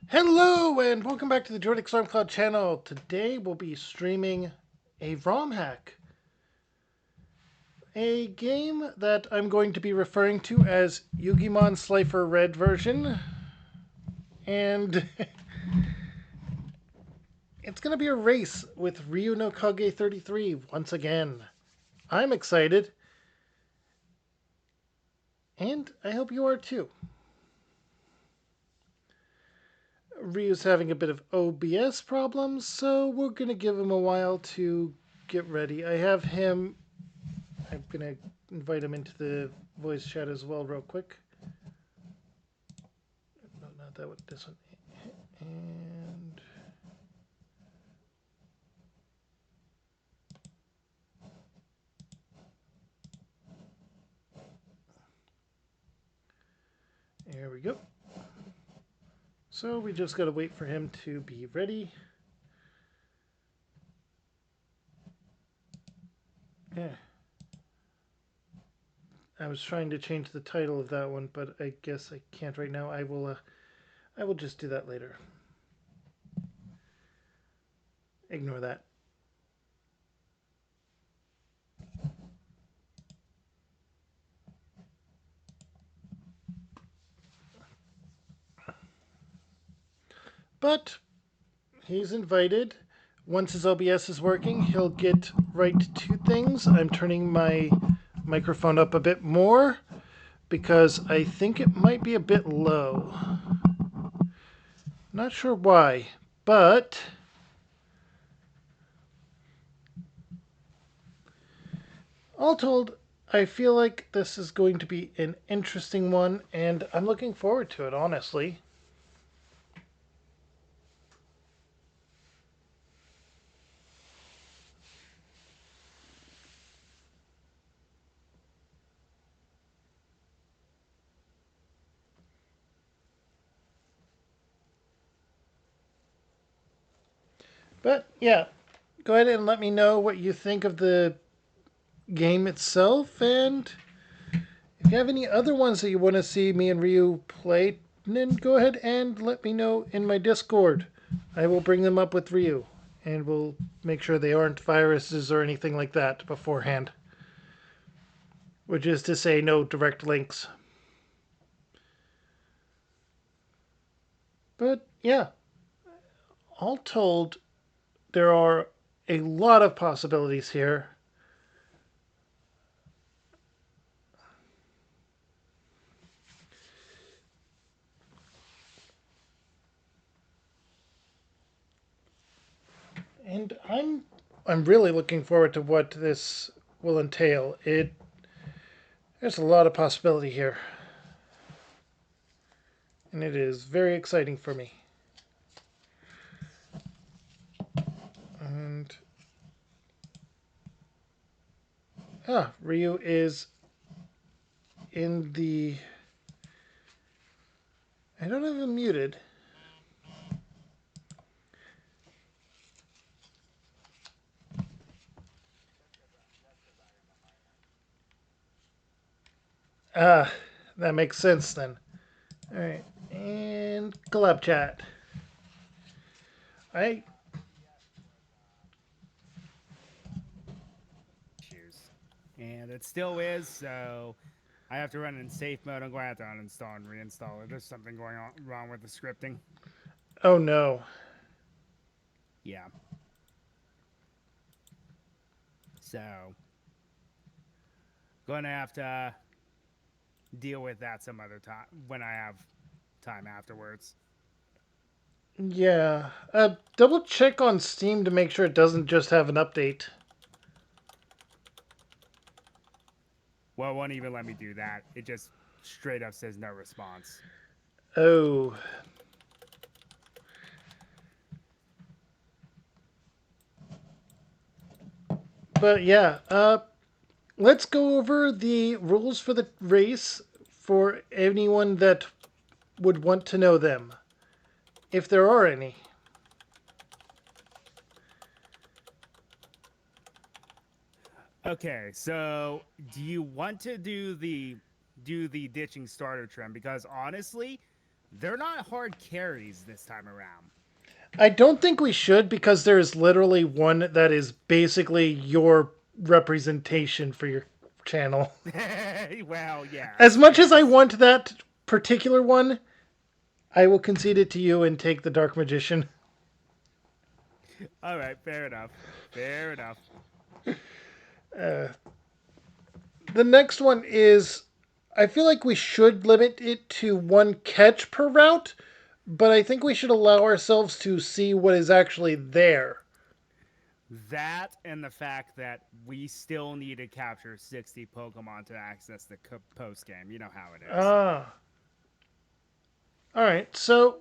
Hello and welcome back to the Jordic Stormcloud channel. Today we'll be streaming a ROM hack, a game that I'm going to be referring to as Yugimon Slifer Red version, and it's going to be a race with Ryu no Kage 33 once again. I'm excited, and I hope you are too. Ryu's having a bit of OBS problems, so we're going to give him a while to get ready. I have him. I'm going to invite him into the voice chat as well, real quick. No, not that one. This one. And there we go. So we just got to wait for him to be ready. Yeah. I was trying to change the title of that one, but I guess I can't right now. I will just do that later. Ignore that. But he's invited. Once his OBS is working, he'll get right to things. I'm turning my microphone up a bit more because I think it might be a bit low. Not sure why, but all told, I feel like this is going to be an interesting one, and I'm looking forward to it, honestly. But yeah, go ahead and let me know what you think of the game itself, and if you have any other ones that you want to see me and Ryu play, then go ahead and let me know in my Discord. I will bring them up with Ryu, and we'll make sure they aren't viruses or anything like that beforehand. Which is to say, no direct links. But yeah, all told, there are a lot of possibilities here. And I'm really looking forward to what this will entail. There's a lot of possibility here. And it is very exciting for me. And Ryu is in the I don't have him muted. Ah, that makes sense then. Alright. And collab chat. I Issues. And it still is, so I have to run in safe mode. I'm going to have to uninstall and reinstall it. There's something going on wrong with the scripting. oh no. Yeah. So, going to have to deal with that some other time when I have time afterwards. Yeah. Double check on Steam to make sure it doesn't just have an update. Well, it won't even let me do that. It just straight up says no response. Oh. But yeah, let's go over the rules for the race for anyone that would want to know them, if there are any. Okay, so do you want to do the ditching starter trim? Because honestly, they're not hard carries this time around. I don't think we should because there is literally one that is basically your representation for your channel. Well, As yes, much as I yes. want that particular one, I will concede it to you and take the Dark Magician. All right, fair enough. Fair enough. The next one is I feel like we should limit it to one catch per route, but I think we should allow ourselves to see what is actually there. That and the fact that we still need to capture 60 Pokemon to access the post game. You know how it is. Ah. Alright, so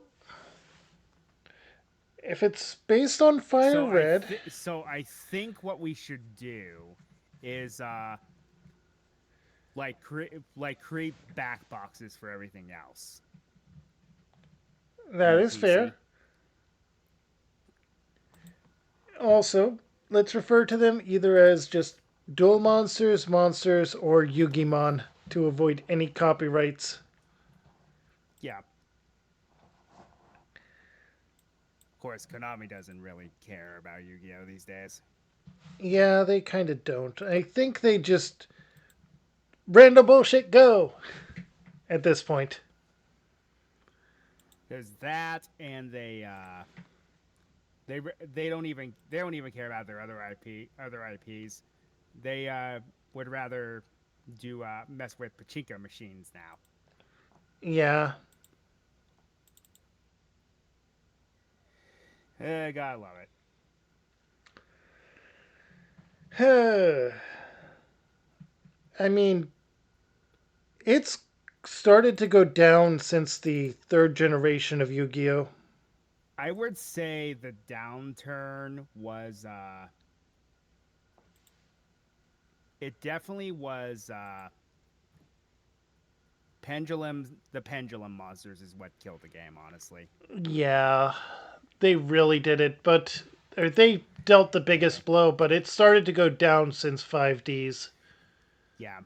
if it's based on Fire Red, So I think what we should do is create back boxes for everything else in that the is fair. PC. Also, let's refer to them either as just dual monsters, monsters, or Yugimon to avoid any copyrights. Yeah. Of course, Konami doesn't really care about Yu-Gi-Oh these days. Yeah, they kind of don't. I think they just random bullshit go at this point. There's that, and they they don't even care about their other IPs. They would rather do mess with pachinko machines now. Yeah. Gotta love it. I mean, it's started to go down since the third generation of Yu Gi Oh! I would say the downturn was it definitely was the pendulum monsters is what killed the game, honestly. Yeah, they really did it, but or they dealt the Yeah. biggest blow, but it started to go down since 5Ds. Yeah.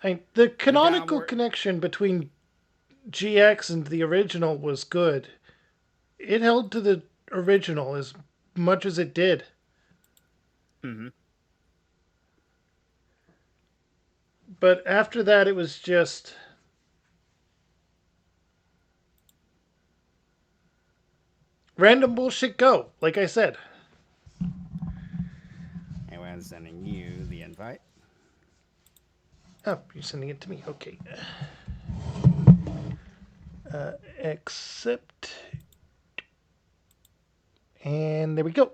The The canonical downward connection between GX and the original was good. It held to the original as much as it did. Mhm. But after that, it was just random bullshit go, like I said. Anyway, I'm sending you the invite. Oh, you're sending it to me. Okay. Accept. And there we go.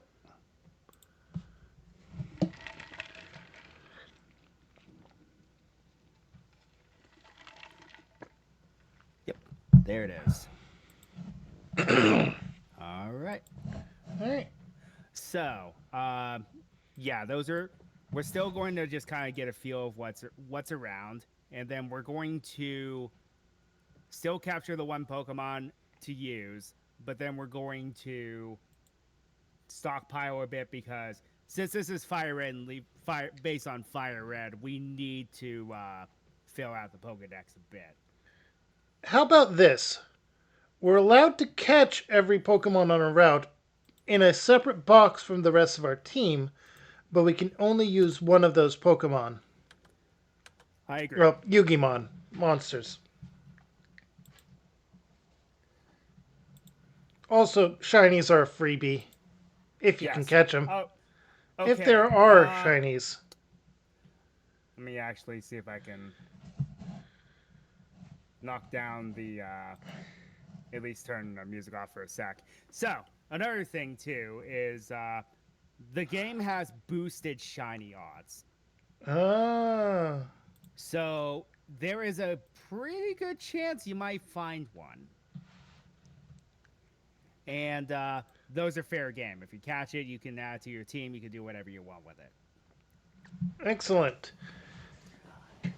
Yep. There it is. All right. All right. So, yeah, those are. We're still going to just kind of get a feel of what's around, and then we're going to still capture the one Pokemon to use, but then we're going to stockpile a bit because since this is Fire Red and Fire based on Fire Red, we need to fill out the Pokedex a bit. How about this? We're allowed to catch every Pokemon on a route in a separate box from the rest of our team, but we can only use one of those Pokemon. I agree. Well, Yugimon. Monsters. Also, shinies are a freebie. If you can Yes. catch them. Oh, If there okay. are shinies. Let me actually see if I can knock down the at least turn the music off for a sec. So another thing too is the game has boosted shiny odds. Ah. So there is a pretty good chance you might find one. And those are fair game. If you catch it, you can add it to your team. You can do whatever you want with it. Excellent.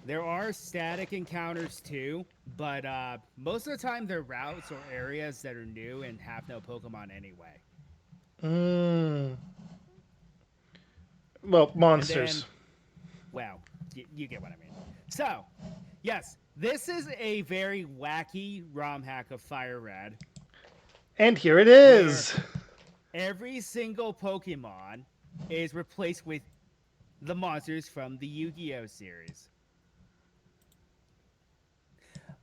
There are static encounters too, but most of the time they're routes or areas that are new and have no Pokemon anyway. Mmm. Well, And then, monsters. well, you get what I mean. So, yes, This is a very wacky ROM hack of Fire Red, And here it where is. every single Pokemon is replaced with the monsters from the Yu-Gi-Oh series.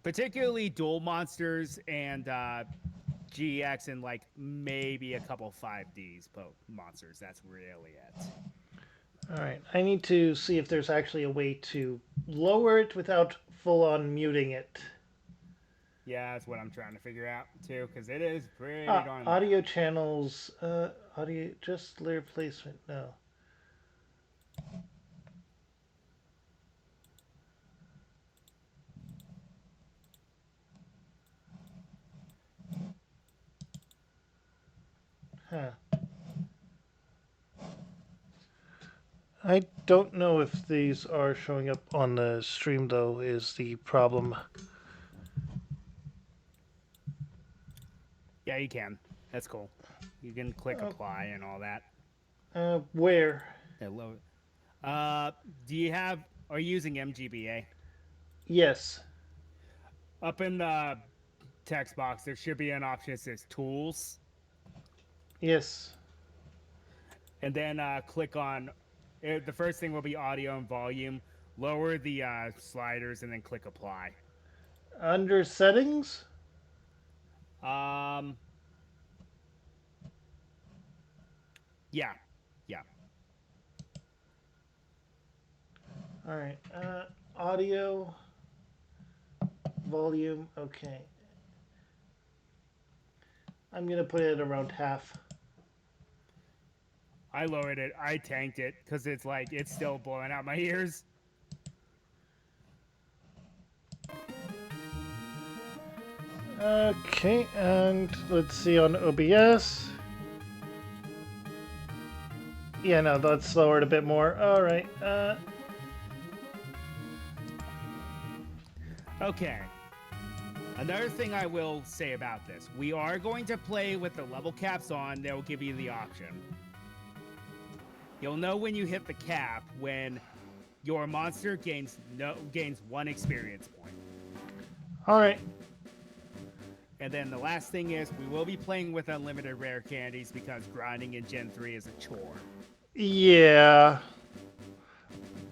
Particularly dual monsters and GX and like maybe a couple 5Ds monsters. That's really it. All right, I need to see if there's actually a way to lower it without full on muting it. Yeah, that's what I'm trying to figure out too, because it is pretty darn Audio loud. channels, audio, just layer placement, no. Huh. I don't know if these are showing up on the stream, though, is the problem. Yeah, you can. That's cool. You can click Uh, apply and all that. where? Hello. Uh, do you have? Are you using MGBA? Yes. Up in the text box, there should be an option that says Tools, Yes. and then click on. The first thing will be audio and volume. Lower the sliders and then click apply. Under settings? Um, yeah, yeah. All right. Audio, volume, okay. I'm going to put it around half. I lowered it. I tanked it because it's like it's still blowing out my ears. Okay, and let's see on OBS. Yeah, no, let's lower it a bit more. All right. Okay. Another thing I will say about this, we are going to play with the level caps on. They'll give you the option. You'll know when you hit the cap when your monster gains one experience point. All right. And then the last thing is we will be playing with unlimited rare candies because grinding in Gen 3 is a chore. Yeah.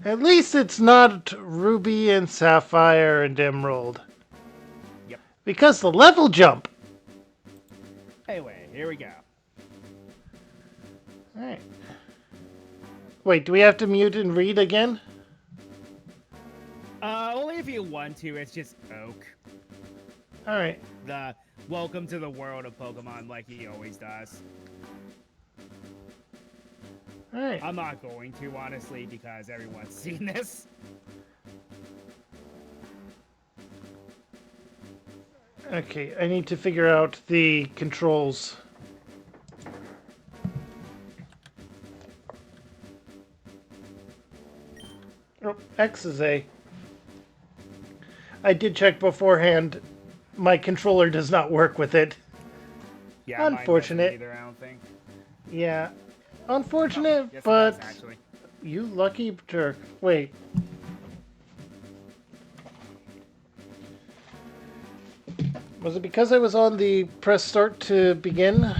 At least it's not Ruby and Sapphire and Emerald. Yep. Because the level jump. Anyway, here we go. All right. Wait, do we have to mute and read again? Only if you want to. It's just Oak. All right. The welcome to the world of Pokemon like he always does. All right. I'm not going to, honestly, because everyone's seen this. Okay, I need to figure out the controls. Oh, X is A. I did check beforehand. My controller does not work with it. Yeah, Unfortunate. mine doesn't either, I don't think. Yeah. Unfortunate, Yes, but... it does, actually. You lucky jerk. Wait. Was it because I was on the press start to begin?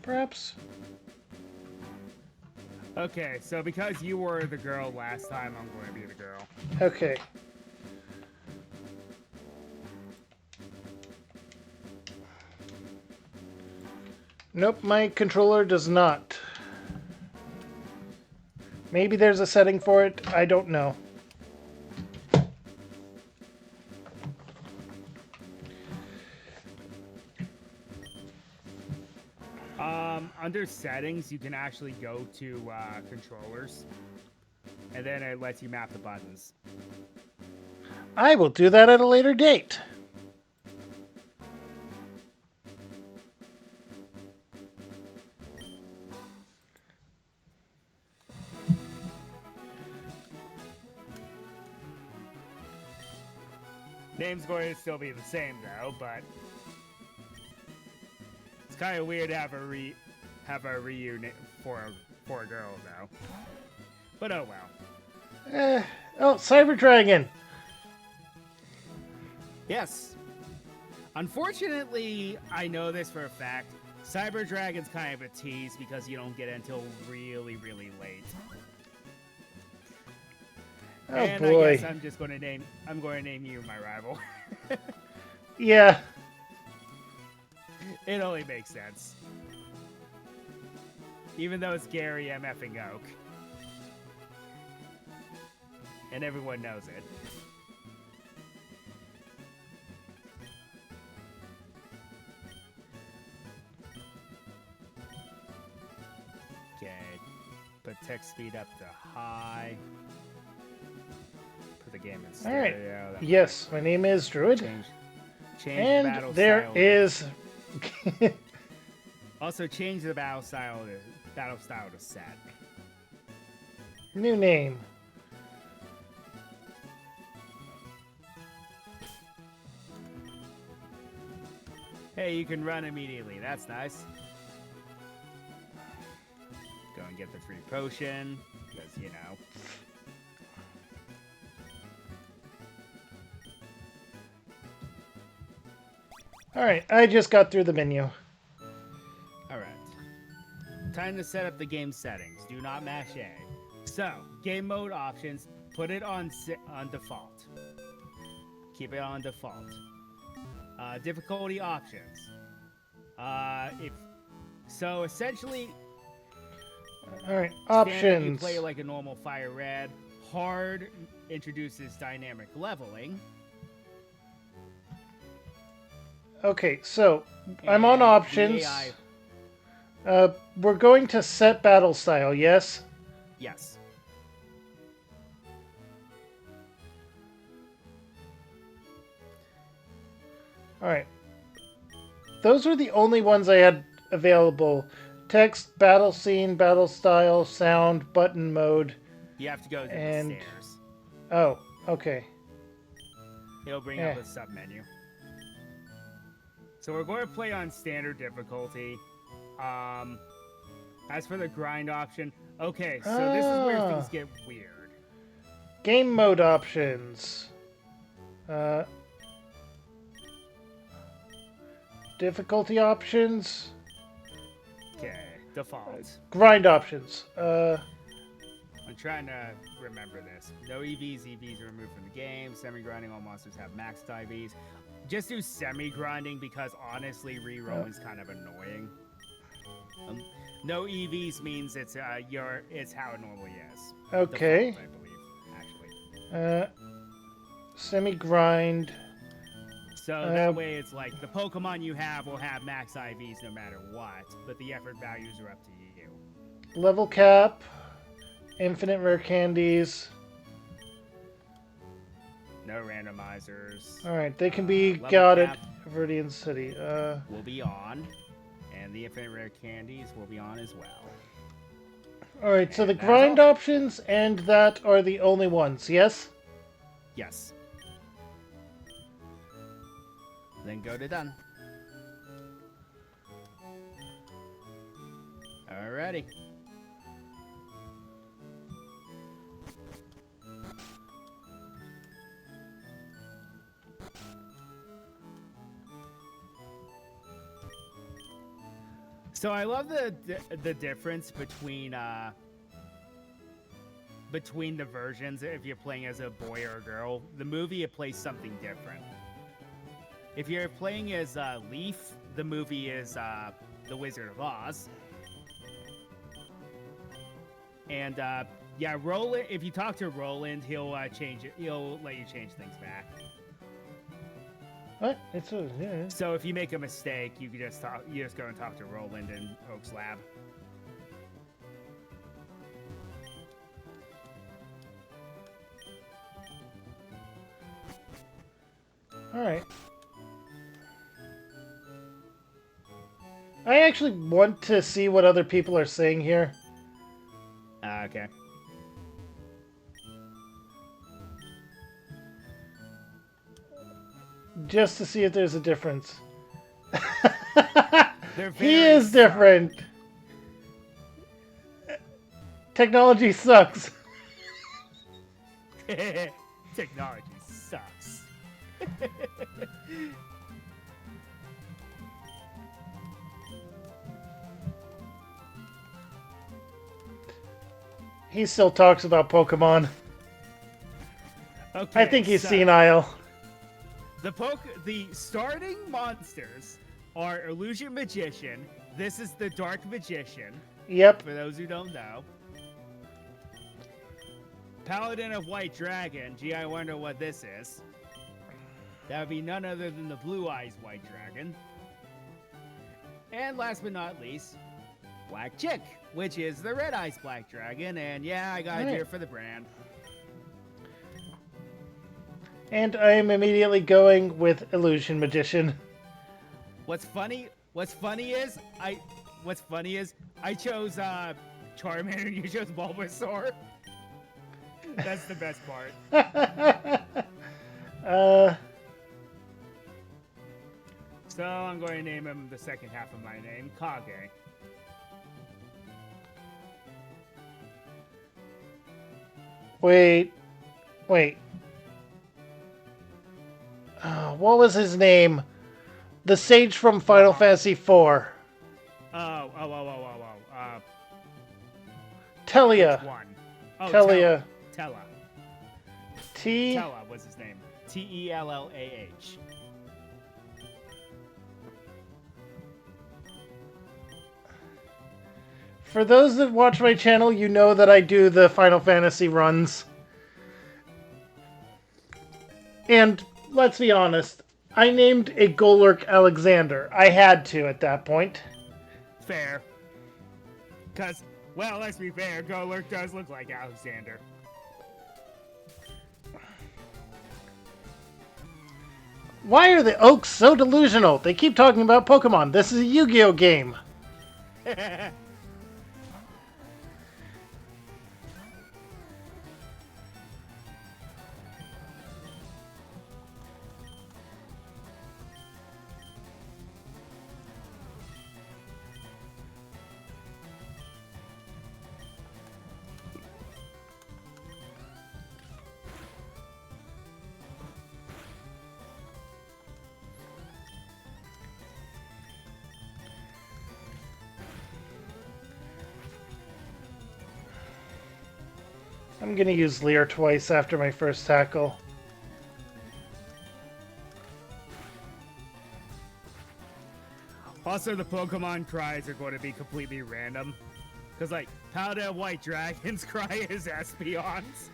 Perhaps? Okay, so because you were the girl last time, I'm going to be the girl. Okay. Nope, my controller does not. Maybe there's a setting for it. I don't know. Under settings, you can actually go to controllers, and then it lets you map the buttons. I will do that at a later date. Name's going to still be the same though, but it's kind of weird to have a reunion for a girl though. But oh well. Oh, Cyber Dragon. Yes. Unfortunately, I know this for a fact. Cyber Dragon's kind of a tease because you don't get it until really, really late. Oh And I guess boy. I'm going to name you my rival. Yeah. It only makes sense. Even though it's Gary M. effing Oak. And everyone knows it. Okay. Put text speed up to high. Put the game in All right. stereo. Yes, my name is Druid. Change the And battle there style. is Also change the battle style to set. new name. Hey, you can run immediately. That's nice. Go and get the free potion because you know. All right, I just got through the menu. All right. Time to set up the game settings. Do not mash A. So, game mode options. Put it on default. Keep it on default. Difficulty options. If so, essentially, All right, standard you options. play like a normal Fire Red. Hard introduces dynamic leveling. Okay, so I'm on And the options. AI, We're going to set battle style, yes? yes. All right. Those were the only ones I had available. Text, battle scene, battle style, sound, button mode, You have to go to the and... stairs. Oh, okay. It'll bring up a sub menu. So we're going to play on standard difficulty. As for the grind option, okay, so this is where things get weird. Game mode options. Difficulty options. Okay, default. Grind options. I'm trying to remember this. No EVs, EVs are removed from the game. Semi-grinding, all monsters have maxed IVs. Just do semi-grinding because honestly, re-roll is kind of annoying. No EVs means it's how it normally is. Okay. Default, I believe, actually. Semi-grind. So that way it's like the Pokemon you have will have max IVs no matter what, but the effort values are up to you. Level cap. Infinite rare candies. No randomizers. Alright, they can be Level got cap at Viridian City. will be on, and the infinite rare candies will be on as well. Alright, so And the that's grind all. options and that are the only ones, yes? Yes. Then go to done. Alrighty. So I love the difference between the versions. If you're playing as a boy or a girl, the movie it plays something different. If you're playing as Leaf, the movie is The Wizard of Oz. And yeah, Roland. If you talk to Roland, he'll change it. He'll let you change things back. What? It's a, yeah. So if you make a mistake, you can just talk. You just go and talk to Roland in Oak's lab. Alright. I actually want to see what other people are saying here. Okay. Just to see if there's a difference. They're He very is different. Technology sucks. Technology sucks. He still talks about Pokemon. I Okay, think he's so senile. the starting monsters are Illusion Magician. This is the Dark Magician, Yep. for those who don't know. Paladin of White Dragon. Gee, I wonder what this is. That would be none other than the Blue Eyes White Dragon. And last but not least, Black Chick, which is the Red Eyes Black Dragon. And yeah, I gotta do it for the brand. And I am immediately going with Illusion Magician. What's funny is I chose Charmander and you chose Bulbasaur. That's the best part. So I'm going to name him the second half of my name, Kage. Wait. What was his name? The sage from Final Fantasy IV. Oh. Telia. Which one? Oh, Telia. Tella. T. Tella was his name. Tellah. For those that watch my channel, you know that I do the Final Fantasy runs. And let's be honest, I named a Golurk Alexander. I had to at that point. Fair. Because, well, let's be fair, Golurk does look like Alexander. Why are the Oaks so delusional? They keep talking about Pokemon. This is a Yu-Gi-Oh game. I'm gonna use Leer twice after my first tackle. Also, the Pokemon cries are going to be completely random. Because, like, Paladin White Dragon's cry is Espeon's.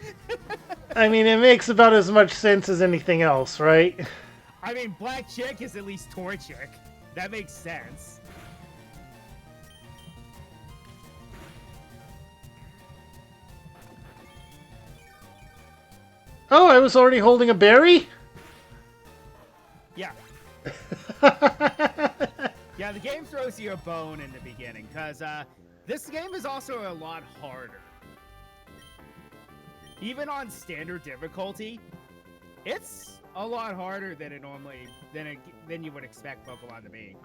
I mean, it makes about as much sense as anything else, right? I mean, Black Chick is at least Torchic. That makes sense. Oh, I was already holding a berry? Yeah. Yeah, the game throws you a bone in the beginning, because this game is also a lot harder. Even on standard difficulty, it's a lot harder than than you would expect Pokemon to be.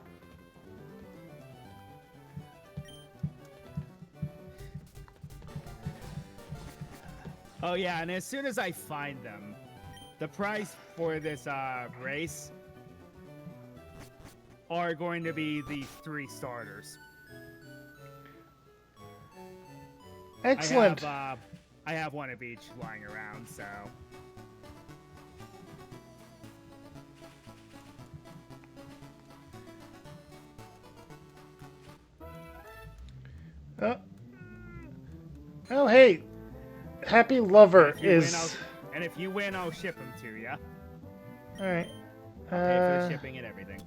Oh yeah, and as soon as I find them, the price for this race are going to be the 3 starters. Excellent. I have one of each lying around, so. Oh, hey. Happy Lover is... And if you win, I'll ship them to you. Alright. I'll pay for the shipping and everything.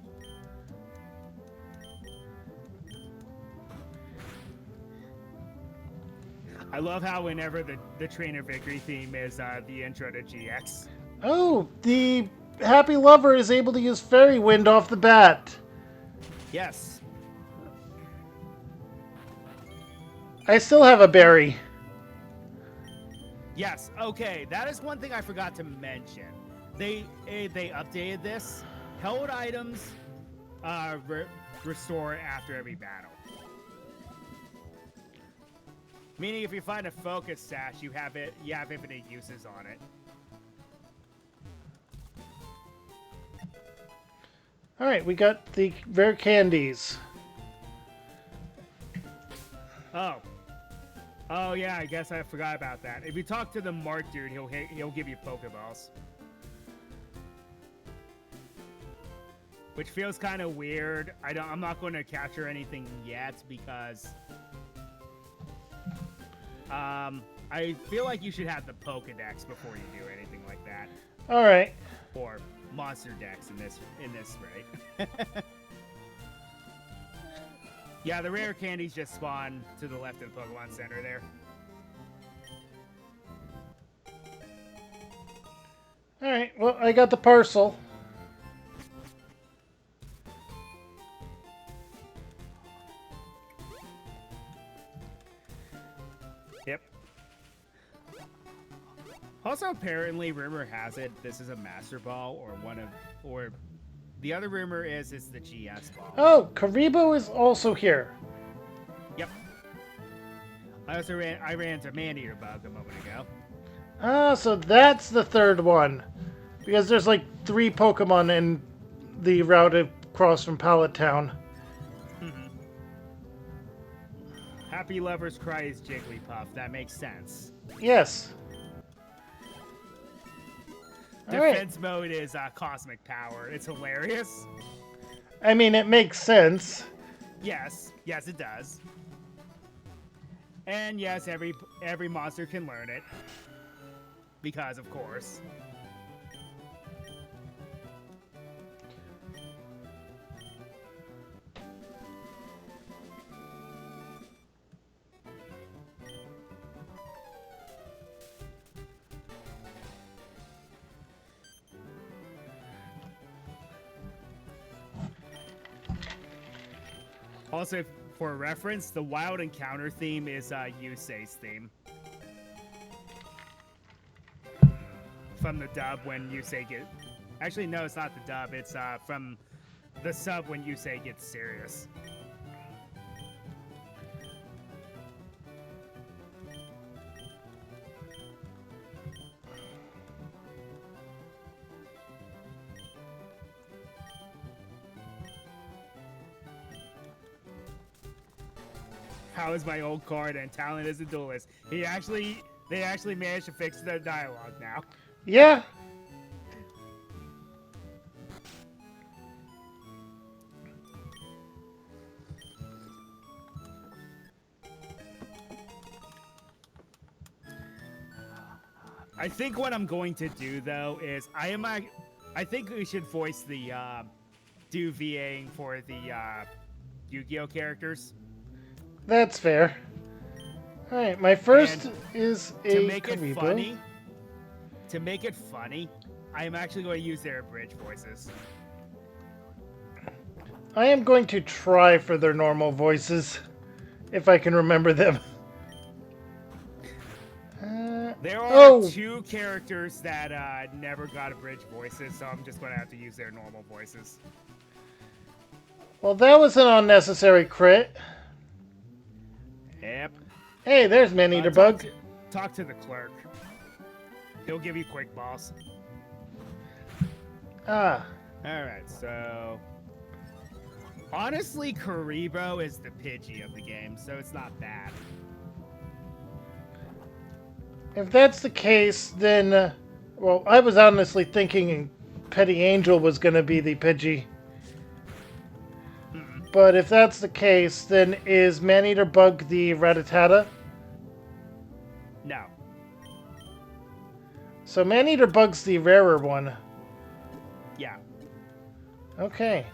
I love how whenever the Trainer Victory theme is the intro to GX. Oh, the Happy Lover is able to use Fairy Wind off the bat. Yes. I still have a berry. Yes. Okay, that is one thing I forgot to mention. They updated this. Held items restore after every battle. Meaning, if you find a focus sash, you have infinite uses on it. All right, we got the rare candies. Oh. Oh yeah, I guess I forgot about that. If you talk to the Mark dude, he'll give you Pokeballs. Which feels kind of weird. I'm not going to capture anything yet because I feel like you should have the Pokedex before you do anything like that. All right. Or Monster Dex in this right? Yeah, the rare candies just spawn to the left of the Pokemon Center there. All right. Well, I got the parcel. Yep. Also, apparently, rumor has it this is a Master Ball or the other rumor is it's the GS Ball. Oh, Karibo is also here. Yep. I ran into Maneater Bug a moment ago. Ah, so that's the third one. Because there's like 3 Pokemon in the route across from Pallet Town. Happy Lover's Cry is Jigglypuff. That makes sense. Yes. Defense mode is Cosmic Power. It's hilarious. I mean, it makes sense. Yes, it does. And yes, every monster can learn it. Because, of course. Also, for reference, the Wild Encounter theme is Yusei's theme. From the dub when Yusei get... Actually, no, it's not the dub. It's from the sub when Yusei gets serious. How is my old card and talent as a duelist? They actually managed to fix the dialogue now. Yeah. I think what I'm going to do though is I think we should voice the do VAing for the Yu-Gi-Oh characters. That's fair. Alright, my first And is a to make Karibo. it funny. To make it funny, I am actually going to use their abridged voices. I am going to try for their normal voices, if I can remember them. There are 2 characters that never got abridged voices, so I'm just going to have to use their normal voices. Well, that was an unnecessary crit. Yep. Hey, there's Maneater Bug. Talk to the clerk. He'll give you quick balls. Ah. Alright, so... Honestly, Karibo is the Pidgey of the game, so it's not bad. If that's the case, then... well, I was honestly thinking Petty Angel was going to be the Pidgey. But if that's the case, then is Maneater Bug the Rattata? No. So Maneater Bug's the rarer one. Yeah. Okay.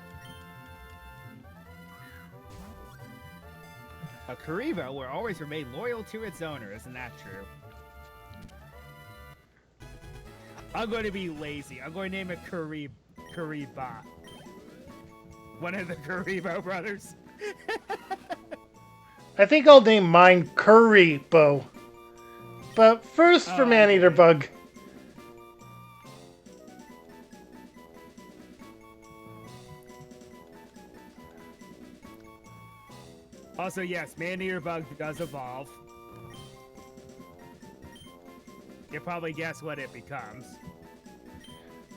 A Karibo will always remain loyal to its owner, isn't that true? I'm going to be lazy. I'm going to name it Kariba. One of the Karibo brothers. I think I'll name mine Karibo. But first for Maneater Bug. Also, yes, Maneater Bug does evolve. You'll probably guess what it becomes.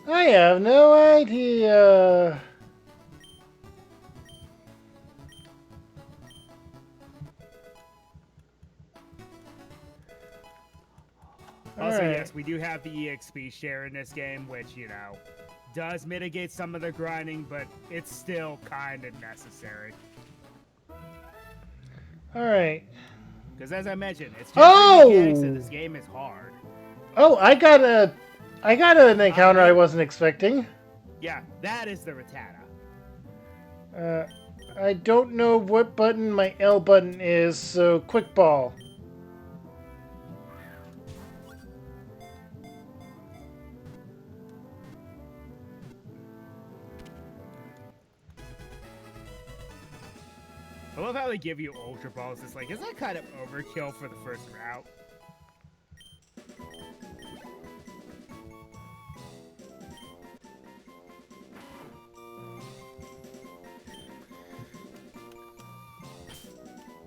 I have no idea. All Also, right. yes, we do have the EXP share in this game, which, you know, does mitigate some of the grinding, but it's still kind of necessary. All right. Because as I mentioned, it's just the mechanics of Oh! this game is hard. Oh, I got an encounter I That, wasn't expecting. yeah, that is the Rattata. Uh, I don't know what button my L button is, so quick ball. I love how they give you Ultra Balls. It's like, is that kind of overkill for the first route?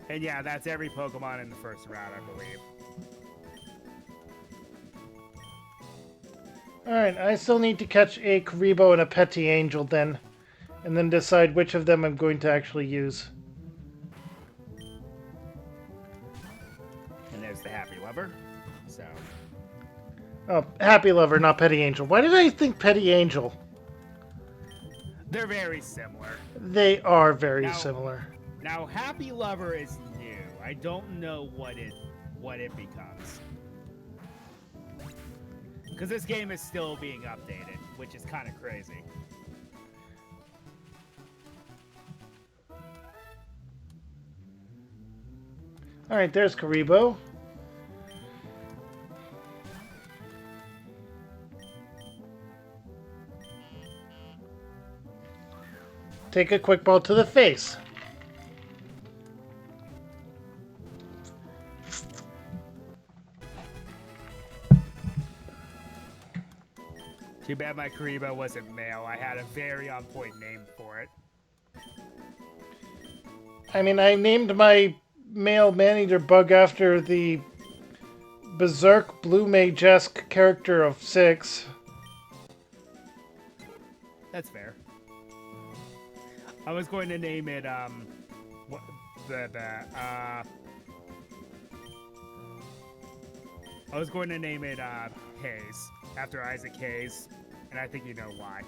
And yeah, that's every Pokemon in the first route, I believe. Alright, I still need to catch a Karibo and a Petty Angel then. And then decide which of them I'm going to actually use. And there's the Happy Lover. So, Oh, Happy Lover, not Petty Angel. Why did I think Petty Angel? they're very similar. They are very Now, similar. Now, Happy Lover is new. I don't know what it becomes. Because this game is still being updated, which is kind of crazy. Alright, there's Karibo. Take a quick ball to the face. Too bad my Karibo wasn't male. I had a very on-point name for it. I mean, I named my male man-eater bug after the Berserk Blue Mage-esque character of 6. That's fair. I was going to name it, what, I was going to name it, Hayes, after Isaac Hayes, and I think you know why.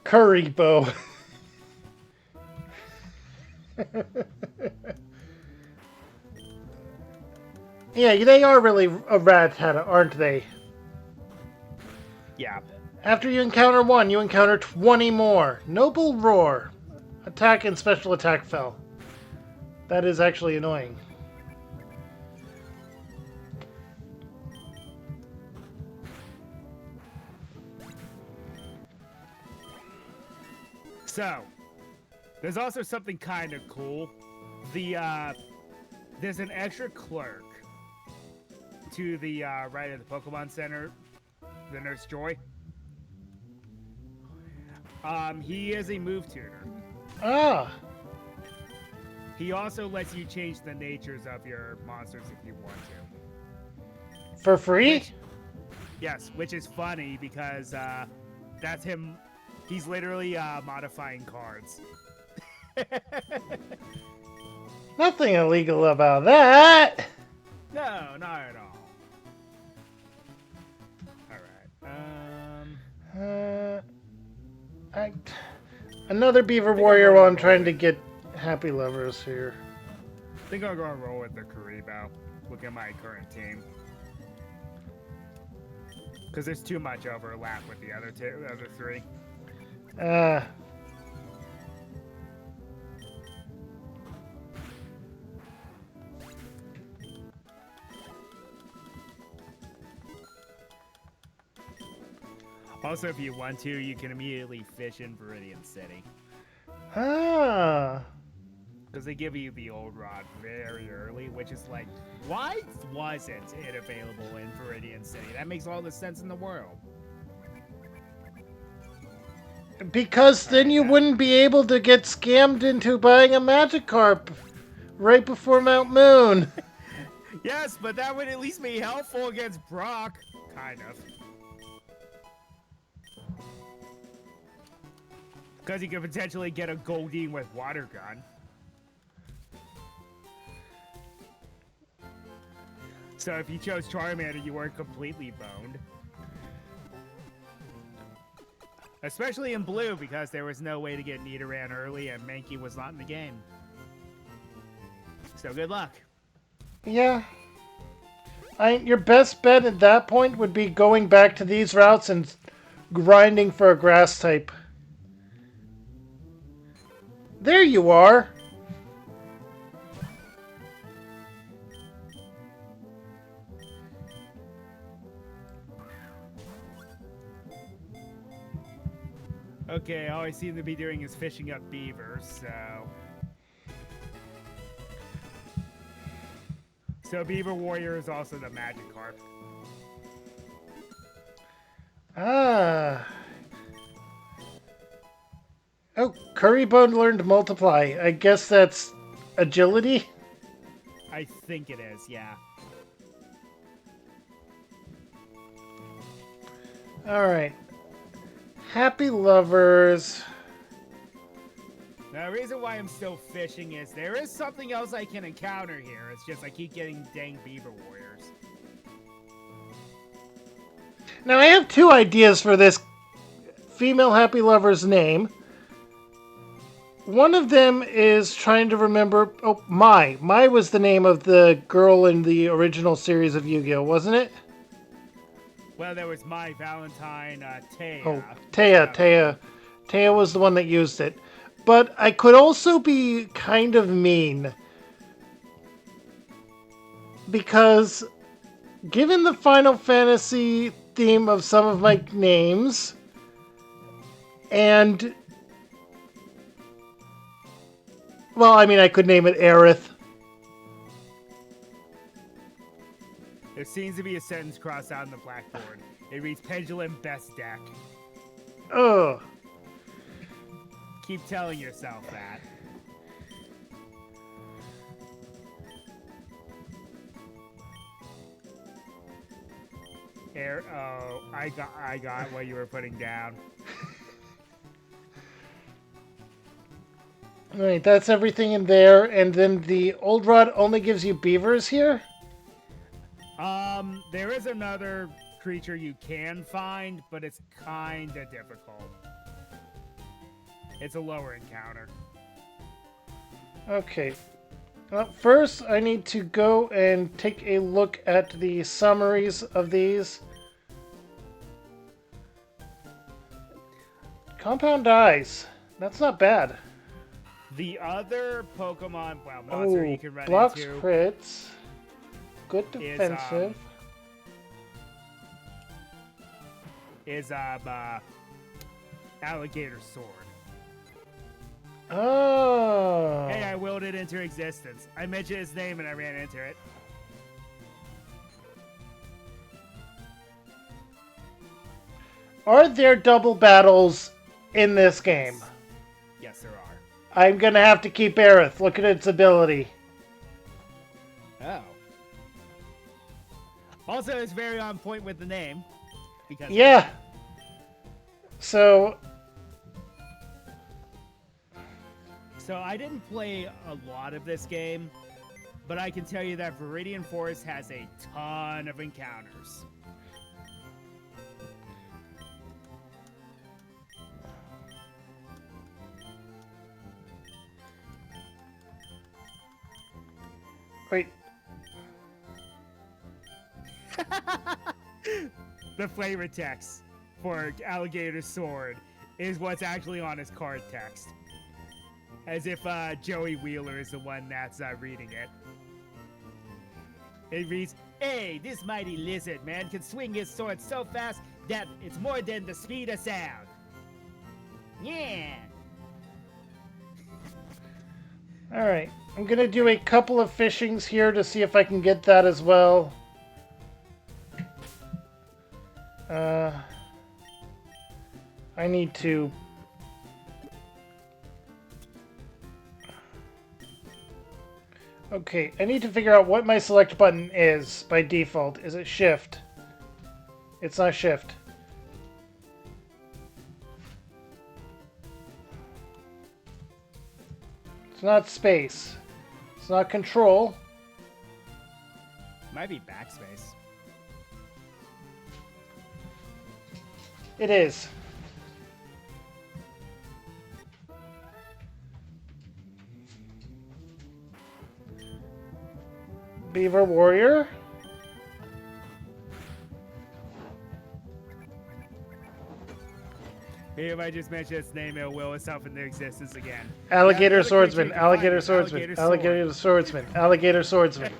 Karibo. Yeah, they are really a Rattata, aren't they? Yeah. After you encounter one, you encounter 20 more. Noble Roar. Attack and special attack fell. That is actually annoying. So, there's also something kind of cool. There's an extra clerk to the right of the Pokemon Center, the Nurse Joy. He is a move tutor. Ah. He also lets you change the natures of your monsters if you want to. For free? Yes, which is funny because that's him. He's literally modifying cards. Nothing illegal about that. No, not at all. All right. Another Beaver Warrior while I'm trying to get Happy Lovers here. I think I'll go and roll with the Karibo. Look at my current team. Because there's too much overlap with the other three. Also, if you want to, you can immediately fish in Viridian City. Ah. Because they give you the old rod very early, which is like, why wasn't it available in Viridian City? That makes all the sense in the world. Because then you wouldn't be able to get scammed into buying a Magikarp right before Mount Moon. Yes, but that would at least be helpful against Brock. Kind of. Because you could potentially get a Goldeen with Water Gun. So if you chose Charmander, you weren't completely boned. Especially in blue, because there was no way to get Nidoran early and Mankey was not in the game. So good luck. Yeah. Your best bet at that point would be going back to these routes and grinding for a grass type. There you are. Okay, all I seem to be doing is fishing up beavers, so... So Beaver Warrior is also the Magikarp. Ah. Oh, Currybone learned Multiply. I guess that's agility? I think it is, yeah. Alright. Happy lovers. Now, the reason why I'm still fishing is there is something else I can encounter here. It's just I keep getting dang Beaver Warriors. Now, I have two ideas for this female happy lover's name. One of them is trying to remember... Oh, Mai. Mai was the name of the girl in the original series of Yu-Gi-Oh!, wasn't it? Well, there was my Valentine, Taya. Oh, Taya. Taya was the one that used it. But I could also be kind of mean. Because, given the Final Fantasy theme of some of my names, and... Well, I mean, I could name it Aerith. There seems to be a sentence crossed out on the blackboard. It reads Pendulum Best Deck. Ugh. Keep telling yourself that. Oh, I got what you were putting down. Alright, that's everything in there. And then the old rod only gives you beavers here? There is another creature you can find, but it's kinda difficult. It's a lower encounter. Okay. First, I need to go and take a look at the summaries of these. Compound eyes. That's not bad. The other Pokemon, well, monster you can run blocks into crits. Good defensive. Is Alligator Sword. Oh. Hey, I willed it into existence. I mentioned his name and I ran into it. Are there double battles in this game? Yes, there are. I'm gonna have to keep Aerith. Look at its ability. Oh. Also, it's very on point with the name. Because yeah. So I didn't play a lot of this game, but I can tell you that Viridian Forest has a ton of encounters. wait. The flavor text for Alligator Sword is what's actually on his card text. As if Joey Wheeler is the one that's reading it. It reads, "Hey, this mighty lizard man can swing his sword so fast that it's more than the speed of sound." Yeah. Alright. I'm gonna do a couple of fishings here to see if I can get that as well. I need to... Okay, I need to figure out what my select button is by default. Is it shift? It's not shift. It's not space. It's not control. Might be backspace. It is. Beaver Warrior. Maybe if I just mention its name, it will itself into existence again. Alligator Yeah, Swordsman. Alligator Swordsman. Alligator Swordsman. Alligator Swordsman.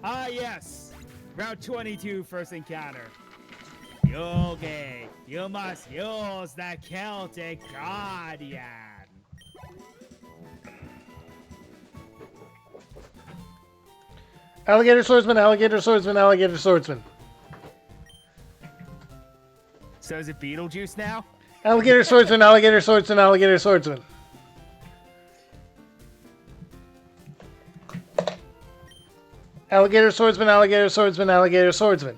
Ah, yes. Route 22, first encounter. Yogi, you must use the Celtic Guardian. Alligator Swordsman. Alligator Swordsman. Alligator Swordsman. So is it Beetlejuice now? Alligator Swordsman. Alligator Swordsman. Alligator Swordsman. Alligator Swordsman. Alligator Swordsman. Alligator Swordsman.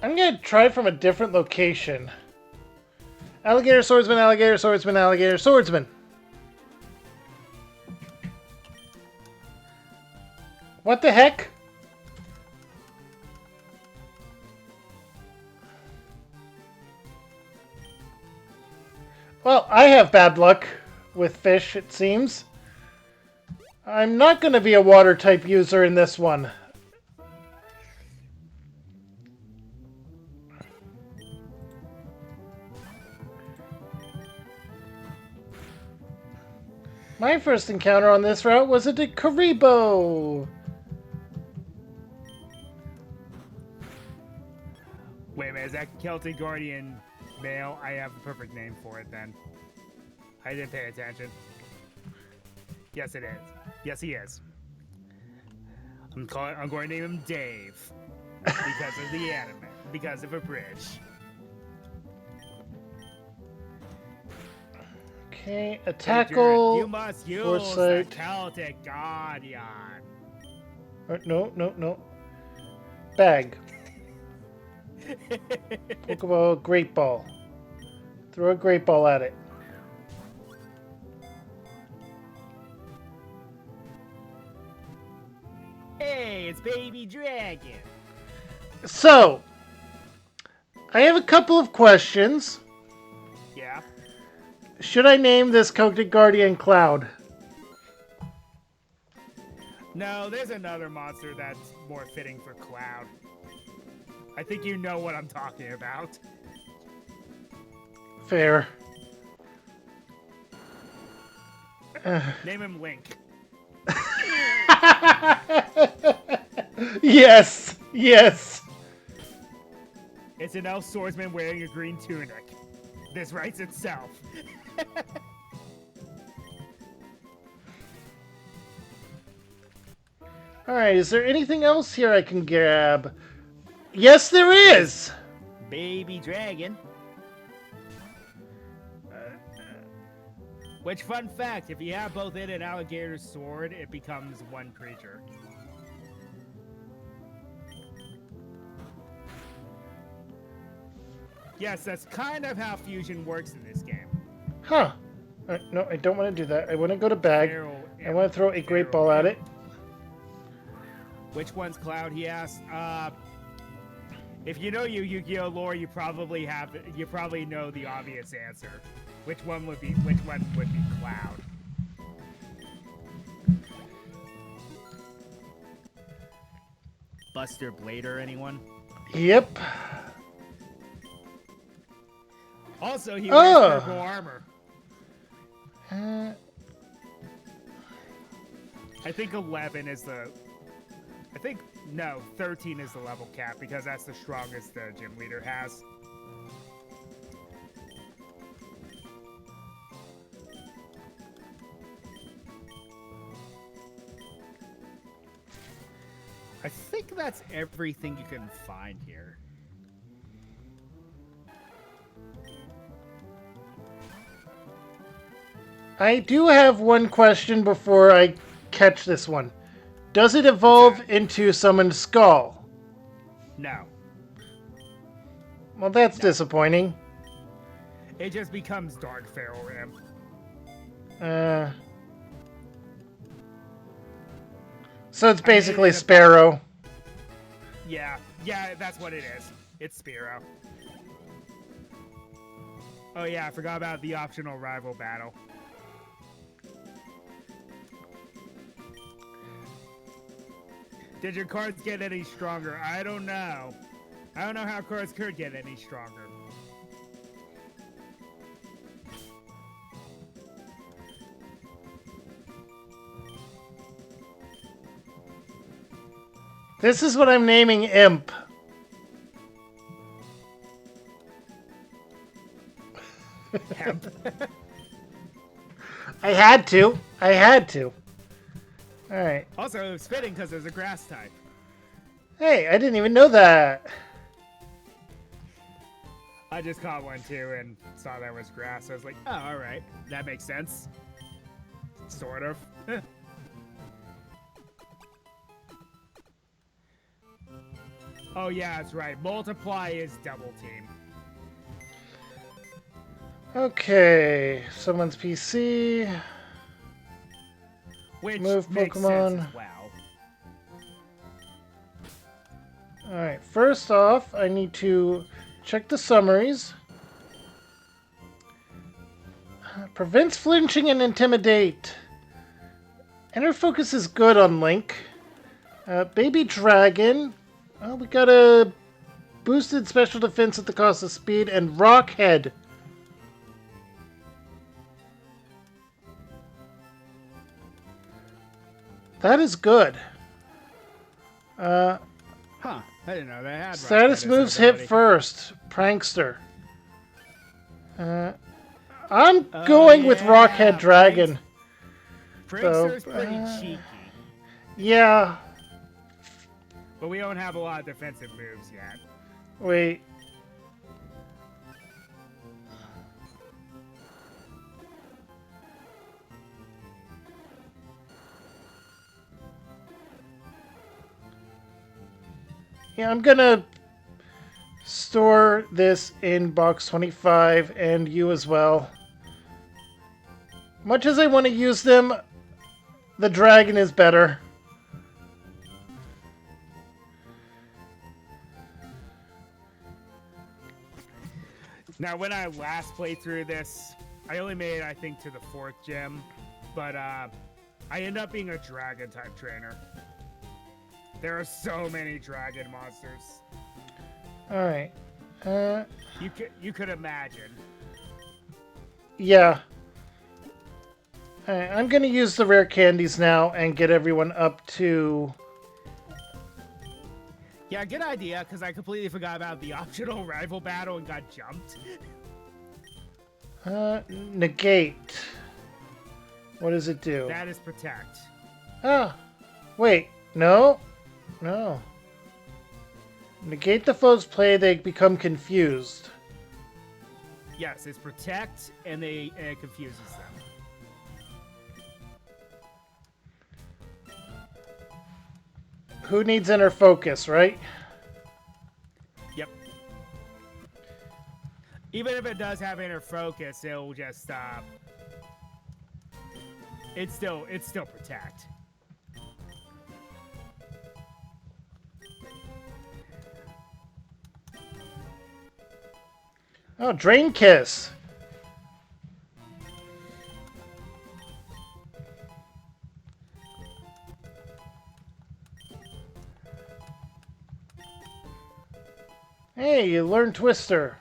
I'm gonna try from a different location. Alligator Swordsman. Alligator Swordsman. Alligator Swordsman. What the heck? Well, I have bad luck with fish, it seems. I'm not going to be a water type user in this one. My first encounter on this route was a Karibo. Wait a minute, is that Celtic Guardian male? I have a perfect name for it then. I didn't pay attention. Yes, it is. Yes, he is. I'm going to name him Dave because of the anime, because of a bridge. Okay, a tackle. You must use foresight. the Celtic Guardian. No. Bag. Pokeball, Great Ball. Throw a Great Ball at it. Hey, it's Baby Dragon. So, I have a couple of questions. Yeah. Should I name this Celtic Guardian Cloud? No, there's another monster that's more fitting for Cloud. I think you know what I'm talking about. Fair. Name him Link. Yes. It's an elf swordsman wearing a green tunic. This writes itself. Alright, is there anything else here I can grab? Yes, there is! Baby Dragon. Which, fun fact, if you have both it and Alligator's sword, it becomes one creature. Yes, that's kind of how fusion works in this game. Huh. No, I don't want to do that. I want to go to bag. I want to throw a Great Ball at it. Which one's Cloud, he asked. If you know Yu-Gi-Oh lore, you probably know the obvious answer. Which one would be Cloud? Buster Blader, anyone? Yep. Also, he wears purple armor. I think 11 is the... No, 13 is the level cap, because that's the strongest the gym leader has. I think that's everything you can find here. I do have one question before I catch this one. Does it evolve into Summoned Skull? No. Well, that's disappointing. It just becomes Dark Feral Ram. Uh, so it's I made basically it about Sparrow. yeah, that's what it is. It's Spiro. Oh yeah, I forgot about the optional rival battle. Did your cards get any stronger? I don't know. I don't know how cards could get any stronger. This is what I'm naming Imp. Hemp. I had to. I had to. All right. Also, it was fitting because there's a grass type. Hey, I didn't even know that. I just caught one too and saw that was grass. So I was like, oh, all right, that makes sense. Sort of. Oh yeah, that's right. Multiply is double team. Okay, someone's PC. Which Move makes sense Pokemon. as well. Alright, first off, I need to check the summaries. Prevents flinching and intimidate. Inner focus is good on Link. Baby Dragon. Oh, we got a boosted special defense at the cost of speed and Rockhead. That is good. Huh. I didn't know they had Status Rockhead moves as hit ability. first. Prankster. I'm going with Rockhead Dragon. Prankster's So, pretty cheeky. Yeah. But we don't have a lot of defensive moves yet. Wait. Yeah, I'm gonna store this in box 25 and you as well. Much as I want to use them, the dragon is better. Now, when I last played through this, I only made, I think, to the 4th gym. But I ended up being a dragon type trainer. There are so many dragon monsters. Alright. You could imagine. Yeah. Alright, I'm gonna use the rare candies now and get everyone up to... Yeah, good idea, because I completely forgot about the optional rival battle and got jumped. negate. What does it do? That is protect. Ah. Wait. No. No. Negate the foe's play, they become confused. Yes, it's protect, and it confuses them. Who needs inner focus, right? Yep. Even if it does have inner focus, it'll just it's still protect. Oh, Drain Kiss. Hey, you learned Twister.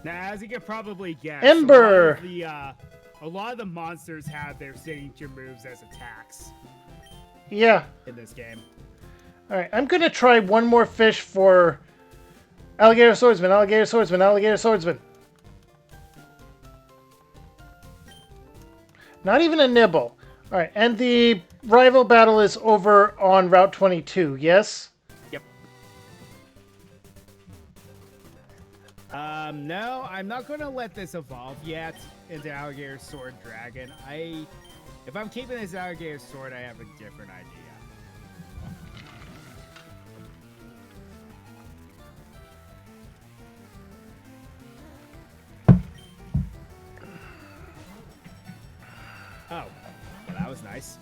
Now, as you can probably guess, Ember. A lot of the monsters have their signature moves as attacks Yeah. in this game. Alright, I'm gonna try one more fish for Alligator Swordsman, Alligator Swordsman, Alligator Swordsman. Not even a nibble. Alright, and the rival battle is over on Route 22, yes? Yep. No, I'm not going to let this evolve yet into Alligator Sword Dragon. If I'm keeping this Alligator Sword, I have a different idea. was nice.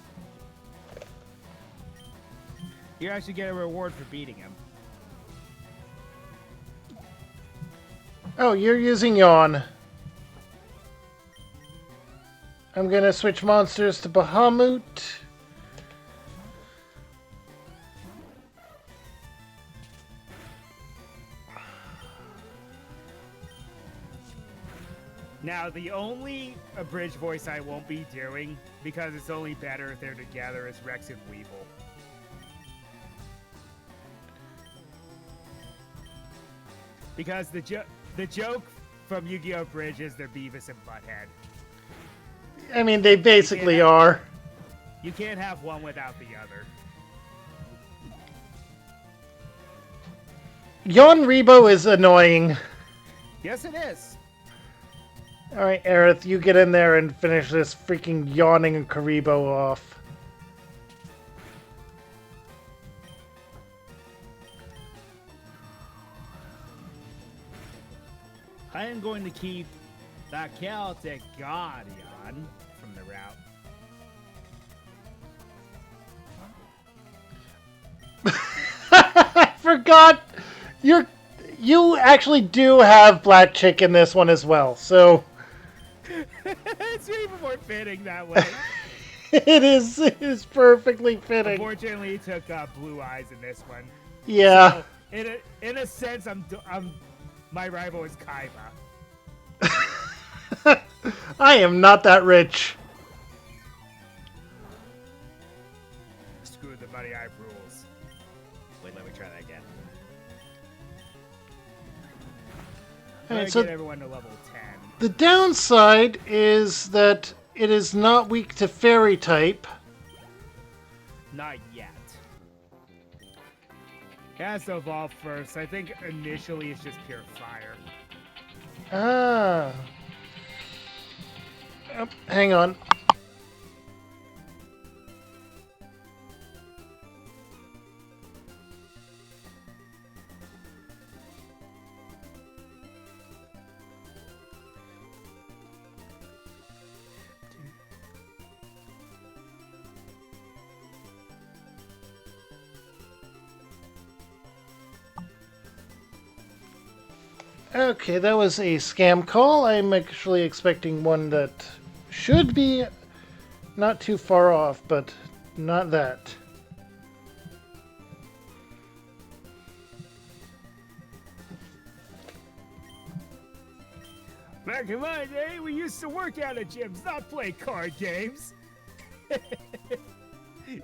You actually get a reward for beating him. Oh, you're using Yawn. I'm gonna switch monsters to Bahamut. Now, the only abridged voice I won't be doing, because it's only better if they're together, is Rex and Weevil. Because the joke from Yu-Gi-Oh! Bridge is they're Beavis and Butthead. I mean, they basically are. You can't have one without the other. Yawn Rebo is annoying. Yes, it is. Alright, Aerith, you get in there and finish this freaking yawning Karibo off. I am going to keep that Celtic Guardian from the route. I forgot! You actually do have Black Chick in this one as well, so... It's even more fitting that way. It is perfectly fitting. Unfortunately, he took Blue Eyes in this one. Yeah. So, in a sense, my rival is Kaiba. I am not that rich. Screw the Buddy Eye rules. Wait, let me try that again. Alright, Get so everyone to level 10. the downside is that it is not weak to fairy type. Not yet. It has to evolve first. I think initially it's just pure fire. Ah. Oh, hang on. Okay, that was a scam call. I'm actually expecting one that should be not too far off, but not that. Back in my day, we used to work out at gyms, not play card games.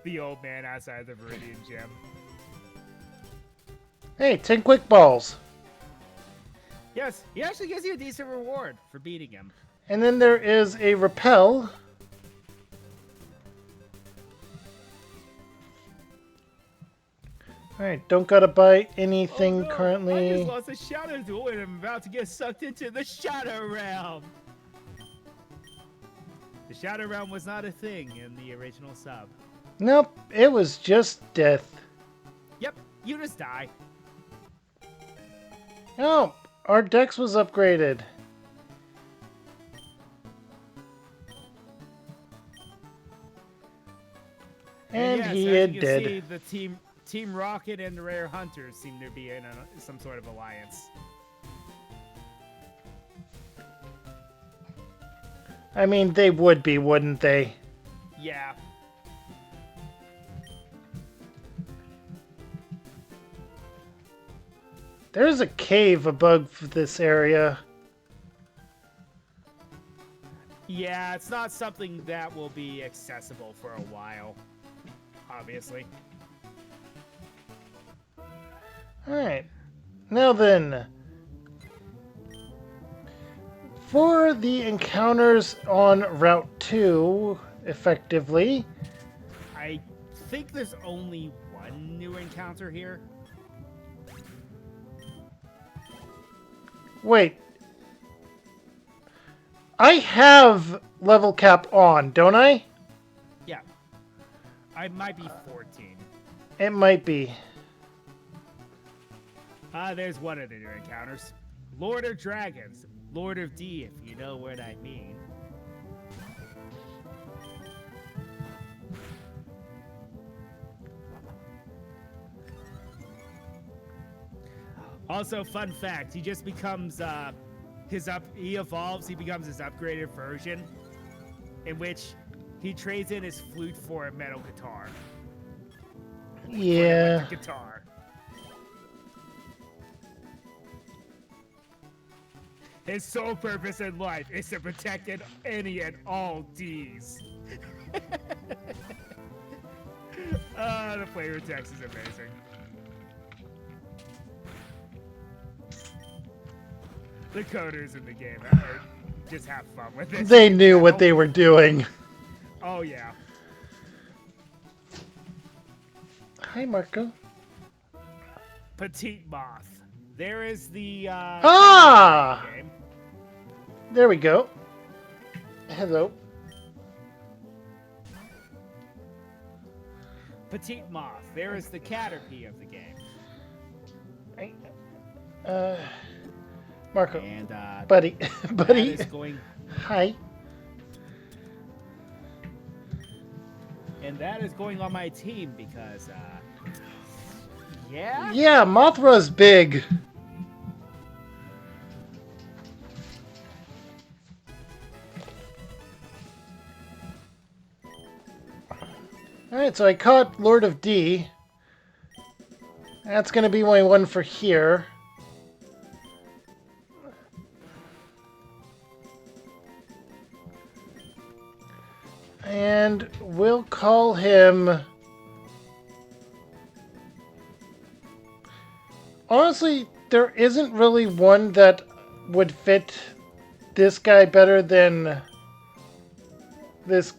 The old man outside the Viridian gym. Hey, 10 quick balls. Yes, he actually gives you a decent reward for beating him. And then there is a repel. Alright, don't gotta buy anything Oh, no. I currently. just lost a shadow duel and I'm about to get sucked into the Shadow Realm. The Shadow Realm was not a thing in the original sub. Nope, it was just death. Yep, you just die. Oh, our dex was upgraded. And yes, he as is you can dead. see, the Team Rocket and the Rare Hunters seem to be in some sort of alliance. I mean, they would be, wouldn't they? Yeah. There's a cave above this area. Yeah, it's not something that will be accessible for a while, obviously. Alright. Now then. For the encounters on Route 2, effectively. I think there's only one new encounter here. Wait. I have level cap on, don't I? Yeah. I might be 14. It might be. There's one of the new encounters. Lord of Dragons. Lord of D, if you know what I mean. Also, fun fact: he just becomes he evolves. He becomes his upgraded version, in which he trades in his flute for a metal guitar, for an Yeah. electric guitar. His sole purpose in life is to protect any and all D's. The flavor text is amazing. The coders in the game just have fun with this. They knew what they were doing. Oh yeah. Hi, Marco. Petite Moth. There is the There we go. Hello. Petite Moth. There is the Caterpie of the game. Marco. And buddy. Buddy. That is going. Hi. And that is going on my team because, yeah? Yeah, Mothra's big. Alright, so I caught Lord of D. That's going to be my one for here. And we'll call him... Honestly, there isn't really one that would fit this guy better than this,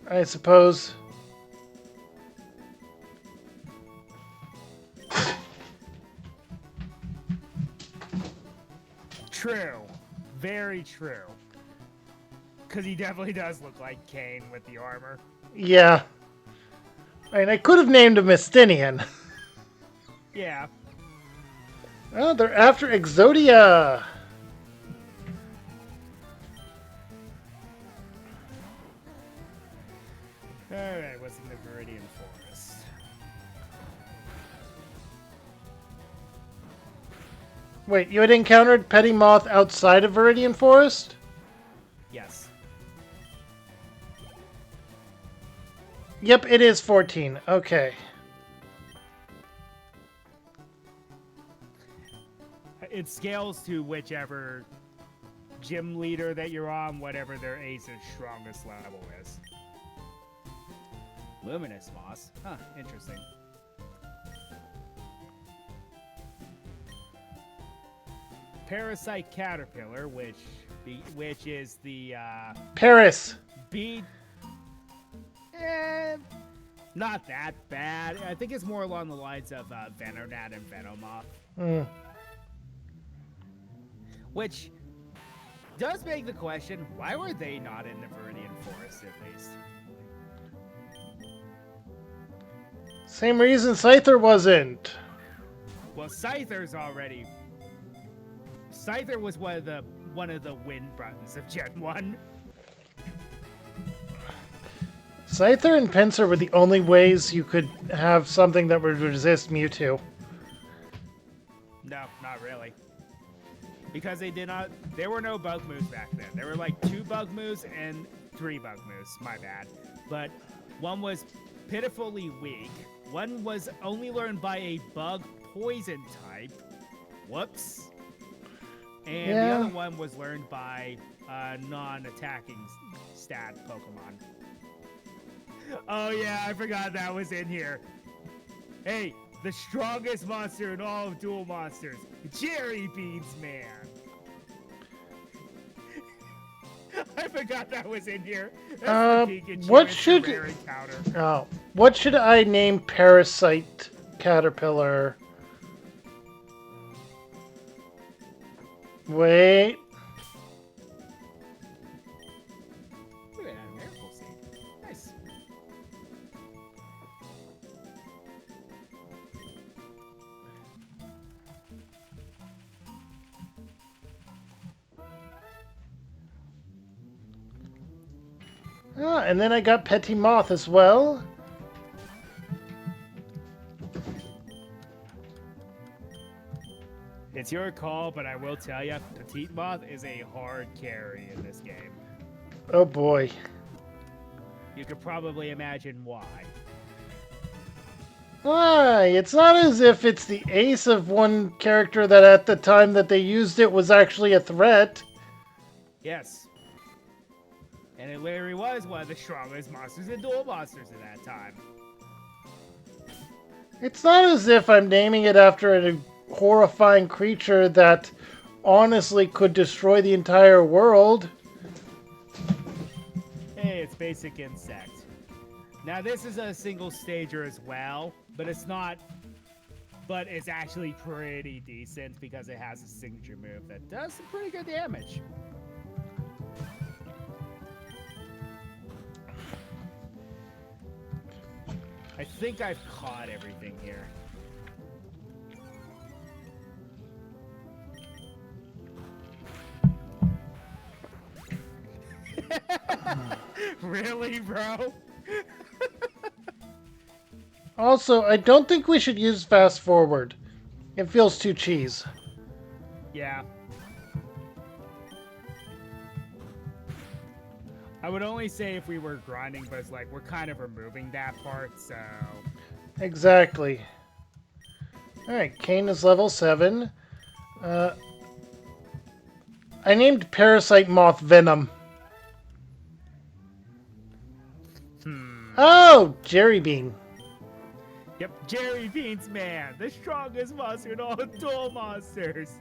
I suppose. True. Very true. Because he definitely does look like Kane with the armor. Yeah. I mean, I could have named him Mystinian. Yeah. Oh, they're after Exodia. Alright, what's in the Viridian Forest? Wait, you had encountered Petty Moth outside of Viridian Forest? Yes. Yep, it is 14. Okay. It scales to whichever gym leader that you're on, whatever their ace's strongest level is. Luminous Moss. Huh, interesting. Parasite Caterpillar, which is the Paris. bead. Not that bad. I think it's more along the lines of Venonat and Venomoth. Mm. Which does beg the question, why were they not in the Viridian Forest at least? Same reason Scyther wasn't. Well, Scyther was one of the win buttons of Gen 1. Scyther and Pinsir were the only ways you could have something that would resist Mewtwo. No, not really. Because there were no bug moves back then. There were like 2 bug moves and 3 bug moves, my bad. But one was pitifully weak. One was only learned by a bug poison type. Whoops. And the other one was learned by a non-attacking stat Pokemon. Oh yeah, I forgot that was in here. Hey, the strongest monster in all of Duel Monsters, Jerry Beans Man. I forgot that was in here. That's the Pikachu what and should rare encounter. Oh, what should I name Parasite Caterpillar? Wait. Look at that miracle seed. Nice. Ah, and then I got Petty Moth as well. It's your call, but I will tell you, Petite Moth is a hard carry in this game. Oh boy. You could probably imagine why. Why? It's not as if it's the ace of one character that at the time that they used it was actually a threat. Yes. And it literally was one of the strongest monsters and dual monsters at that time. It's not as if I'm naming it after a horrifying creature that honestly could destroy the entire world. Hey, it's basic insect. Now this is a single stager as well, but it's not. But it's actually pretty decent because it has a signature move that does some pretty good damage. I think I've caught everything here. Really, bro? Also, I don't think we should use fast forward. It feels too cheese. Yeah. I would only say if we were grinding, but it's like we're kind of removing that part, so... Exactly. Alright, Kane is level 7. I named Parasite Moth Venom. Oh, Jerry Bean. Yep, Jerry Beans, man, the strongest monster in all dual monsters.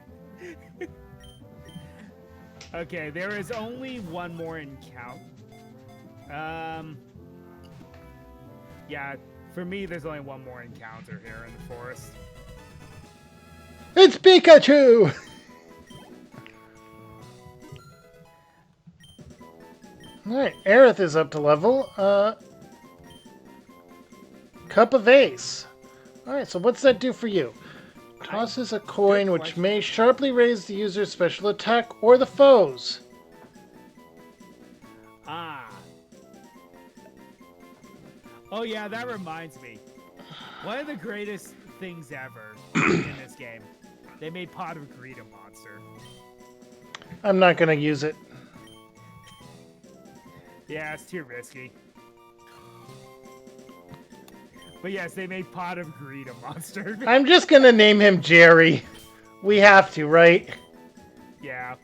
Okay, there is only one more encounter. Yeah, for me, there's only one more encounter here in the forest. It's Pikachu! Alright, Aerith is up to level. Cup of Ace. Alright, so what's that do for you? Tosses a coin which may sharply raise the user's special attack or the foe's. Ah. Oh yeah, that reminds me. One of the greatest things ever in this game. They made Pot of Greed a monster. I'm not gonna use it. Yeah, it's too risky. But yes, they made Pot of Greed a monster. I'm just gonna name him Jerry. We have to, right? Yeah.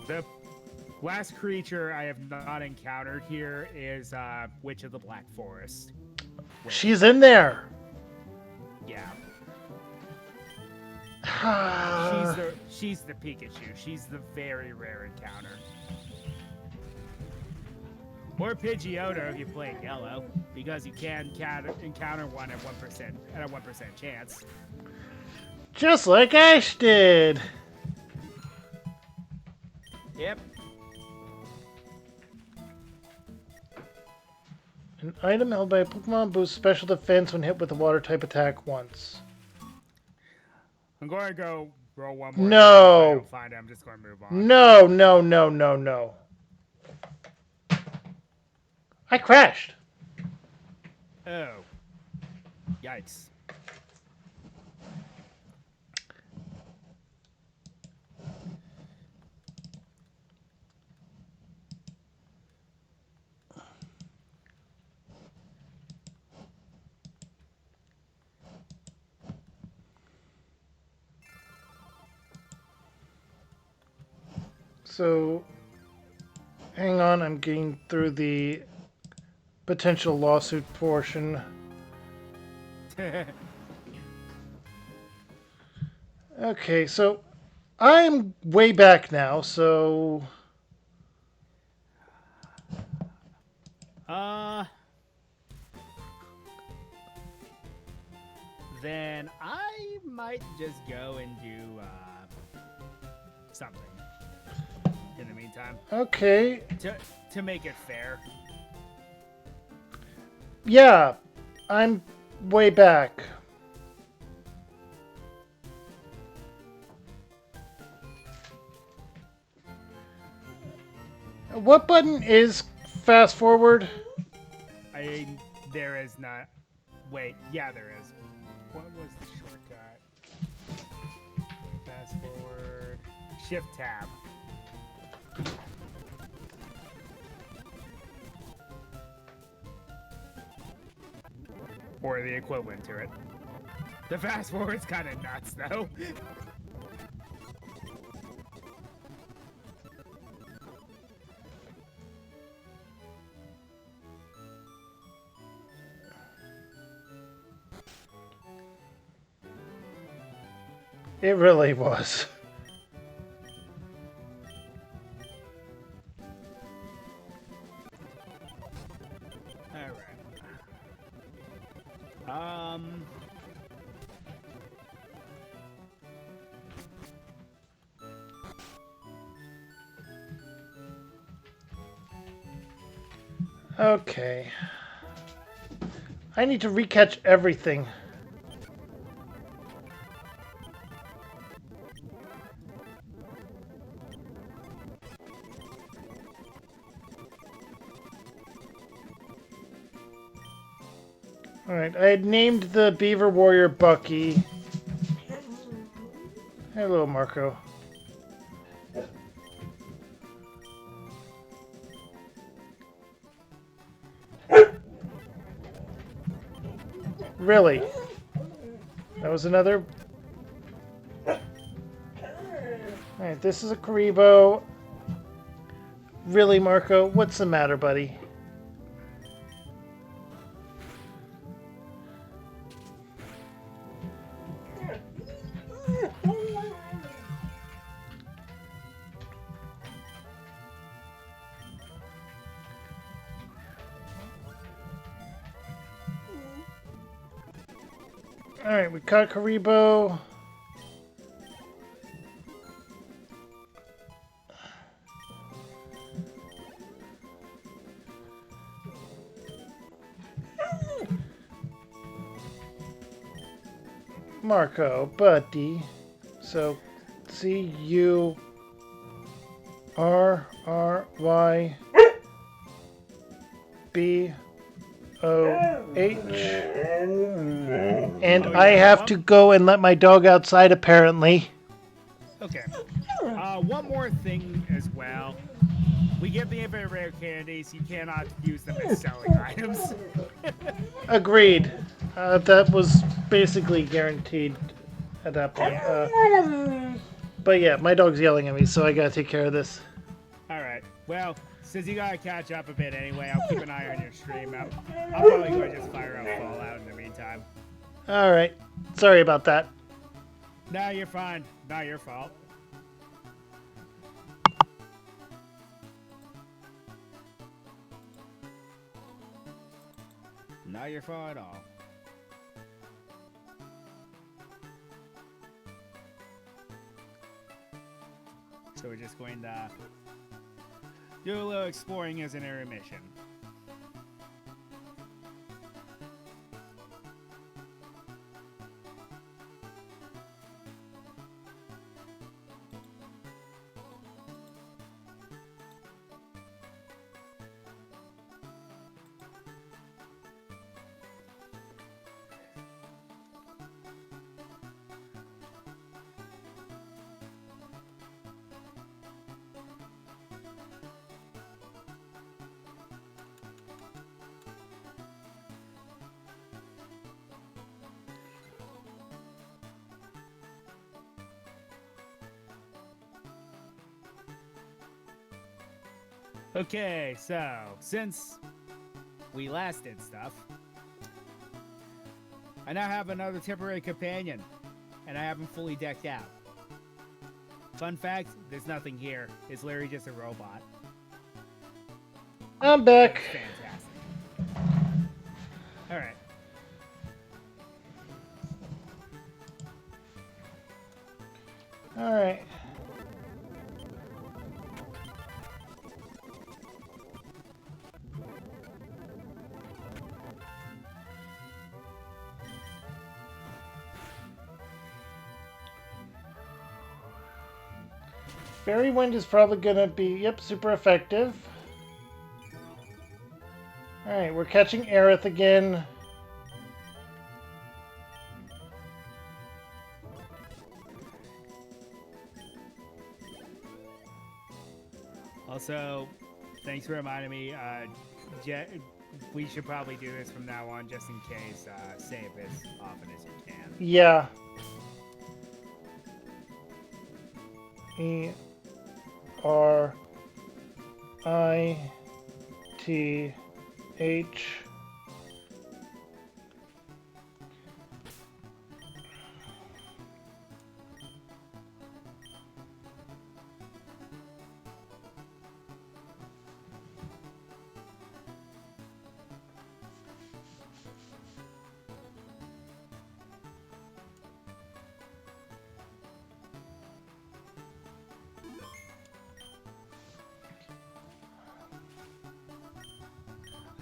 The last creature I have not encountered here is Witch of the Black Forest. Wait. She's in there. Yeah. Ah. she's the Pikachu. She's the very rare encounter. Or Pidgeotto if you play yellow, because you can encounter one at 1% at a 1% chance. Just like Ash did. Yep. An item held by a Pokemon boosts special defense when hit with a water type attack once. I'm going to go roll one more. No. If I don't find it, I'm just going to move on. No, no, no, no, no. I crashed. Oh. Yikes. So, hang on, I'm getting through the potential lawsuit portion. Okay, so I'm way back now, so... Then I might just go and do something in the meantime. Okay. To make it fair. Yeah, I'm way back. What button is fast forward? There is not. Wait, yeah, there is. What was the shortcut? Fast forward. Shift tab. Or the equivalent to it. The fast forward's kind of nuts, though. It really was. Alright. Okay. I need to recatch everything. Alright, I had named the Beaver Warrior Bucky. Hello, Marco. Really? That was another... Alright, this is a Karibo. Really, Marco? What's the matter, buddy? Alright, we caught Karibo. Marco, buddy. So, Curryboh. And Oh, I yeah. have to go and let my dog outside, apparently. Okay. One more thing as well. We get the infinite rare candies. You cannot use them as selling items. Agreed. That was basically guaranteed at that point. But yeah, my dog's yelling at me, so I gotta take care of this. Alright. Well, since you gotta catch up a bit anyway, I'll keep an eye on your stream. I'll probably go just fire up Fallout in the meantime. Alright. Sorry about that. No, you're fine. Not your fault. Not your fault at all. So we're just going to do a little exploring as an intermission. Okay, so since we last did stuff, I now have another temporary companion, and I have him fully decked out. Fun fact, there's nothing here. It's literally just a robot. I'm back. Fantastic. Alright. Alright. Fairy Wind is probably gonna be, yep, super effective. Alright, we're catching Aerith again. Also, thanks for reminding me. We should probably do this from now on, just in case. Save as often as you can. Yeah. ERITH.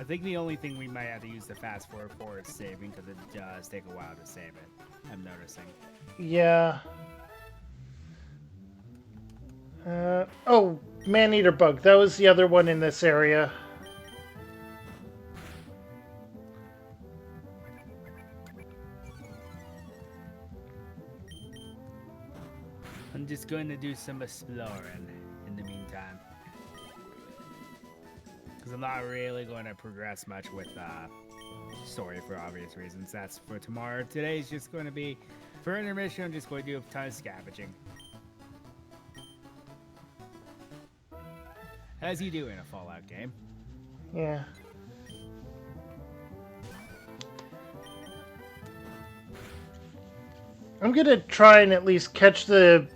I think the only thing we might have to use the fast forward for is saving, because it does take a while to save it. I'm noticing. Yeah. Oh, man-eater bug. That was the other one in this area. I'm just going to do some exploring in the meantime, because I'm not really going to progress much with story for obvious reasons. That's for tomorrow. Today's just going to be, for intermission, I'm just going to do a ton of scavenging. As you do in a Fallout game. Yeah. I'm gonna try and at least catch the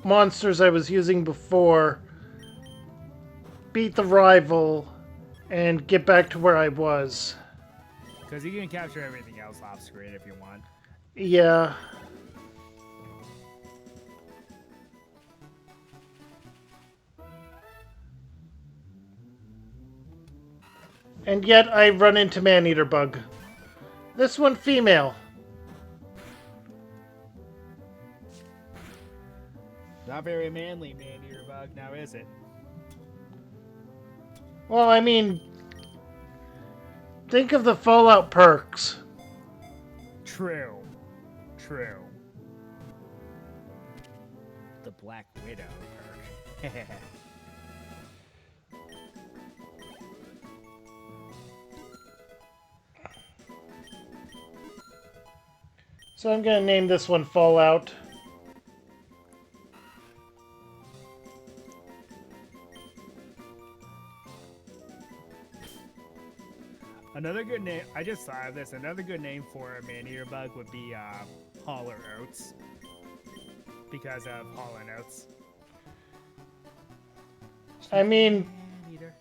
monsters I was using before, beat the rival, and get back to where I was. Because you can capture everything else off screen if you want. Yeah. And yet I run into man-eater bug. This one female. Not very manly, man-eater bug, now is it? Well, I mean, think of the Fallout perks. True. True. The Black Widow perk. So I'm gonna name this one Fallout. Another good name, I just thought of this, another good name for a man-eater bug would be Holler Oats. Because of Holler Oats. I mean,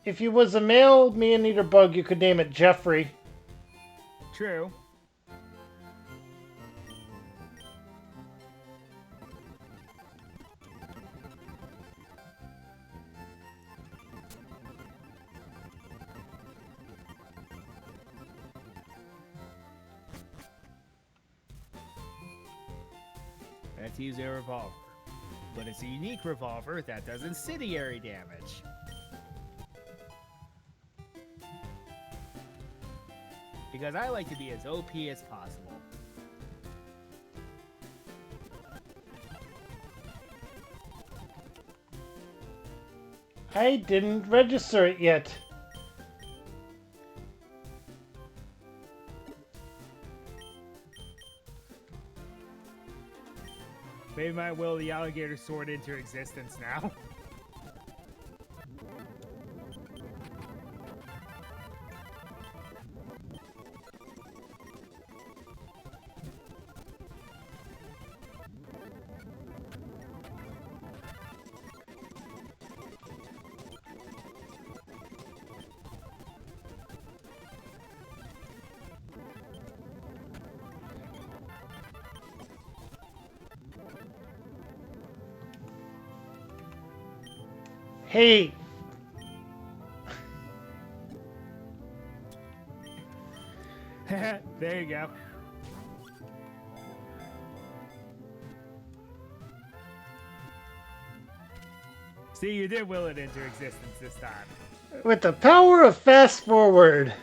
if you was a male man-eater bug, you could name it Jeffrey. True. Let's use a revolver. But it's a unique revolver that does incendiary damage. Because I like to be as OP as possible. I didn't register it yet. Maybe might will the alligator sword into existence now. Hey. There you go. See, you did will it into existence this time. With the power of fast forward.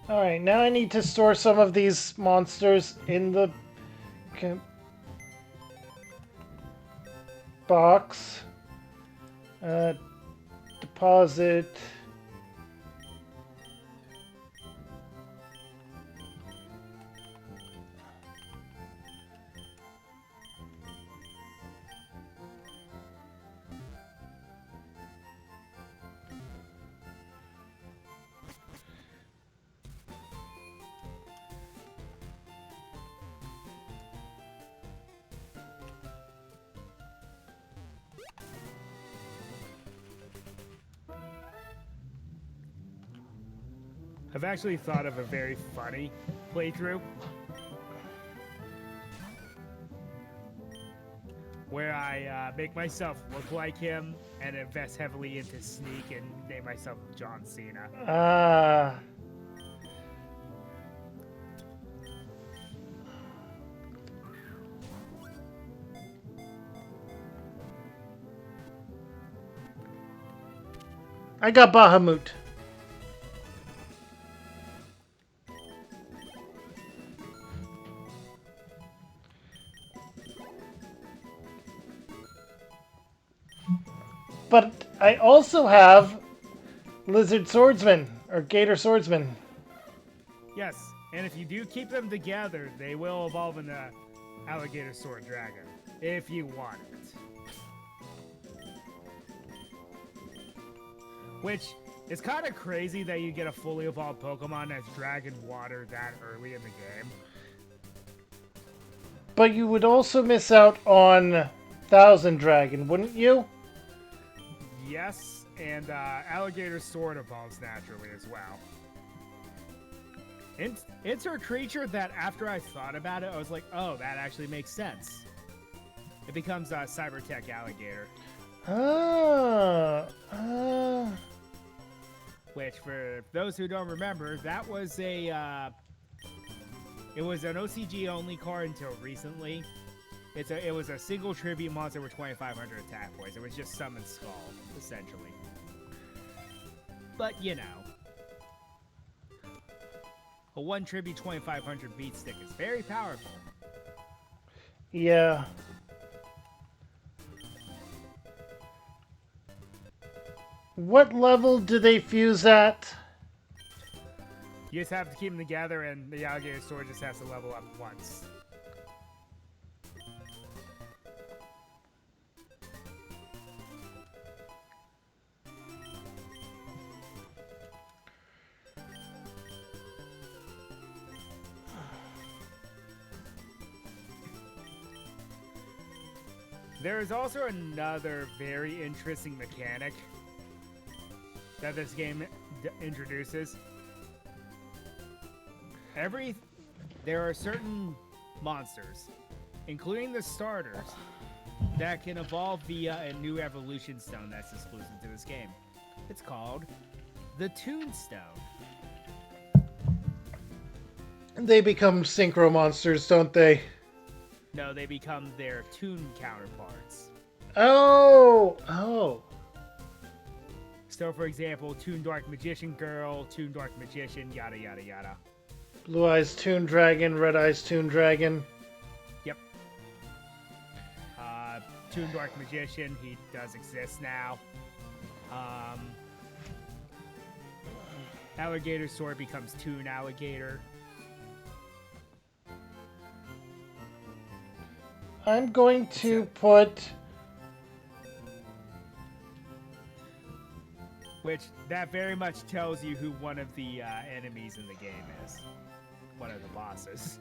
Alright, now I need to store some of these monsters in the box. Uh, deposit. I've actually thought of a very funny playthrough where I make myself look like him and invest heavily into sneak and name myself John Cena. Ah. I got Bahamut. But I also have Lizard Swordsman, or Gator Swordsman. Yes, and if you do keep them together, they will evolve into Alligator Sword Dragon, if you want it. Which is kind of crazy that you get a fully evolved Pokemon as Dragon Water that early in the game. But you would also miss out on Thousand Dragon, wouldn't you? Yes, and Alligator Sword evolves naturally as well. It's a creature that after I thought about it, I was like, oh, that actually makes sense. It becomes a Cybertech Alligator. Which, for those who don't remember, that was a it was an OCG only card until recently. It was a single tribute monster with 2,500 attack points. It was just Summon Skull, essentially. But you know, a 1 tribute 2,500 beat stick is very powerful. Yeah. What level do they fuse at? You just have to keep them together, and the Alligator Sword just has to level up once. There is also another very interesting mechanic that this game introduces. There are certain monsters, including the starters, that can evolve via a new evolution stone that's exclusive to this game. It's called the Toonstone. They become synchro monsters, don't they? No, they become their Toon counterparts. Oh. So, for example, Toon Dark Magician Girl, Toon Dark Magician, yada yada yada. Blue Eyes Toon Dragon, Red Eyes Toon Dragon. Yep. Toon Dark Magician, he does exist now. Alligator Sword becomes Toon Alligator. I'm going to put... Which, that very much tells you who one of the enemies in the game is. One of the bosses.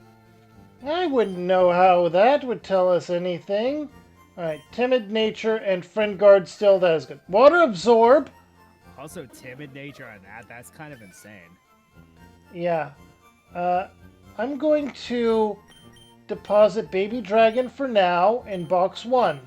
I wouldn't know how that would tell us anything. Alright, Timid Nature and Friend Guard still, that is good. Water Absorb. Also, Timid Nature on that, that's kind of insane. Yeah. I'm going to deposit Baby Dragon for now in box 1.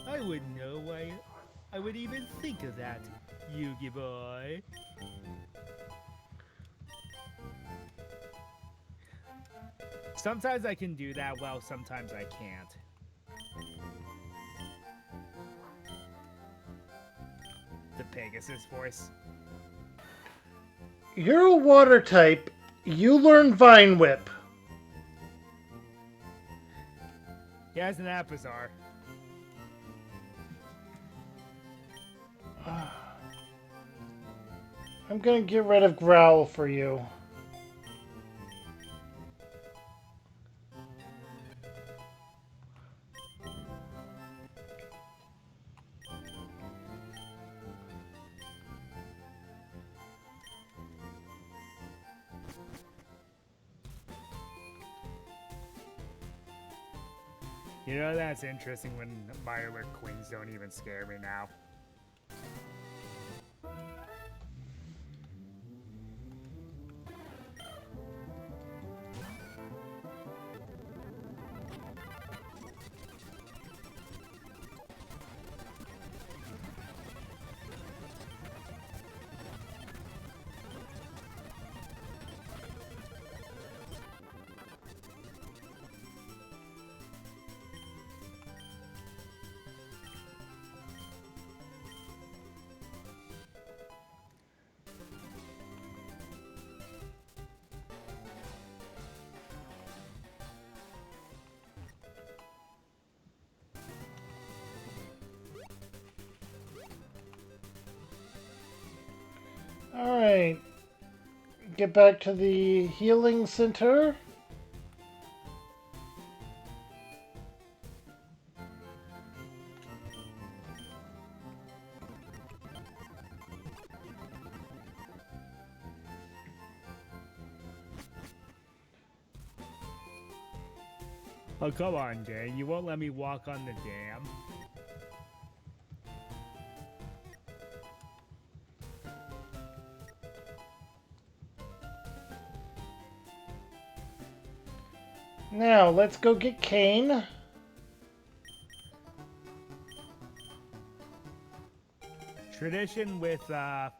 I wouldn't know why I would even think of that, Yugi boy. Sometimes I can do that well, sometimes I can't. The Pegasus voice. You're a water type. You learn Vine Whip. Yeah, isn't that bizarre? I'm gonna get rid of Growl for you. You know, that's interesting when Mirelurk Queens don't even scare me now. Alright. Get back to the healing center. Oh, come on, Jay. You won't let me walk on the dam? Now, let's go get Kane. Tradition with the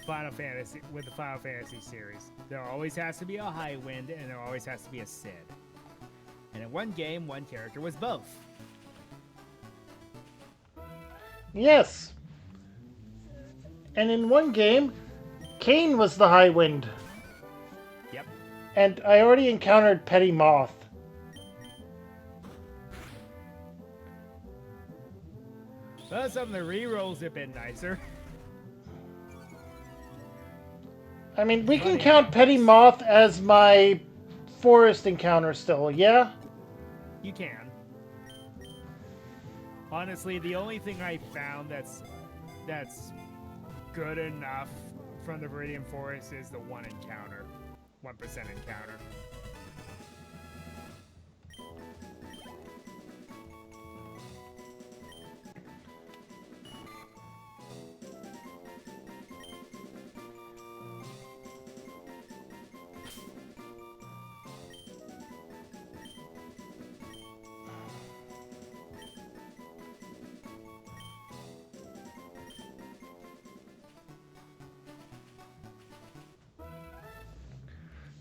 Final Fantasy series. There always has to be a High Wind, and there always has to be a Sid. And in one game, one character was both. Yes. And in one game, Kane was the High Wind. Yep. And I already encountered Petty Moth. Well, some of the rerolls have been nicer. I mean, we can Funny count how Petty it's- Moth as my forest encounter still, yeah? You can. Honestly, the only thing I found that's good enough from the Viridian Forest is the one encounter. 1% encounter.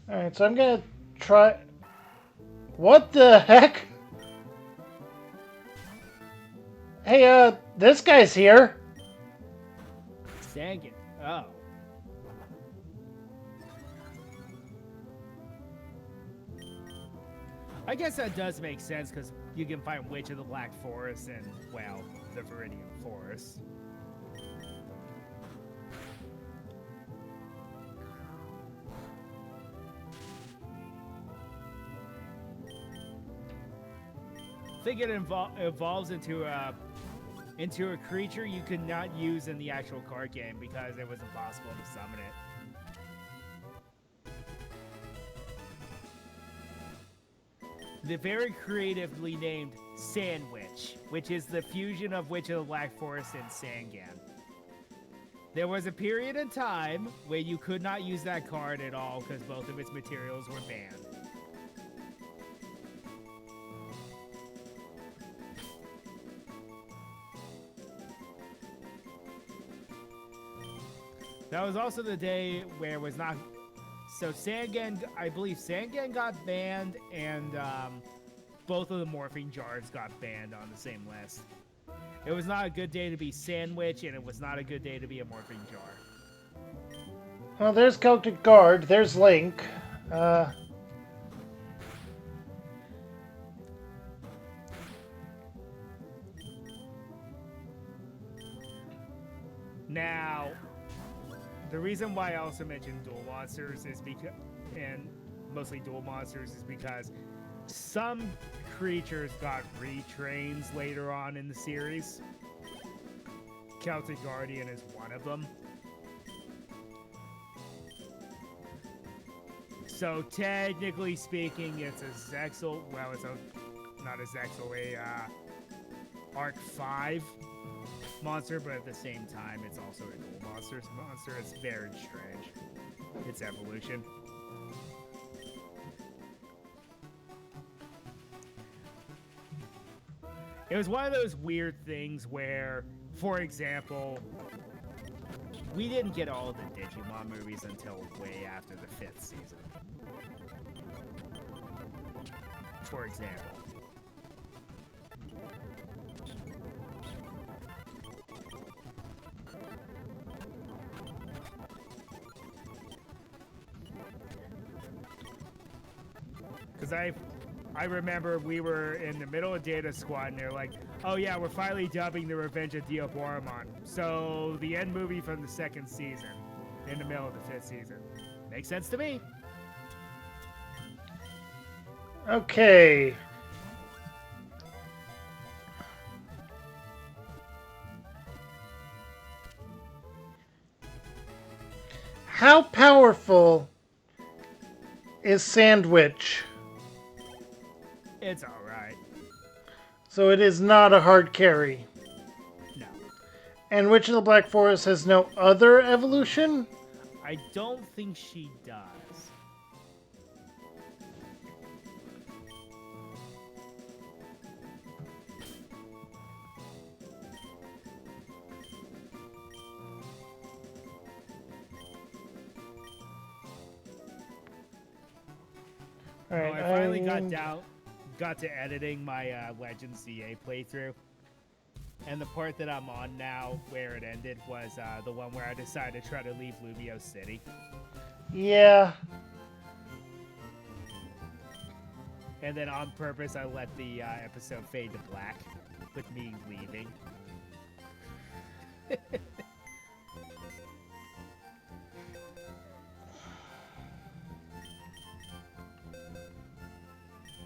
Alright, so I'm gonna try... What the heck? Hey, this guy's here. Sangan. Oh. I guess that does make sense because you can find Witch of the Black Forest and, well, the Viridian Forest. I think it evolves into a creature you could not use in the actual card game because it was impossible to summon it. The very creatively named Sandwich, which is the fusion of Witch of the Black Forest and Sangan. There was a period in time where you could not use that card at all because both of its materials were banned. That was also the day where it was not so Sangan, I believe Sangan got banned, and both of the morphing jars got banned on the same list. It was not a good day to be Sandwich, and it was not a good day to be a morphing jar. Well, there's Celtic Guard. There's Link. Now, the reason why I also mentioned dual monsters is because, and mostly dual monsters, is because some creatures got retrains later on in the series. Celtic Guardian is one of them. So technically speaking, it's a Zexal. Well, it's not a Zexal, a Arc 5 monster, but at the same time, it's also a dual monster. It's very strange. Its evolution. It was one of those weird things where, for example, we didn't get all the Digimon movies until way after the 5th season. For example. Because I remember we were in the middle of Data Squad, and they're like, oh yeah, we're finally dubbing The Revenge of Diaboromon. So the end movie from the 2nd season, in the middle of the 5th season. Makes sense to me. Okay. How powerful is Sandwich? It's alright. So it is not a hard carry. No. And Witch of the Black Forest has no other evolution? I don't think she does. All right, I finally got to editing my Legends ZA playthrough. And the part that I'm on now, where it ended, was the one where I decided to try to leave Lubio City. Yeah. And then on purpose, I let the episode fade to black with me leaving.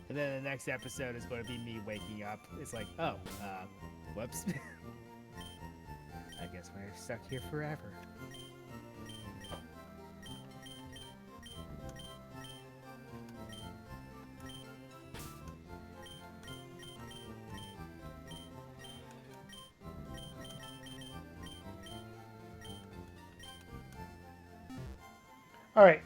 And then the next episode is going to be me waking up. It's like, oh, whoops. I guess we're stuck here forever. All right.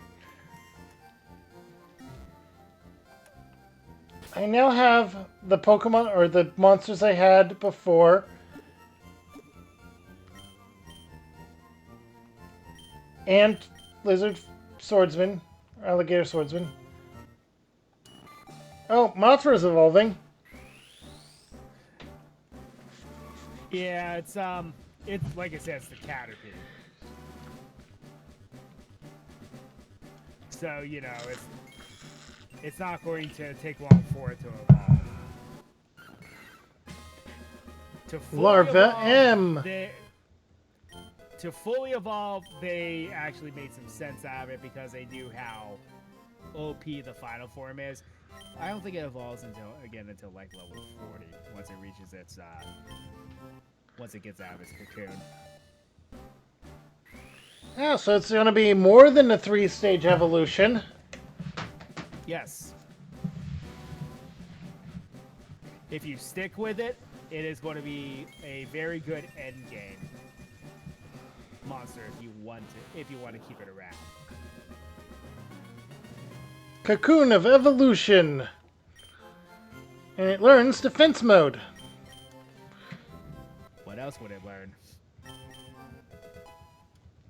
I now have the Pokemon, or the monsters I had before. And Lizard Swordsman, or Alligator Swordsman. Oh, Mothra is evolving. Yeah, it's like I said, it's the Caterpie. So, you know, it's not going to take long for it to evolve. To fully Larva evolve, M. To fully evolve, they actually made some sense out of it because they knew how OP the final form is. I don't think it evolves until like level 40 once it reaches its once it gets out of its cocoon. Yeah, so it's going to be more than a 3-stage evolution. Yes. If you stick with it, it is going to be a very good end game monster if you want to keep it around. Cocoon of Evolution. And it learns Defense Mode. What else would it learn?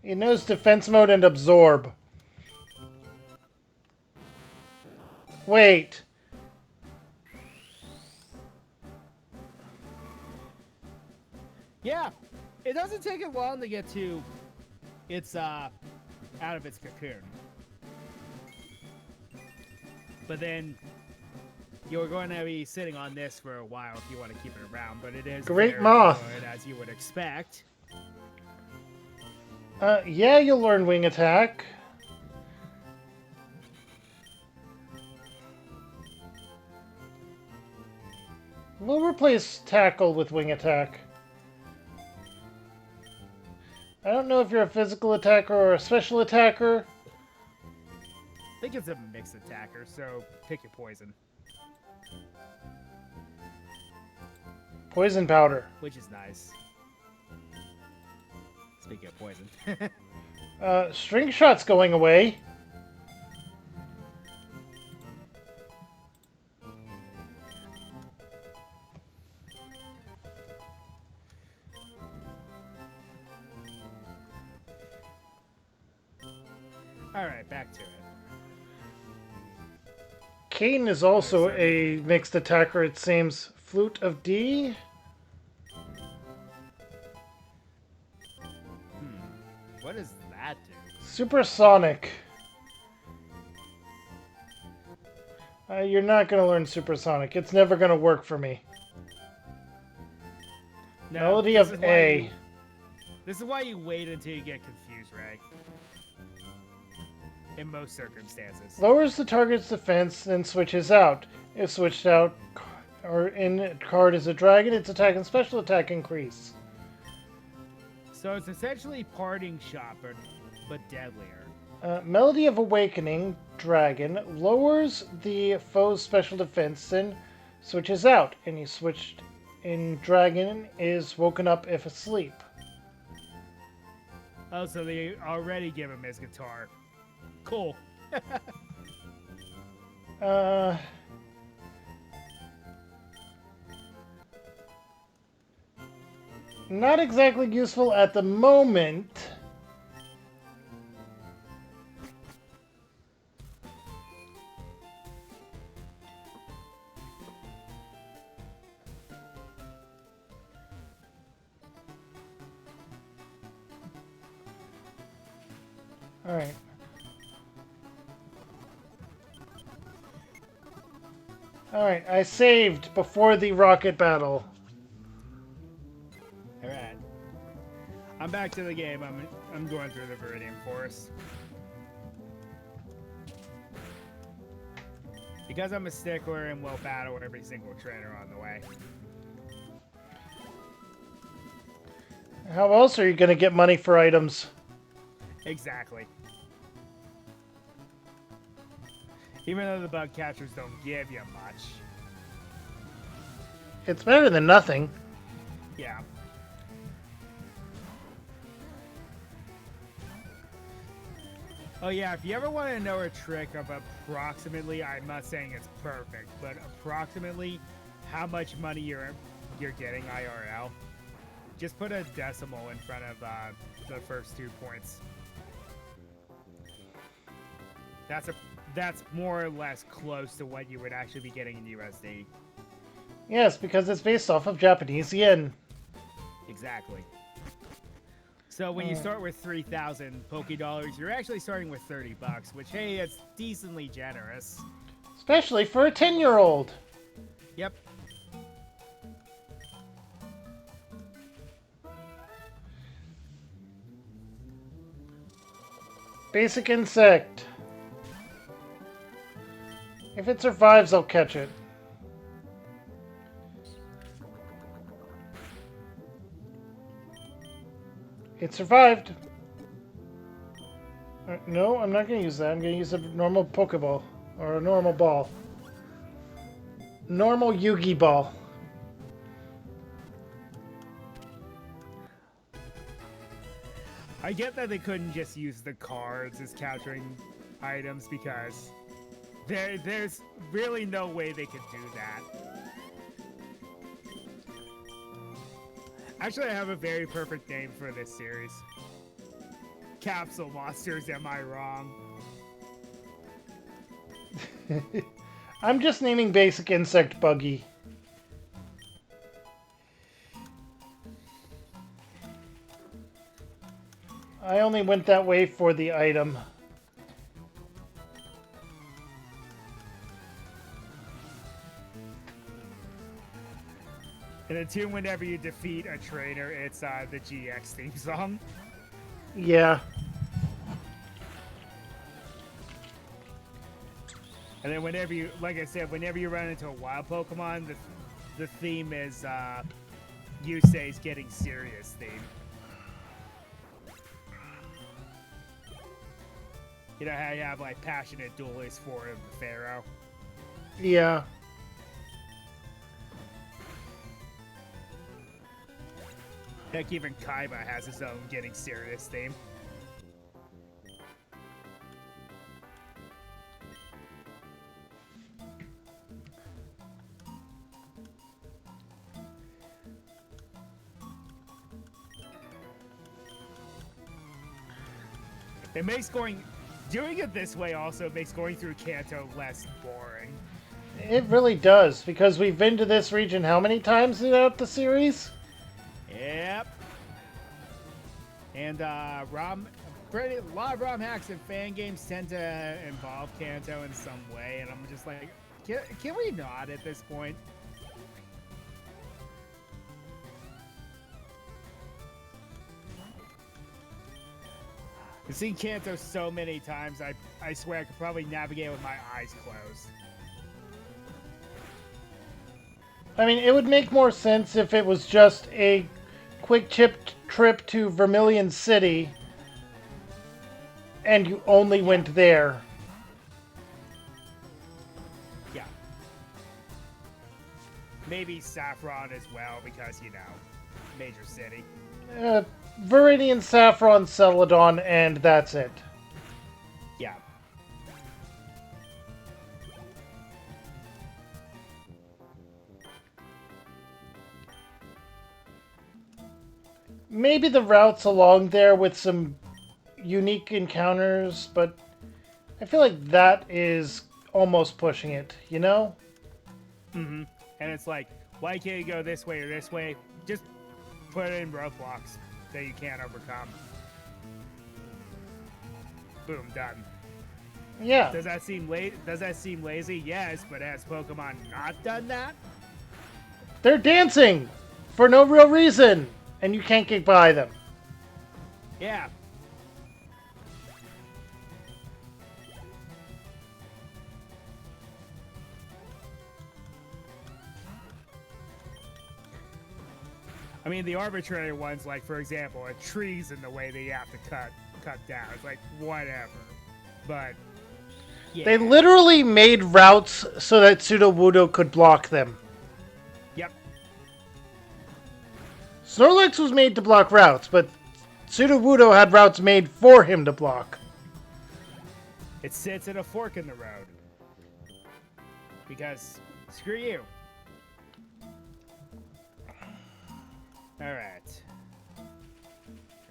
It knows Defense Mode and Absorb. Wait. Yeah, it doesn't take it long to get to its out of its cocoon. But then you're going to be sitting on this for a while if you want to keep it around, but it is Great very moth. good as you would expect. Yeah, you'll learn wing attack. We'll replace tackle with wing attack. I don't know if you're a physical attacker or a special attacker. I think it's a mixed attacker, so pick your poison, Poison powder. which is nice. Speaking of poison. String shot's going away. All right, back to it. Caden is also a mixed attacker, it seems. Flute of D. What does that do? Supersonic. You're not going to learn supersonic. It's never going to work for me. No, Melody this of is A. This is why you wait until you get confused, Ray. In most circumstances. Lowers the target's defense, then switches out. If switched out or in card is a dragon, its attack and special attack increase. So it's essentially parting shot, but deadlier. Melody of Awakening, dragon, lowers the foe's special defense, then switches out. Any switched in dragon is woken up if asleep. Oh, so they already give him his guitar. Cool. Not exactly useful at the moment. Alright. Alright, I saved before the rocket battle. Alright. I'm back to the game. I'm going through the Viridian Forest. Because I'm a stickler and will battle every single trainer on the way. How else are you going to get money for items? Exactly. Even though the bug catchers don't give you much. It's better than nothing. Yeah. Oh yeah, if you ever want to know a trick of approximately, I'm not saying it's perfect, but approximately how much money you're getting IRL, just put a decimal in front of the first 2 points. That's more or less close to what you would actually be getting in USD. Yes, because it's based off of Japanese yen. Exactly. So when you start with 3,000 Poke Dollars, you're actually starting with $30, which, hey, it's decently generous. Especially for a 10-year-old. Yep. Basic insect. If it survives, I'll catch it. It survived. No, I'm not going to use that. I'm going to use a normal Pokeball. Or a normal ball. Normal Yugi ball. I get that they couldn't just use the cards as countering items because there's really no way they could do that. Actually, I have a very perfect name for this series. Capsule Monsters, am I wrong? I'm just naming basic insect buggy. I only went that way for the item. In a tune, whenever you defeat a trainer, it's the GX theme song. Yeah. And then whenever you, like I said, whenever you run into a wild Pokemon, the theme is Yusei's Getting Serious theme. You know how you have like passionate duelists for the Pharaoh? Yeah. Heck, even Kaiba has his own Getting Serious theme. It makes doing it this way also makes going through Kanto less boring. It really does, because we've been to this region how many times throughout the series? Yep. And a lot of ROM hacks and fan games tend to involve Kanto in some way, and I'm just like, can we not at this point? I've seen Kanto so many times, I swear I could probably navigate with my eyes closed. I mean, it would make more sense if it was just a quick trip to Vermilion City and you only went there. Yeah. Maybe Saffron as well, because, you know, major city. Viridian, Saffron, Celadon, and that's it. Yeah. Maybe the routes along there with some unique encounters, but I feel like that is almost pushing it, you know? Mm-hmm. And it's like, why can't you go this way or this way? Just put in roadblocks that you can't overcome. Boom, done. Yeah. Does that seem lazy? Yes, but has Pokemon not done that? They're dancing for no real reason, and you can't get by them. Yeah. I mean, the arbitrary ones, like, for example, a tree's in the way that you have to cut down. It's like, whatever. But, yeah. They literally made routes so that Sudowoodo could block them. Yep. Snorlax was made to block routes, but Sudowoodo had routes made for him to block. It sits at a fork in the road. Because, screw you. Alright.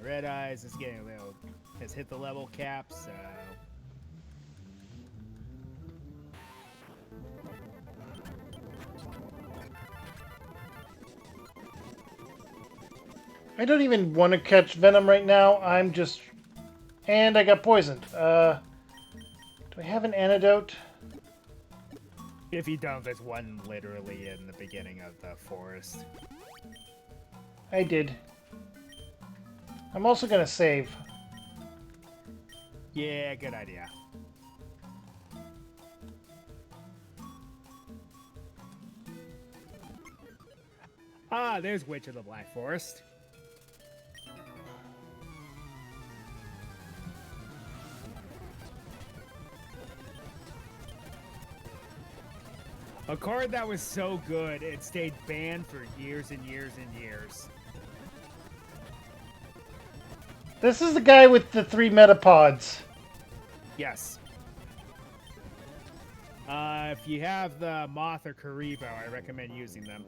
Red Eyes is getting a little... has hit the level cap, so... I don't even want to catch Venom right now. I'm just... And I got poisoned. Do I have an antidote? If you don't, there's one literally in the beginning of the forest. I did. I'm also going to save. Yeah, good idea. Ah, there's Witch of the Black Forest. A card that was so good, it stayed banned for years and years and years. This is the guy with the 3 metapods. Yes. If you have the Moth or Karibo, I recommend using them.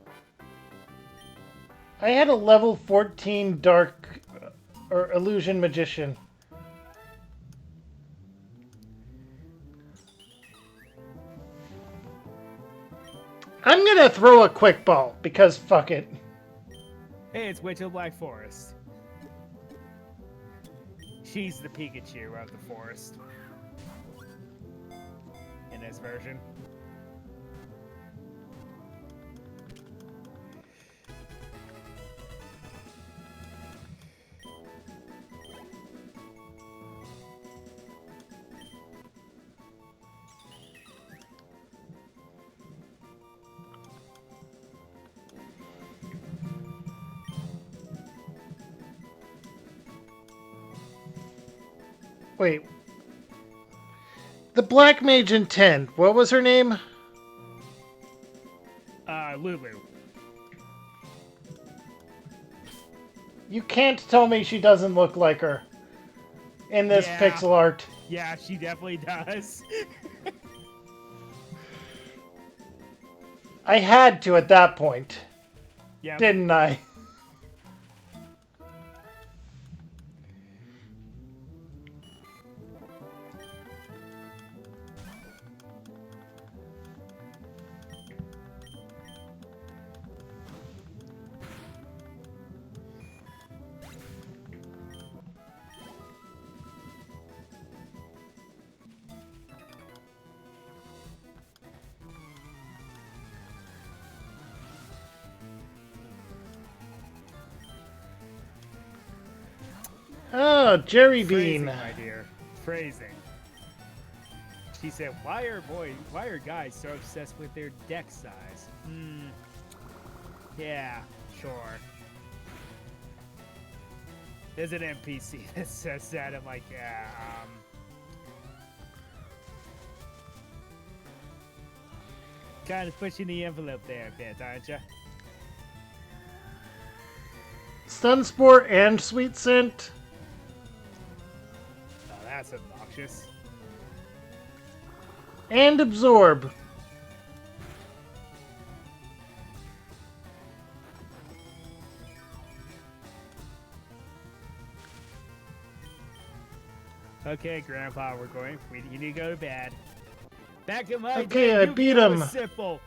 I had a level 14 Dark or Illusion Magician. I'm gonna throw a quick ball because fuck it. Hey, it's Witch of the Black Forest. She's the Pikachu of the forest in this version. Wait. The Black Mage in 10. What was her name? Lulu. You can't tell me she doesn't look like her in this Yeah, pixel art. yeah, she definitely does. I had to at that point, Yep. didn't I? Oh, Jerry Phrasing, Bean. my dear. Phrasing. She said, why are guys so obsessed with their deck size? Yeah, sure. There's an NPC that says that. I'm like, yeah, kind of pushing the envelope there a bit, aren't you? Sunspore and Sweet Scent. Oh, that's obnoxious. And Absorb. Okay, Grandpa, you need to go to bed. Back in my Okay, day, I beat Yu-Gi-Oh! him. Was simple.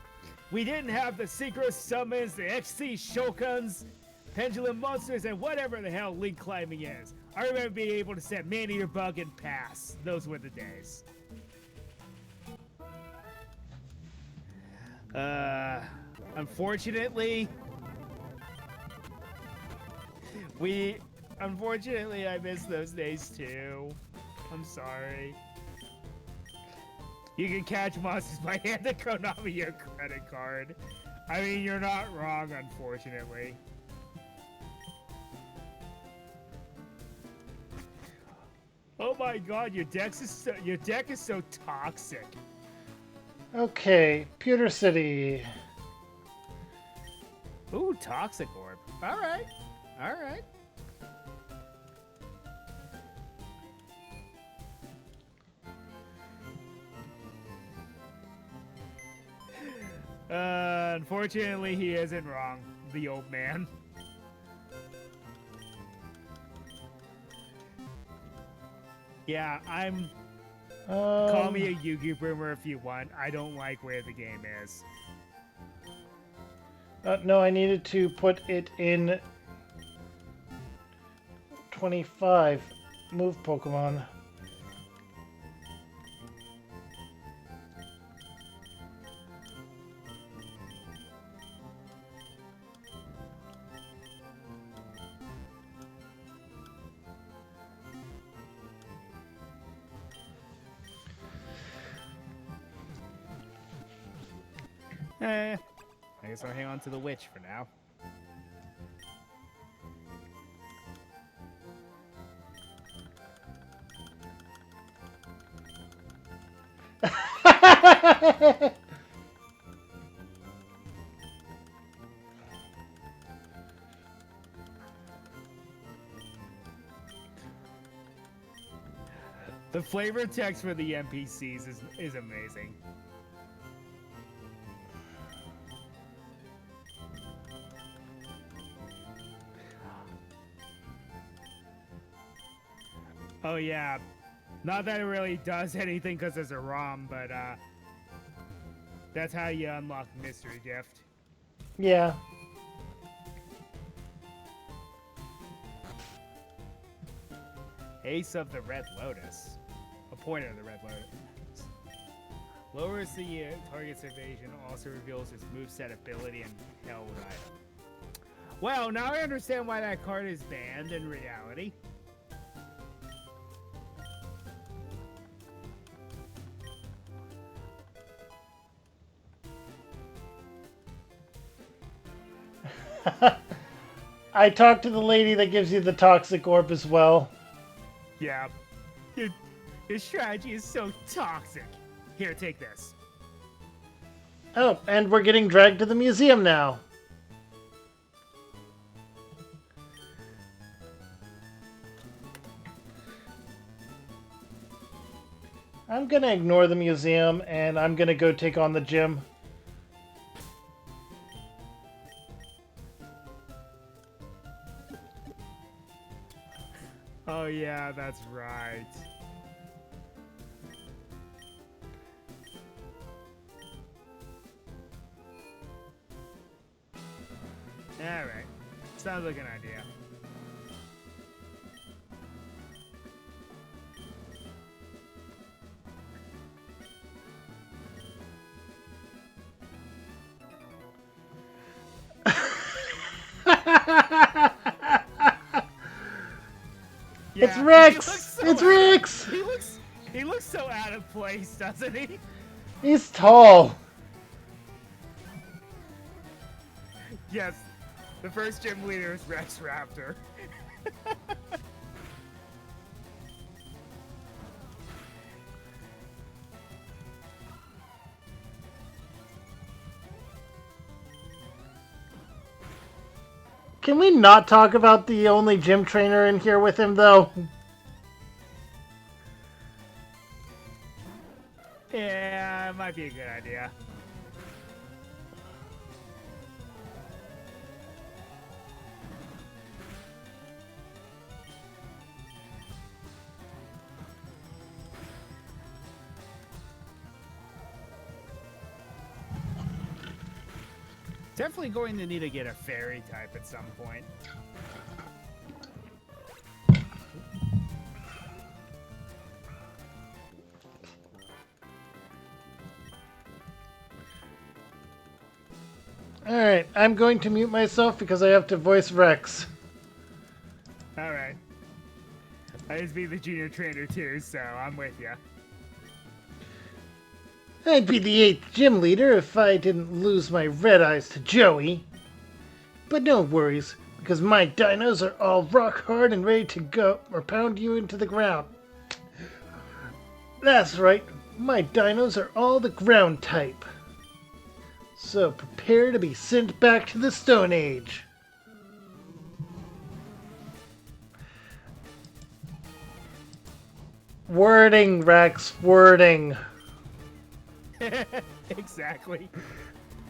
We didn't have the synchro summons, the XC Shokuns, pendulum monsters, and whatever the hell link climbing is. I remember being able to set Man-Eater Bug and pass. Those were the days. Unfortunately, I miss those days too. I'm sorry. You can catch monsters by handing Konami your credit card. I mean, you're not wrong, unfortunately. Oh my god, your deck is so toxic. Okay, Pewter City. Ooh, toxic orb. All right. All right. Unfortunately, he isn't wrong, the old man. Yeah, call me a Yu-Gi boomer if you want. I don't like where the game is. No, I needed to put it in 25. Move Pokemon. I guess I'll hang on to the witch for now. The flavor text for the NPCs is amazing. Oh yeah, not that it really does anything because there's a ROM, but That's how you unlock Mystery Gift. Yeah. Ace of the Red Lotus. A pointer of the Red Lotus. Lowers the target's evasion, also reveals its moveset ability and held item. Well, now I understand why that card is banned in reality. I talked to the lady that gives you the toxic orb as well. Yeah. Your strategy is so toxic. Here, take this. Oh, and we're getting dragged to the museum now. I'm gonna ignore the museum and I'm gonna go take on the gym. Oh, yeah, that's right. Alright. Sounds like an idea. It's Yeah, he looks Rex! so It's out of, Rex! he looks so out of place, doesn't he? He's tall. Yes. The first gym leader is Rex Raptor. Can we not talk about the only gym trainer in here with him, though? Yeah, it might be a good idea. Definitely going to need to get a fairy type at some point. Alright, I'm going to mute myself because I have to voice Rex. Alright. I used to be the junior trainer too, so I'm with ya. I'd be the 8th gym leader if I didn't lose my red eyes to Joey. But no worries, because my dinos are all rock hard and ready to go or pound you into the ground. That's right, my dinos are all the ground type. So prepare to be sent back to the Stone Age. Wording, Rex, wording. Exactly.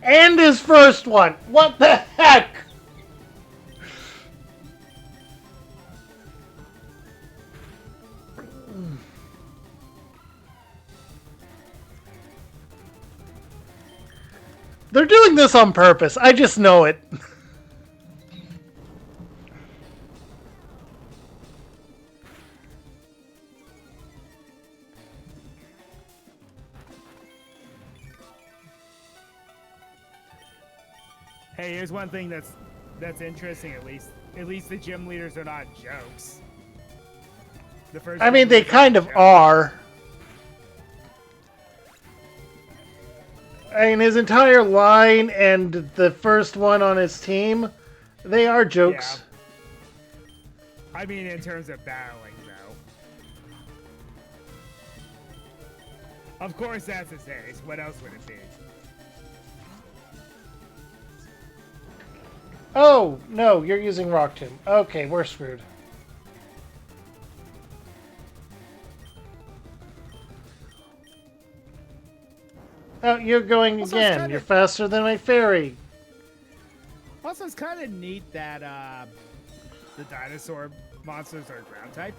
And his first one. What the heck? They're doing this on purpose. I just know it. Hey, here's one thing that's interesting. At least the gym leaders are not jokes. The first. I mean, gym they leaders kind of jokes. are. I mean, his entire line and the first one on his team, they are jokes. Yeah. I mean, in terms of battling, though. Of course, that's his ace. What else would it be? Oh, no, you're using Rock Tomb. Okay, we're screwed. Oh, you're going Also, again. You're faster than my fairy. Also, it's kind of neat that the dinosaur monsters are ground type.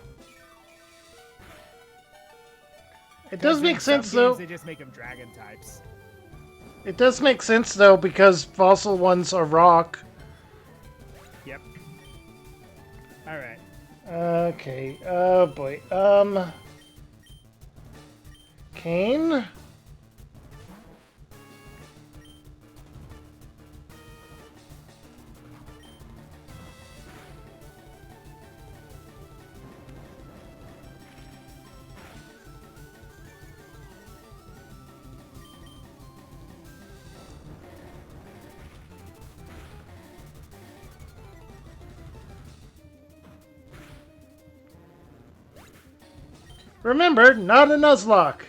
It does make sense, though. They just make them dragon types. It does make sense though because fossil ones are rock. Yep. All right. Okay. Oh boy. Kane. Remember, not a Nuzlocke.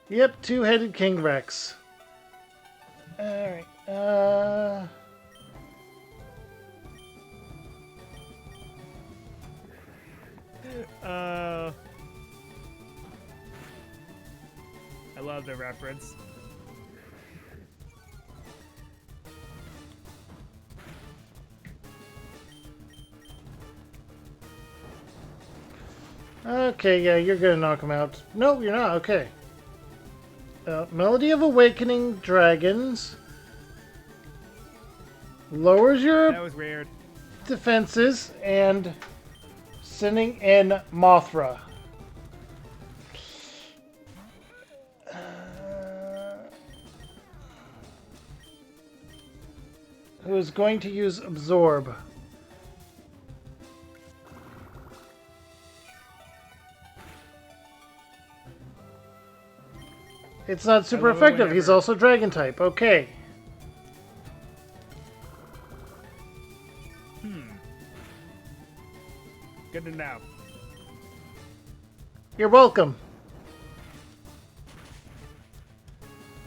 Yep, two-headed King Rex. Alright, Uh, I love the reference. Okay, yeah, you're gonna knock him out. No, you're not, okay. Melody of Awakening Dragons lowers your That was weird. defenses and sending in Mothra. Who is going to use Absorb. It's not I super love it effective. He's whenever. also Dragon type. Okay. Good to know. You're welcome.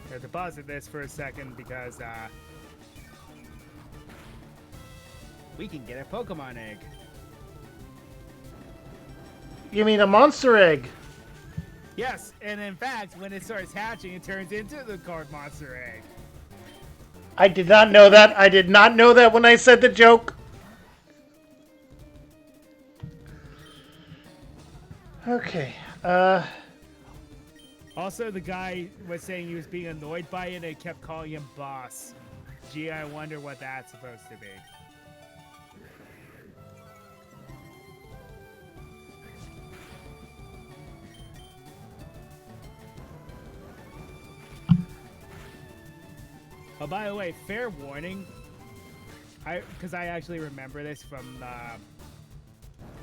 I have to pause at this for a second because we can get a Pokemon egg. You mean a monster egg? Yes, and in fact, when it starts hatching, it turns into the card monster egg. I did not know that. I did not know that when I said the joke. Okay. Also, the guy was saying he was being annoyed by it and kept calling him boss. Gee, I wonder what that's supposed to be. Oh, by the way, fair warning. Because I actually remember this from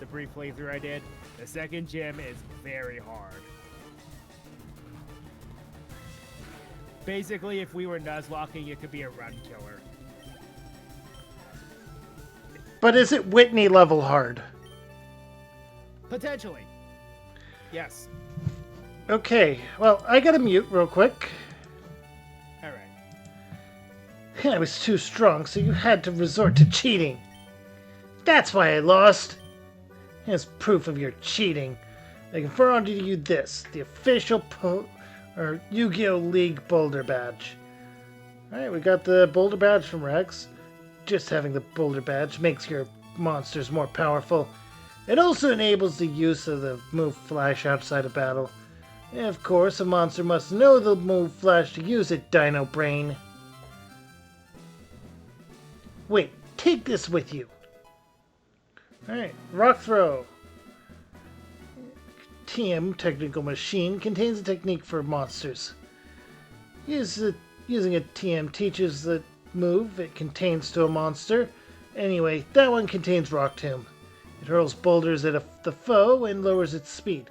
the brief playthrough I did. The second gym is very hard. Basically, if we were Nuzlocking, it could be a run killer. But is it Whitney level hard? Potentially. Yes. Okay. Well, I gotta mute real quick. All right. I was too strong, so you had to resort to cheating. That's why I lost. Here's proof of your cheating. I confer onto you this, the official Yu-Gi-Oh! League Boulder Badge. Alright, we got the Boulder Badge from Rex. Just having the Boulder Badge makes your monsters more powerful. It also enables the use of the move Flash outside of battle. And of course, a monster must know the move Flash to use it, Dino Brain. Wait, take this with you. Alright, Rock Throw. TM, Technical Machine, contains a technique for monsters. Using a TM teaches the move it contains to a monster. Anyway, that one contains Rock Tomb. It hurls boulders at the foe and lowers its speed.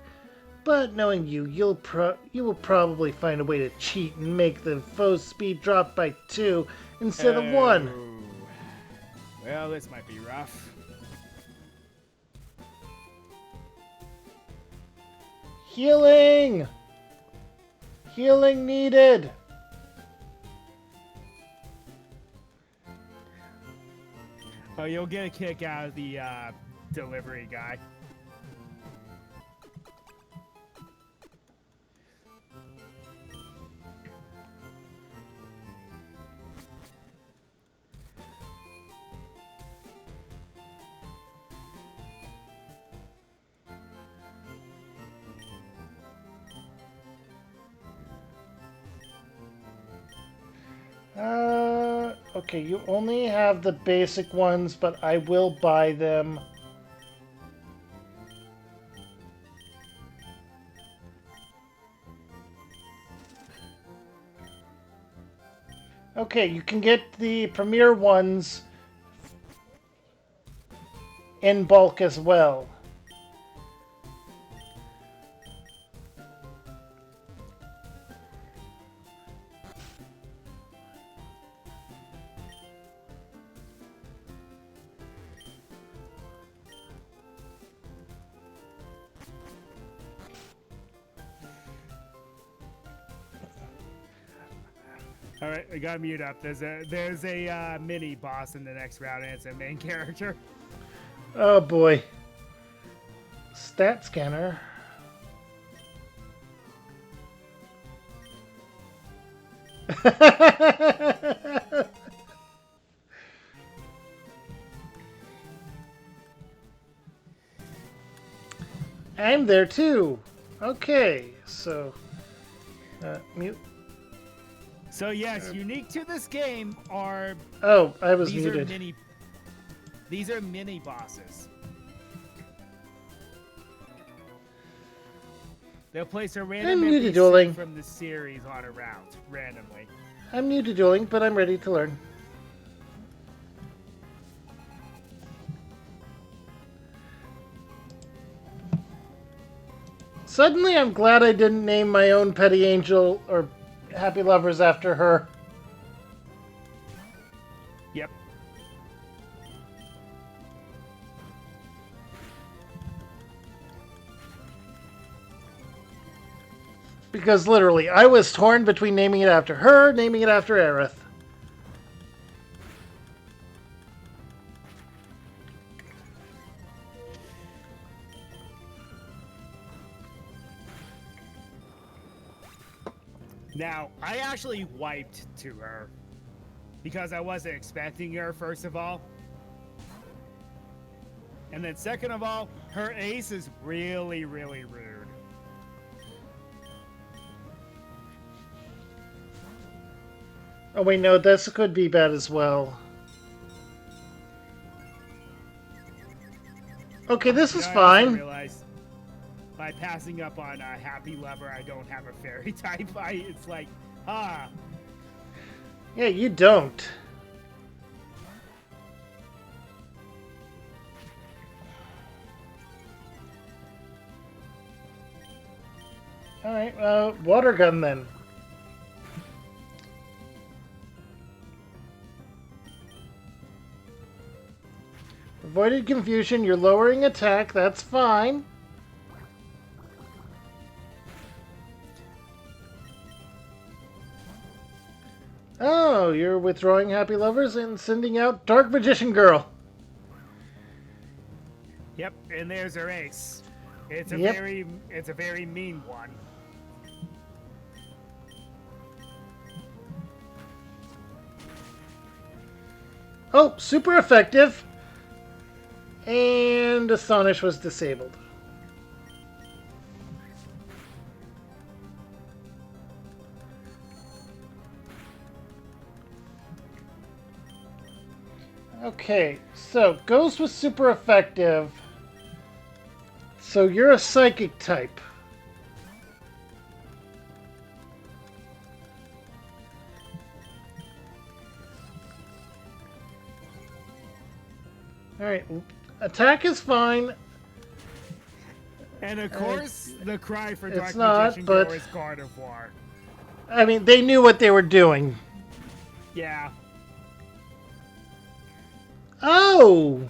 But knowing you, you will probably find a way to cheat and make the foe's speed drop by 2 instead of 1. Well, this might be rough. Healing! Healing needed! Oh, you'll get a kick out of the delivery guy. Okay, you only have the basic ones, but I will buy them. Okay, you can get the premier ones in bulk as well. All right, I got mute up. There's a mini boss in the next round, and it's a main character. Oh boy. Stat scanner. I'm there too. Okay, so mute. So yes, unique to this game are Oh, I was these muted. are mini these are mini bosses. They'll place a random I'm new to NPC dueling. from the series on a route randomly. I'm new to dueling, but I'm ready to learn. Suddenly, I'm glad I didn't name my own petty angel or happy lovers after her. Yep. Because literally, I was torn between naming it after her, naming it after Aerith. Now, I actually wiped to her because I wasn't expecting her, first of all. And then second of all, her ace is really, really rude. Oh wait, no, this could be bad as well. Okay, this is I also fine. realized by passing up on a happy lover, I don't have a fairy type. It's like, ah. Yeah, you don't. Alright, water gun then. Avoided confusion, you're lowering attack, that's fine. Oh, you're withdrawing Happy Lovers and sending out Dark Magician Girl. Yep, and there's her ace. It's a Yep. very mean one. Oh, super effective. And Astonish was disabled. Okay, so Ghost was super effective. So you're a psychic type. Alright, attack is fine. And of course, the cry for Dark not, Magician but- Girl is God of War. I mean, they knew what they were doing. Yeah. Oh!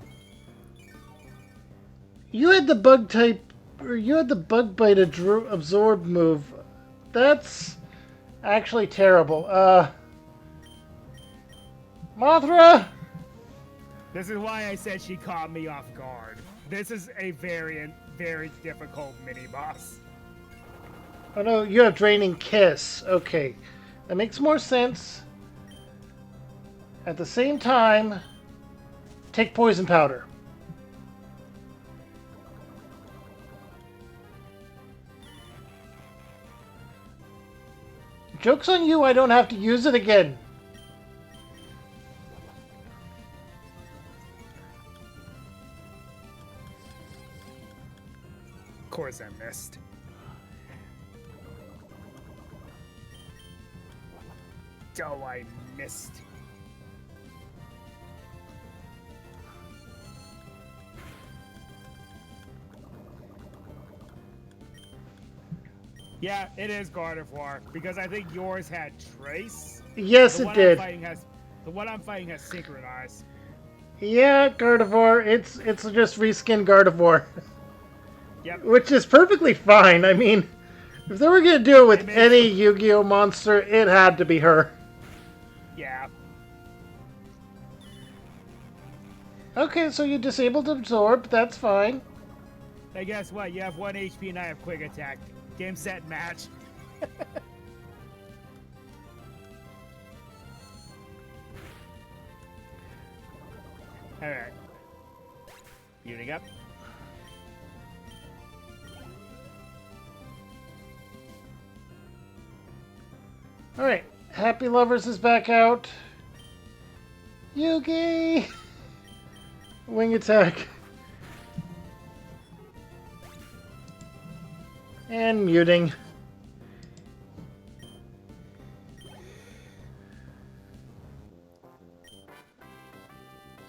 You had the bug type, or you had the bug bite absorb move. That's actually terrible. Mothra! This is why I said she caught me off guard. This is a very, very difficult mini boss. Oh no, you have Draining Kiss. Okay, that makes more sense. At the same time, take Poison Powder. Joke's on you, I don't have to use it again. course I missed. Oh, I missed. Yeah, it is Gardevoir because I think yours had Trace. Yes, The it one I'm did. fighting has the one I'm fighting has Synchronize. Yeah, Gardevoir. It's just reskin Gardevoir, Yep, which is perfectly fine. I mean, if they were gonna do it it with makes any Yu-Gi-Oh monster, it had to be her. yeah. Okay, so you disabled Absorb. That's fine. And guess what? You have 1 HP and I have Quick Attack. Game, set, match. All right, muting up. All right, Happy Lovers is back out. Yugi! Wing attack. And muting.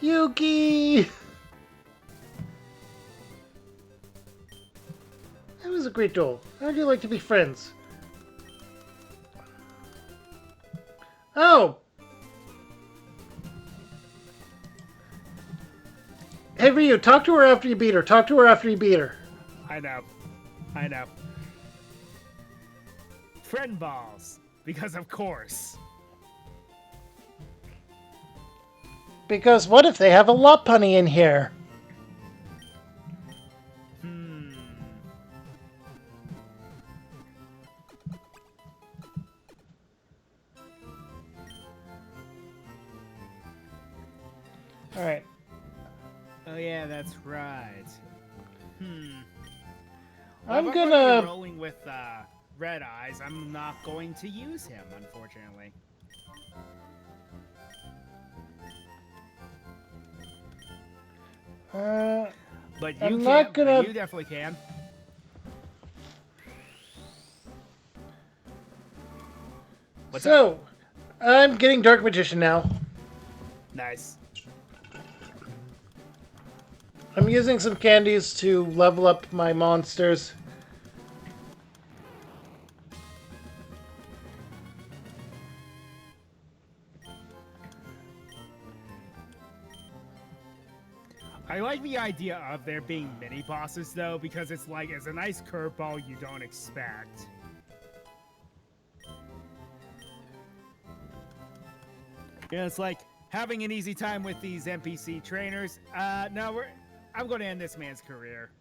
Yugi! That was a great duel. How'd you like to be friends? Oh! Hey Ryu, talk to her after you beat her. Talk to her after you beat her. I know, I know. Friend balls, because of course. Because what if they have a Lopunny in here? Hmm. Alright. Oh yeah, that's right. Hmm. Well, I'm if I'm going to be gonna... rolling with Red Eyes, I'm not going to use him, unfortunately. But you I'm can. not But gonna... you definitely can. What's up? So, I'm getting Dark Magician now. Nice. I'm using some candies to level up my monsters. I like the idea of there being mini bosses though, because it's like it's a nice curveball you don't expect. Yeah, it's like having an easy time with these NPC trainers. No, I'm going to end this man's career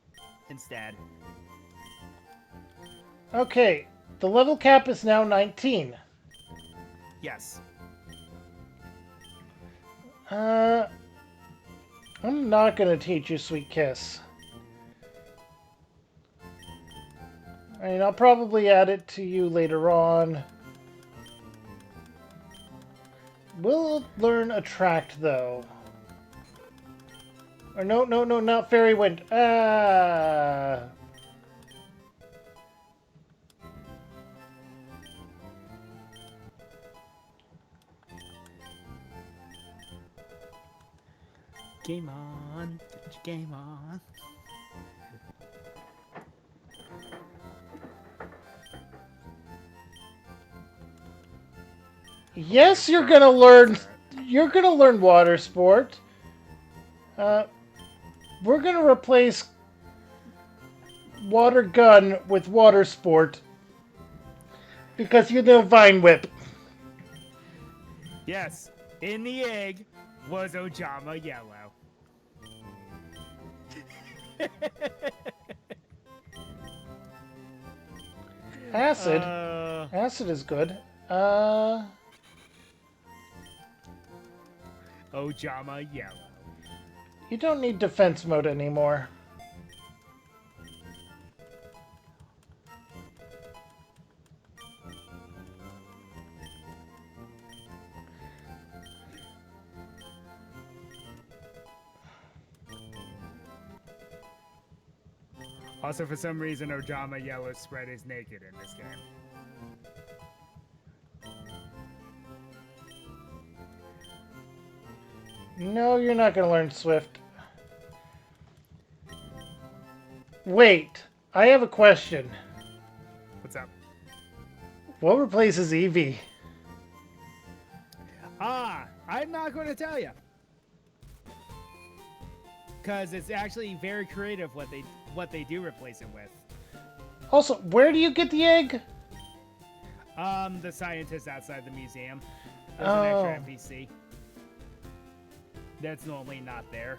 instead. Okay, the level cap is now 19. Yes. I'm not gonna teach you Sweet Kiss. I mean, I'll probably add it to you later on. We'll learn Attract, though. Or no, not Fairy Wind. Ah. Game on. Get your game on. Yes, you're gonna learn. You're gonna learn Water Sport. We're gonna replace Water Gun with Water Sport because you know Vine Whip. Yes. In the egg was Ojama Yellow. Acid. Acid is good. Ojama Yellow. You don't need defense mode anymore. Also, for some reason, Ojama Yellow spread is naked in this game. No, you're not going to learn Swift. Wait, I have a question. What's up? What replaces Eevee? I'm not going to tell you. Because it's actually very creative what they do replace it with. Also, where do you get the egg? The scientist outside the museum. There's an extra NPC that's normally not there.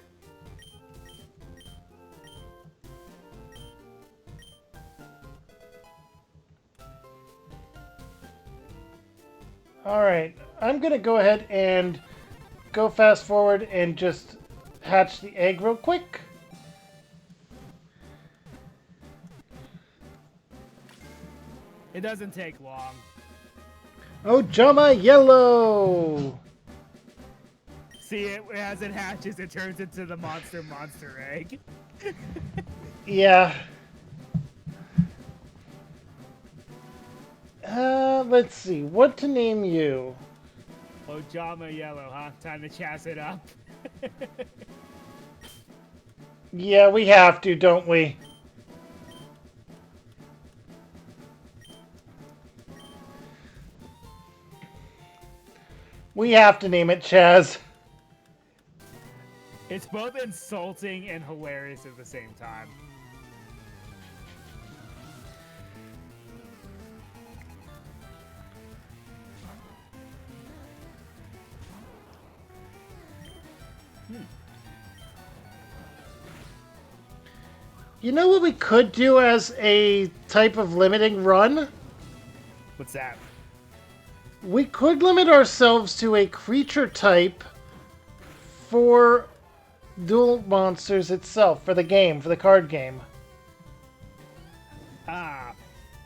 Alright, I'm going to go ahead and go fast forward and just hatch the egg real quick. It doesn't take long. Oh, Jama Yellow! See, as it hatches, it turns into the monster egg. Yeah. Let's see. What to name you? Ojama Yellow, huh? Time to chas it up. Yeah, we have to, don't we? We have to name it Chaz. It's both insulting and hilarious at the same time. You know what we could do as a type of limiting run? What's that? We could limit ourselves to a creature type for Duel Monsters itself, for the game, for the card game.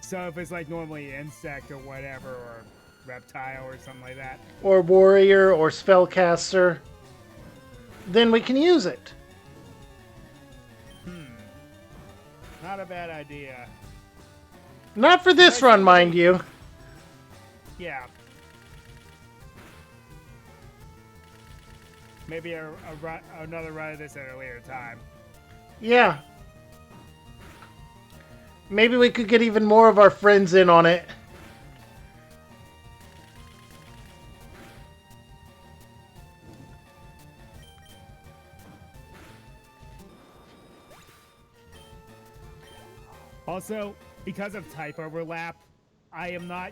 So if it's like normally insect or whatever, or reptile or something like that. Or warrior or spellcaster, then we can use it. Not a bad idea. Not for this run, mind you. Yeah. Maybe another run of this at a later time. Yeah. Maybe we could get even more of our friends in on it. Also, because of type overlap, I am not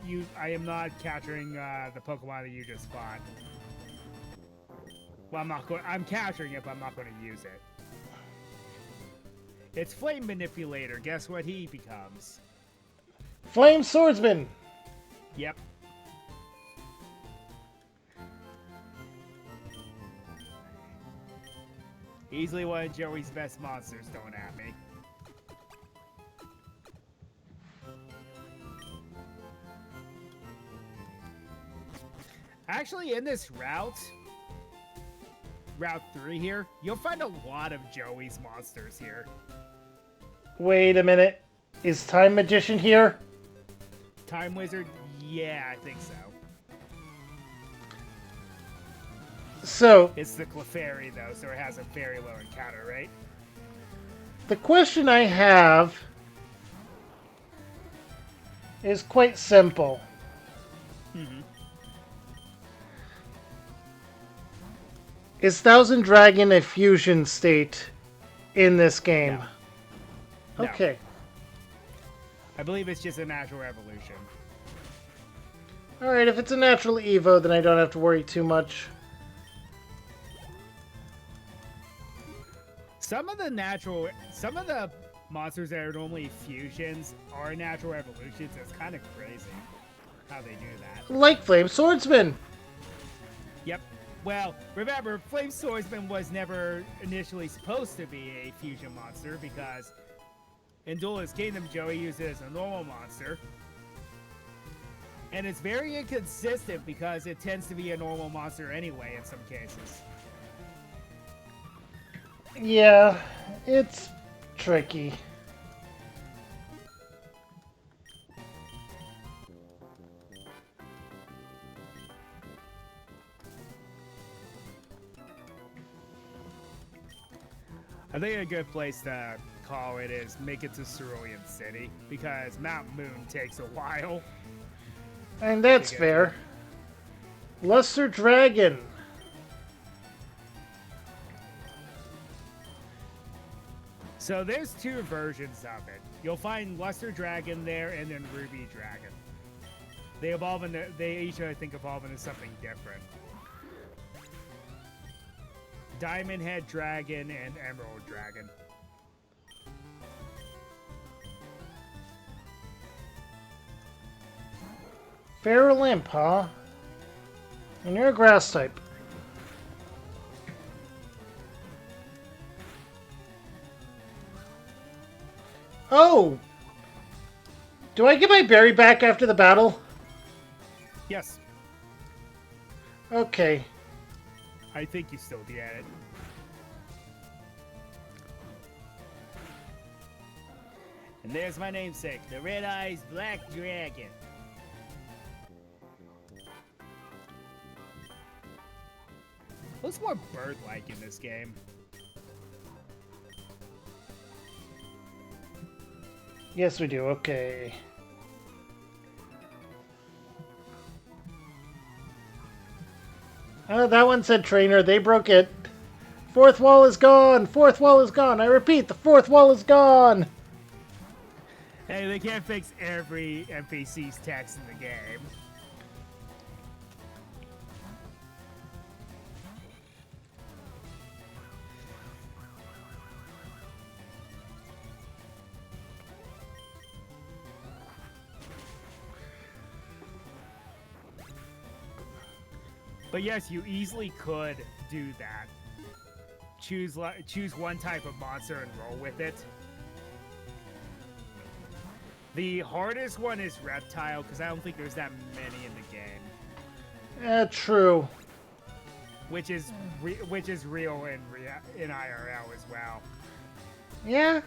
capturing the Pokemon that you just fought. Well, I'm capturing it, but I'm not going to use it. It's Flame Manipulator. Guess what he becomes? Flame Swordsman. Yep. Easily one of Joey's best monsters thrown at me. Actually, in this Route 3 here, you'll find a lot of Joey's monsters here. Wait a minute. Is Time Magician here? Time Wizard? Yeah, I think so. So, It's the Clefairy, though, so it has a very low encounter, right? the question I have is quite simple. Is Thousand Dragon a fusion state in this game? No. Okay. I believe it's just a natural evolution. Alright, if it's a natural Evo, then I don't have to worry too much. Some of the monsters that are normally fusions are natural evolutions. It's kind of crazy how they do that. Like Flame Swordsman. Yep. Well, remember, Flame Swordsman was never initially supposed to be a fusion monster because in Duelist Kingdom, Joey used it as a normal monster. And it's very inconsistent because it tends to be a normal monster anyway in some cases. Yeah, it's tricky. I think a good place to call it is make it to Cerulean City because Mount Moon takes a while And to that's get to. fair. Luster Dragon. So there's two versions of it. You'll find Luster Dragon there and then Ruby Dragon. They evolve into, they each I think evolve into something different. Diamond Head Dragon and Emerald Dragon. Feral Imp, huh? And you're a grass type. Oh! Do I get my berry back after the battle? Yes, Okay. I think you still get it. And there's my namesake, the Red Eyes Black Dragon. Looks more bird-like in this game. Yes, we do. Okay. That one said trainer. They broke it. Fourth wall is gone. Fourth wall is gone. I repeat, the fourth wall is gone. Hey, they can't fix every NPC's text in the game. But yes, you easily could do that. Choose one type of monster and roll with it. The hardest one is Reptile, because I don't think there's that many in the game. True. Which is real in IRL as well. Yeah.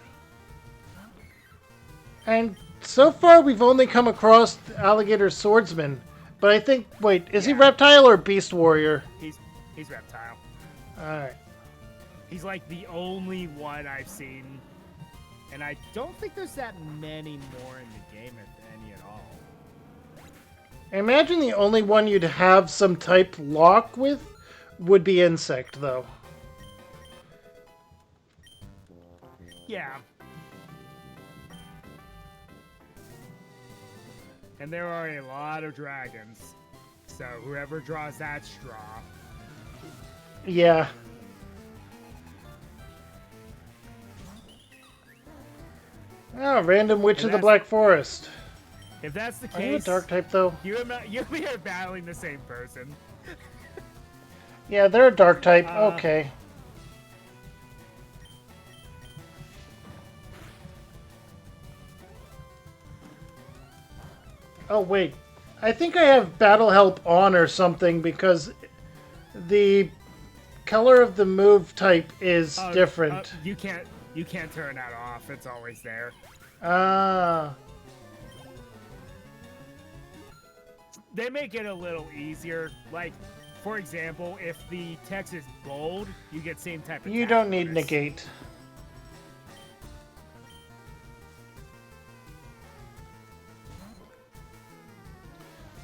And so far, we've only come across Alligator Swordsman. But I think, wait, is he Yeah. Reptile or Beast Warrior? He's Reptile. Alright. He's like the only one I've seen, and I don't think there's that many more in the game, if any at all. I imagine the only one you'd have some type lock with would be Insect, though. Yeah. And there are a lot of dragons, so whoever draws that straw. Yeah. Oh, random Witch And of the that's- Black Forest. If that's the Are you a case, dark type, though? you and me are battling the same person. Yeah, they're a dark type. Uh, Okay. Oh, wait. I think I have Battle Help on or something because the color of the move type is different. You can't turn that off. It's always there. Ah. They make it a little easier. Like, for example, if the text is bold, you get same type of You attack don't need bonus. negate.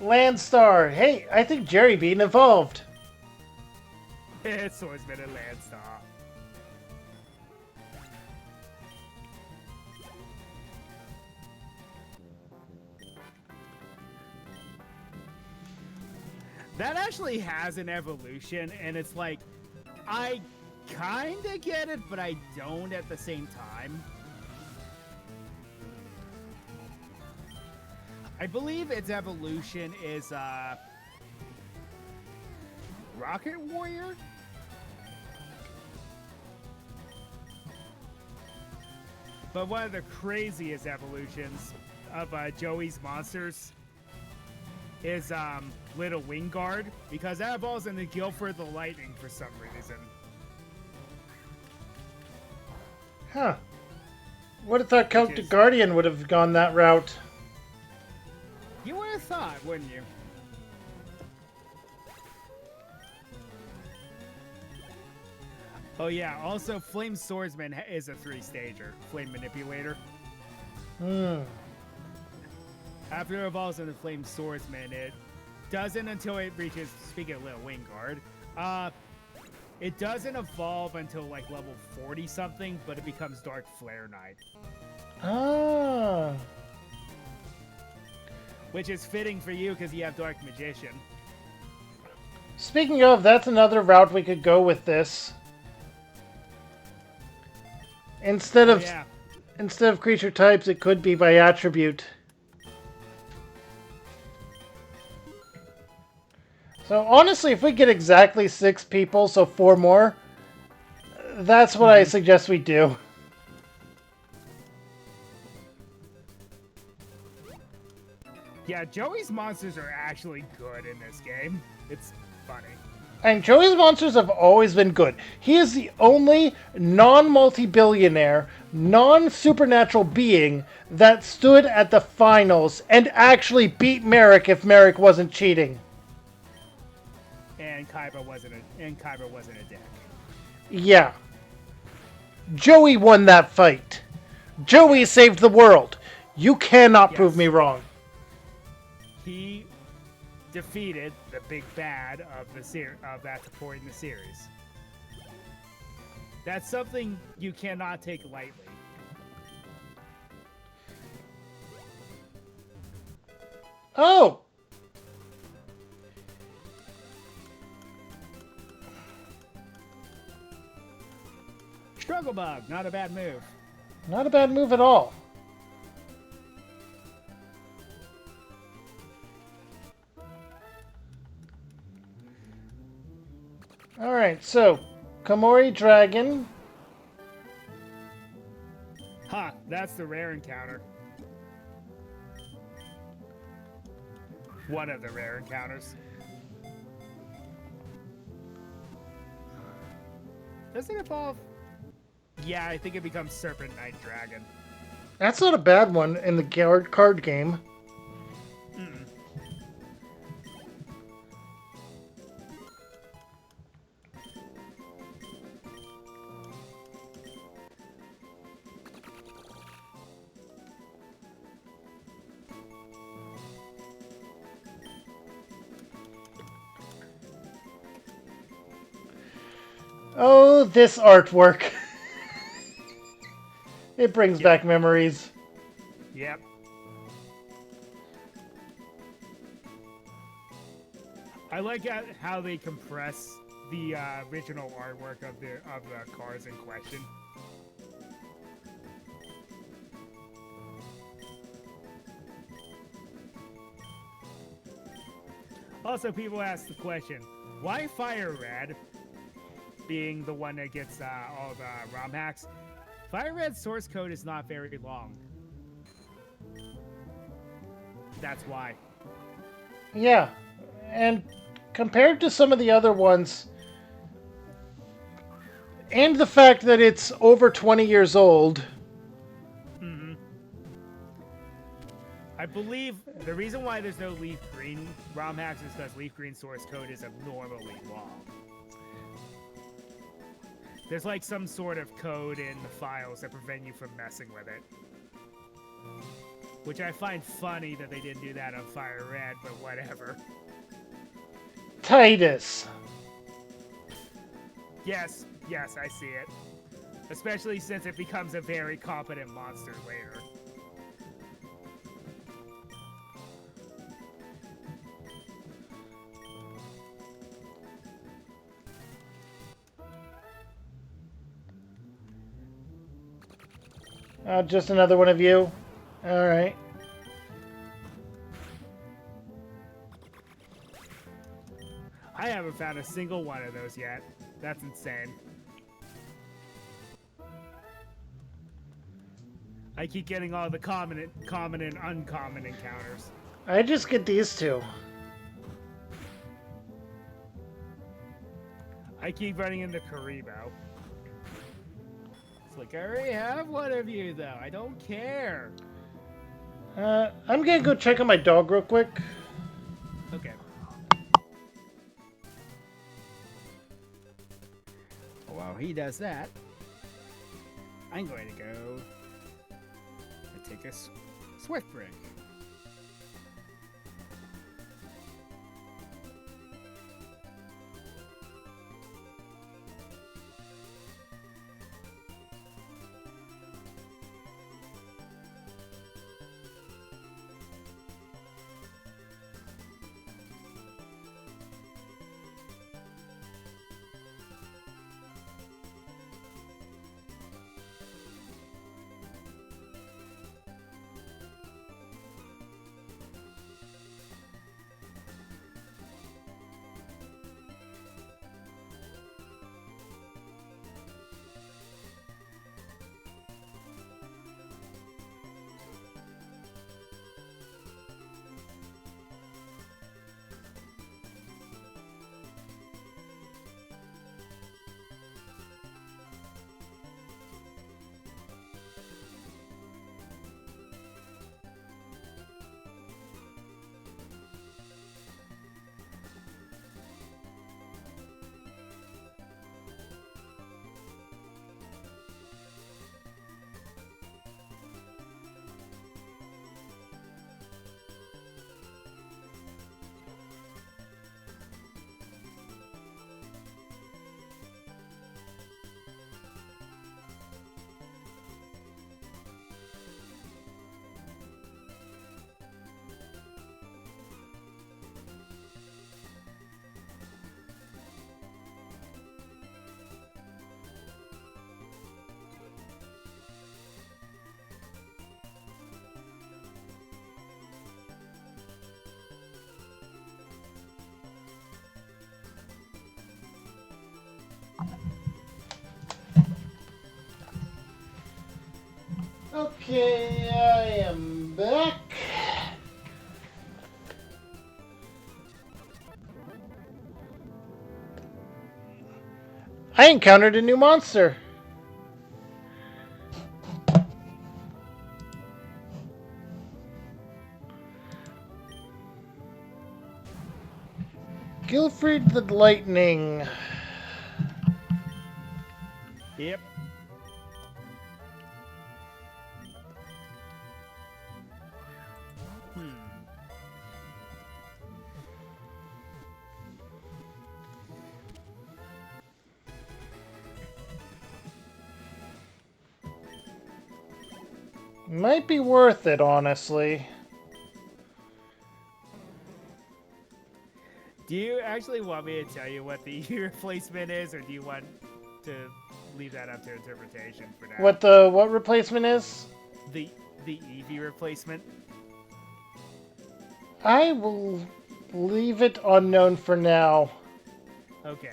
Landstar. Hey, I think Jerry Bean evolved. It's always been a Landstar. That actually has an evolution, and it's like, I kinda get it, but I don't at the same time. I believe its evolution is, Rocket Warrior? But one of the craziest evolutions of Joey's monsters is Little Wingguard, because that evolves into Guilford the Lightning for some reason. Huh. Would have thought Celtic is- Guardian would have gone that route. You would have thought, wouldn't you? Oh yeah. Also, Flame Swordsman is a 3-stager. Flame Manipulator. Hmm. After it evolves into Flame Swordsman, it doesn't until it reaches. Speaking of Little Wing Guard, it doesn't evolve until like level 40 something, but it becomes Dark Flare Knight, Ah. which is fitting for you because you have Dark Magician. Speaking of, that's another route we could go with this. Instead Oh of yeah. instead of creature types, it could be by attribute. So honestly, if we get exactly 6 people, so 4 more, that's what I Mm-hmm. suggest we do. Yeah, Joey's monsters are actually good in this game. It's funny. And Joey's monsters have always been good. He is the only non-multi-billionaire, non-supernatural being that stood at the finals and actually beat Merrick if Merrick wasn't cheating. And Kyber wasn't a dick. Yeah. Joey won that fight. Joey Yes. saved the world. You cannot prove me Yes. wrong. He defeated the big bad of of that point in the series. That's something you cannot take lightly. Oh, Struggle Bug, not a bad move. not a bad move at all. Alright, so Komori Dragon. Ha, that's the rare encounter. One of the rare encounters. Does it evolve? Yeah, I think it becomes Serpent Knight Dragon. That's not a bad one in the card game. Mm-mm. Oh, this artwork. It brings Yep. back memories. Yep. I like how they compress the original artwork of the cars in question. Also, people ask the question, why Fire Red, being the one that gets all the ROM hacks? Fire Red's source code is not very long. That's why. Yeah, and compared to some of the other ones, and the fact that it's over 20 years old. Mm-hmm. I believe the reason why there's no Leaf Green ROM hacks is because Leaf Green source code is abnormally long. There's like some sort of code in the files that prevent you from messing with it. Which I find funny that they didn't do that on Fire Red, but whatever. Titus. Yes, I see it. Especially since it becomes a very competent monster later. Just another one of you. Alright. I haven't found a single one of those yet. That's insane. I keep getting all the common and uncommon encounters. I just get these two. I keep running into Karibo. It's like, I already have one of you, though. I don't care. I'm gonna go check on my dog real quick. Okay. Oh, wow, he does that, I'm going to go and take a swift break. Okay, I am back. I encountered a new monster. Gilfried the Lightning. Yep. Hmm. Might be worth it, honestly. Do you actually want me to tell you what the replacement is, or do you want to leave that up to interpretation for now? What replacement is? The the Eevee replacement. I will leave it unknown for now. Okay.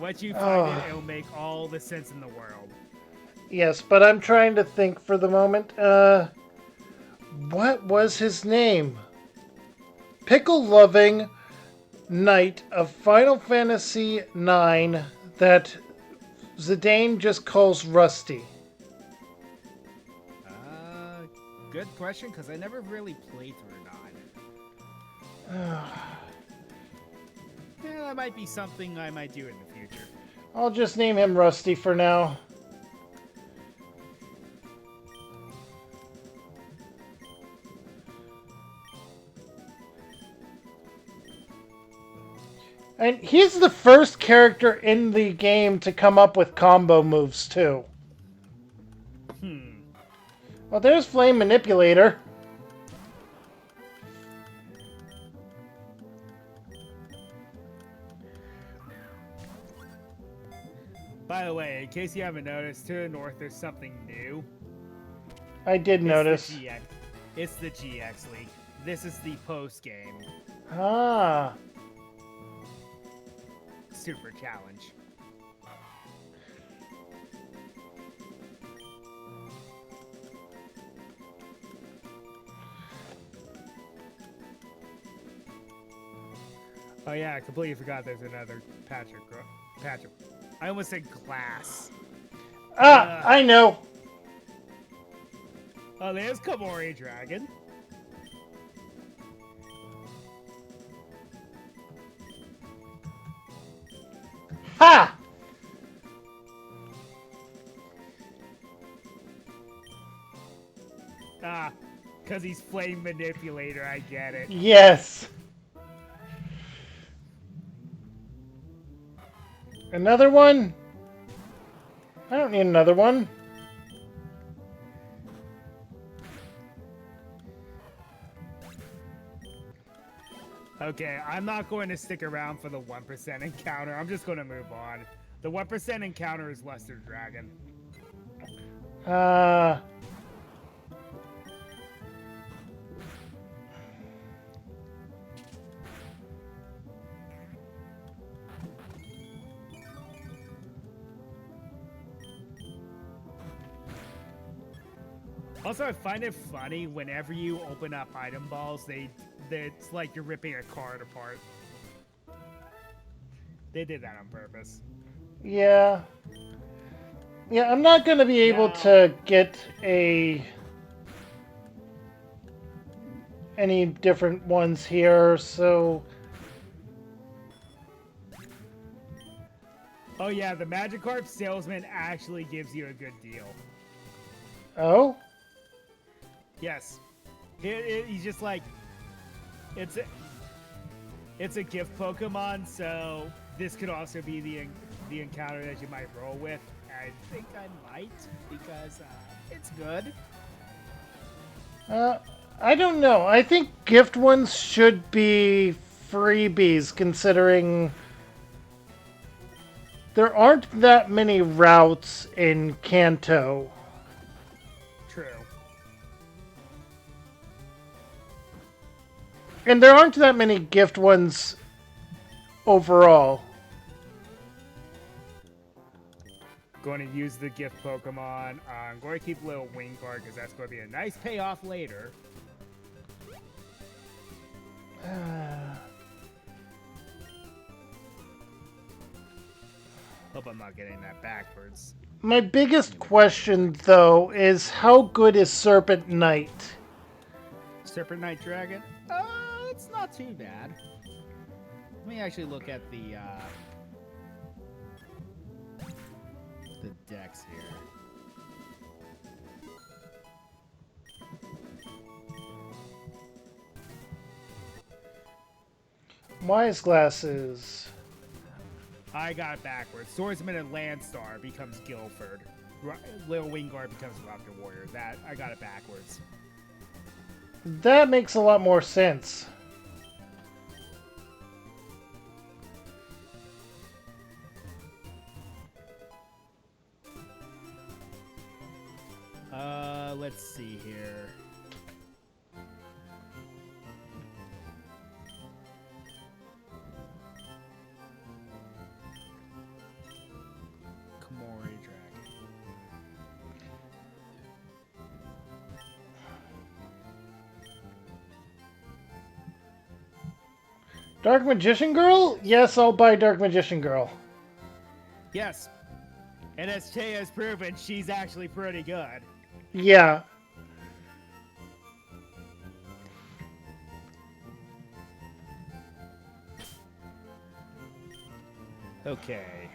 Once you find it, Oh, it'll make all the sense in the world. yes, but I'm trying to think for the moment. What was his name? Pickle loving knight of Final Fantasy IX that Zidane just calls Rusty. Uh, Good question, because I never really played through 9. Yeah, that might be something I might do in the future. I'll just name him Rusty for now. And he's the first character in the game to come up with combo moves, too. Hmm. Well, there's Flame Manipulator. By the way, in case you haven't noticed, to the north there's something new. I did It's the notice. GX. It's the GX League. This is the post game Ah. super challenge. Oh yeah, I completely forgot there's another Patrick. Patrick. I almost said glass. Ah, I know. Oh, there's Kamori Dragon. Ha! Ah, because he's flame manipulator. I get it. Yes. Another one? I don't need another one. Okay, I'm not going to stick around for the 1% encounter. I'm just going to move on. The 1% encounter is Luster Dragon. Uh, Also, I find it funny whenever you open up item balls, it's like you're ripping a card apart. They did that on purpose. yeah. Yeah, I'm not gonna be able Now, to get any different ones here, so oh yeah, the Magikarp salesman actually gives you a good deal. oh? Yes, he's just like it's a, it's a gift Pokemon, so this could also be the encounter that you might roll with. I think I might because it's good. Uh, I don't know. I think gift ones should be freebies, considering there aren't that many routes in Kanto. True. And there aren't that many gift ones overall. Going to use the gift Pokemon. I'm going to keep Little Wingard because that's going to be a nice payoff later. Hope I'm not getting that backwards. My biggest question, though, is how good is Serpent Knight? Serpent Knight Dragon? It's not too bad. Let me actually look at the decks here. Wise Glasses. I got it backwards. Swordsman and Landstar becomes Guilford. Little Wingard becomes Rocket Warrior. That I got it backwards. That makes a lot more sense. Let's see here. Komori Dragon. Dark Magician Girl? Yes, I'll buy Dark Magician Girl. Yes. And as Che has proven, she's actually pretty good. Yeah. Okay.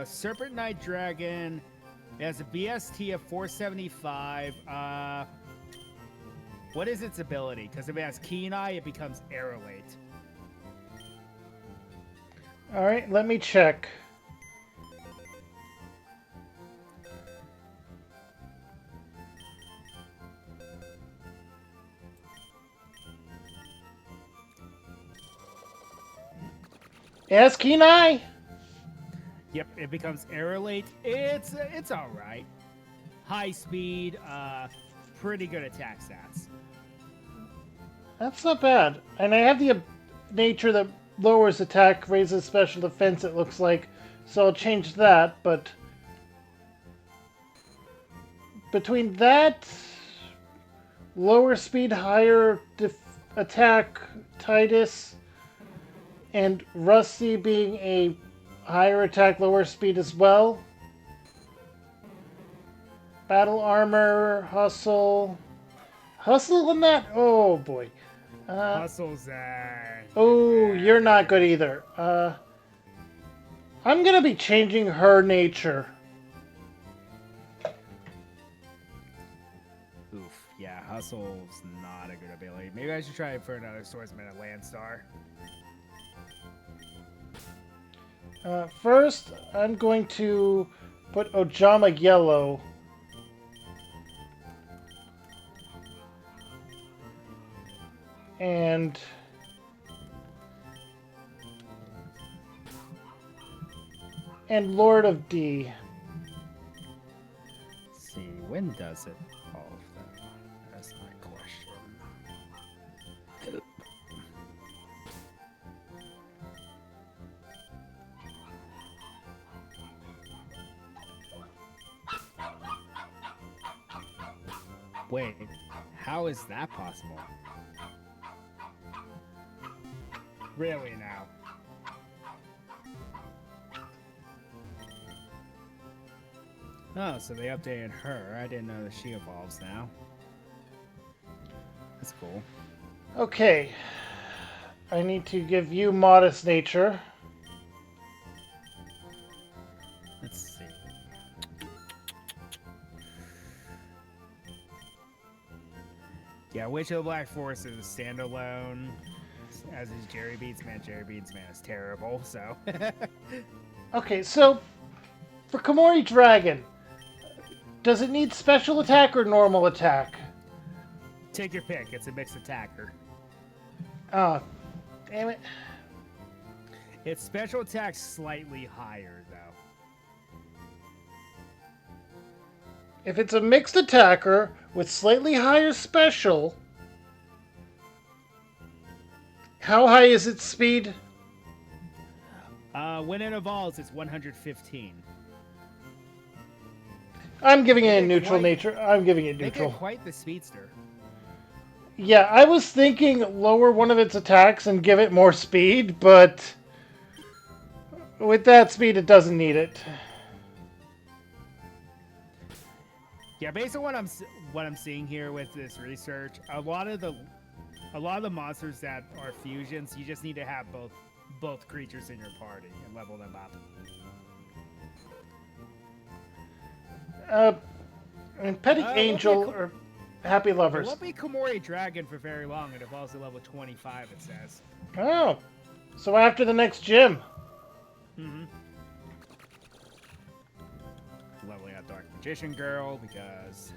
Serpent Knight Dragon has a BST of 475. What is its ability? Because if it has Keen Eye, it becomes Aerolate. Alright, let me check. Yes, Keen Eye! Yep, it becomes Aerolate. It's all right. High speed, pretty good attack stats. That's not bad. And I have the nature that lowers attack, raises special defense, it looks like. So I'll change that, but between that, lower speed, higher attack, Titus, and Rusty being a higher attack, lower speed as well. Battle armor, hustle. Hustle on that? Oh boy. Hustle's Oh, you're not good either. I'm gonna be changing her nature. Oof. Yeah, hustle's not a good ability. Maybe I should try it for another swordsman at Landstar. First, I'm going to put Ojama yellow. And Lord of D. Let's see, when does it evolve though? That's my question. Wait, how is that possible? Really now? Oh, so they updated her. I didn't know that she evolves now. That's cool. Okay. I need to give you modest nature. Let's see. Yeah, Witch of the Black Forest is a standalone, as is Jerry Beatsman. Jerry Beatsman is terrible, so. Okay, so for Komori Dragon, does it need special attack or normal attack? Take your pick. It's a mixed attacker. Ah, damn it. Its special attack's slightly higher, though. If it's a mixed attacker with slightly higher special, how high is its speed? When it evolves, it's 115. I'm giving Make it a it neutral quite- nature. I'm giving it Make neutral. it quite the speedster. Yeah, I was thinking lower one of its attacks and give it more speed, but with that speed, it doesn't need it. Yeah, based on what I'm seeing here with this research, a lot of the monsters that are fusions, you just need to have both creatures in your party and level them up. And Petty Angel or Happy It Lovers. won't be Komori Dragon for very long. It evolves to level 25, it says. Oh, so after the next gym. Mm-hmm. Leveling up Dark Magician Girl because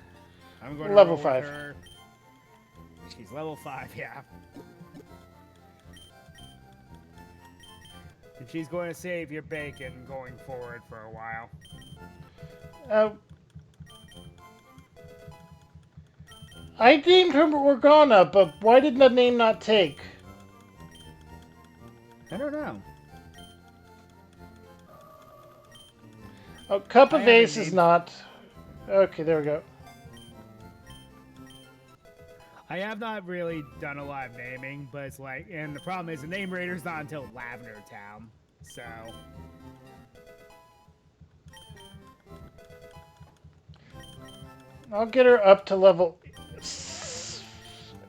I'm going to Level roll 5. with her. She's level 5, yeah. And she's going to save your bacon going forward for a while. I named her Morgana, but why did the name not take? I don't know. Oh, Cup I of haven't Ace is named- not. Okay, there we go. I have not really done a lot of naming, but it's like, and the problem is the name rater's not until Lavender Town, so. I'll get her up to level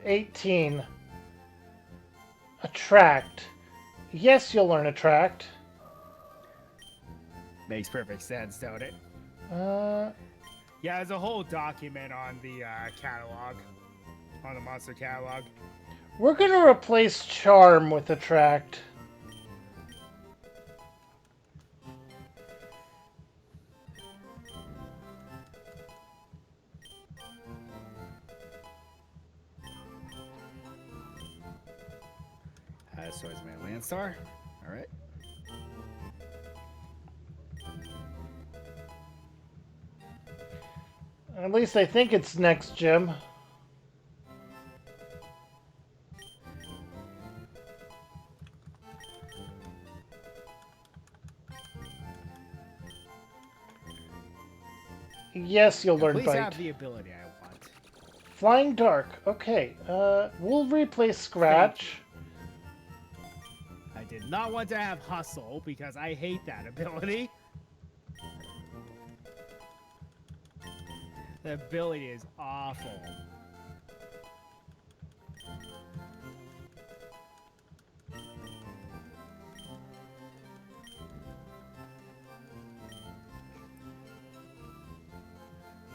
18. Attract. Yes, you'll learn Attract. Makes perfect sense, don't it? Uh, Yeah, there's a whole document on the catalog, on the monster catalog. we're gonna replace Charm with Attract. Swordsman Landstar. All right. At least I think it's next gym. Yes, you'll learn Please Bite. have the ability I want. Flying Dark. Okay, we'll replace Scratch. I did not want to have Hustle because I hate that ability. The ability is awful.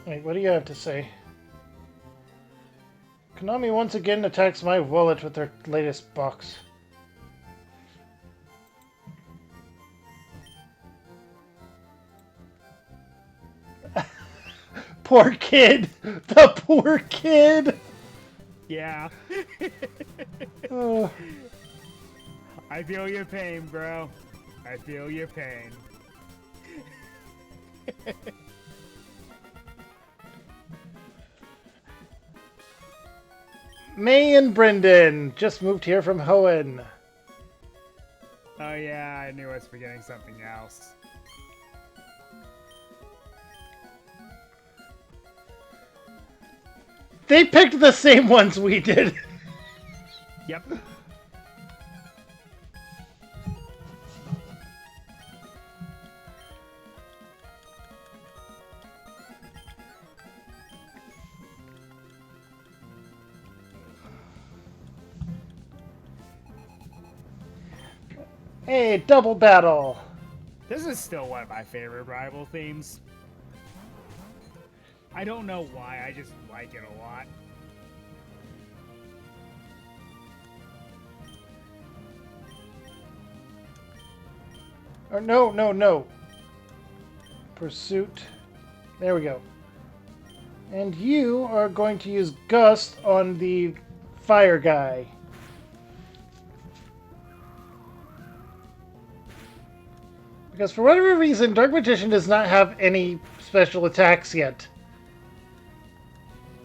Wait, what do you have to say? Konami once again attacks my wallet with their latest box. Poor kid! The poor kid! Yeah. Oh. I feel your pain, bro. I feel your pain. May and Brendan just moved here from Hoenn. Oh yeah, I knew I was forgetting something else. They picked the same ones we did. Yep. Hey, double battle. This is still one of my favorite rival themes. I don't know why, I just like it a lot. Or no, no, no. Pursuit. There we go. And you are going to use Gust on the fire guy. Because for whatever reason, Dark Magician does not have any special attacks yet.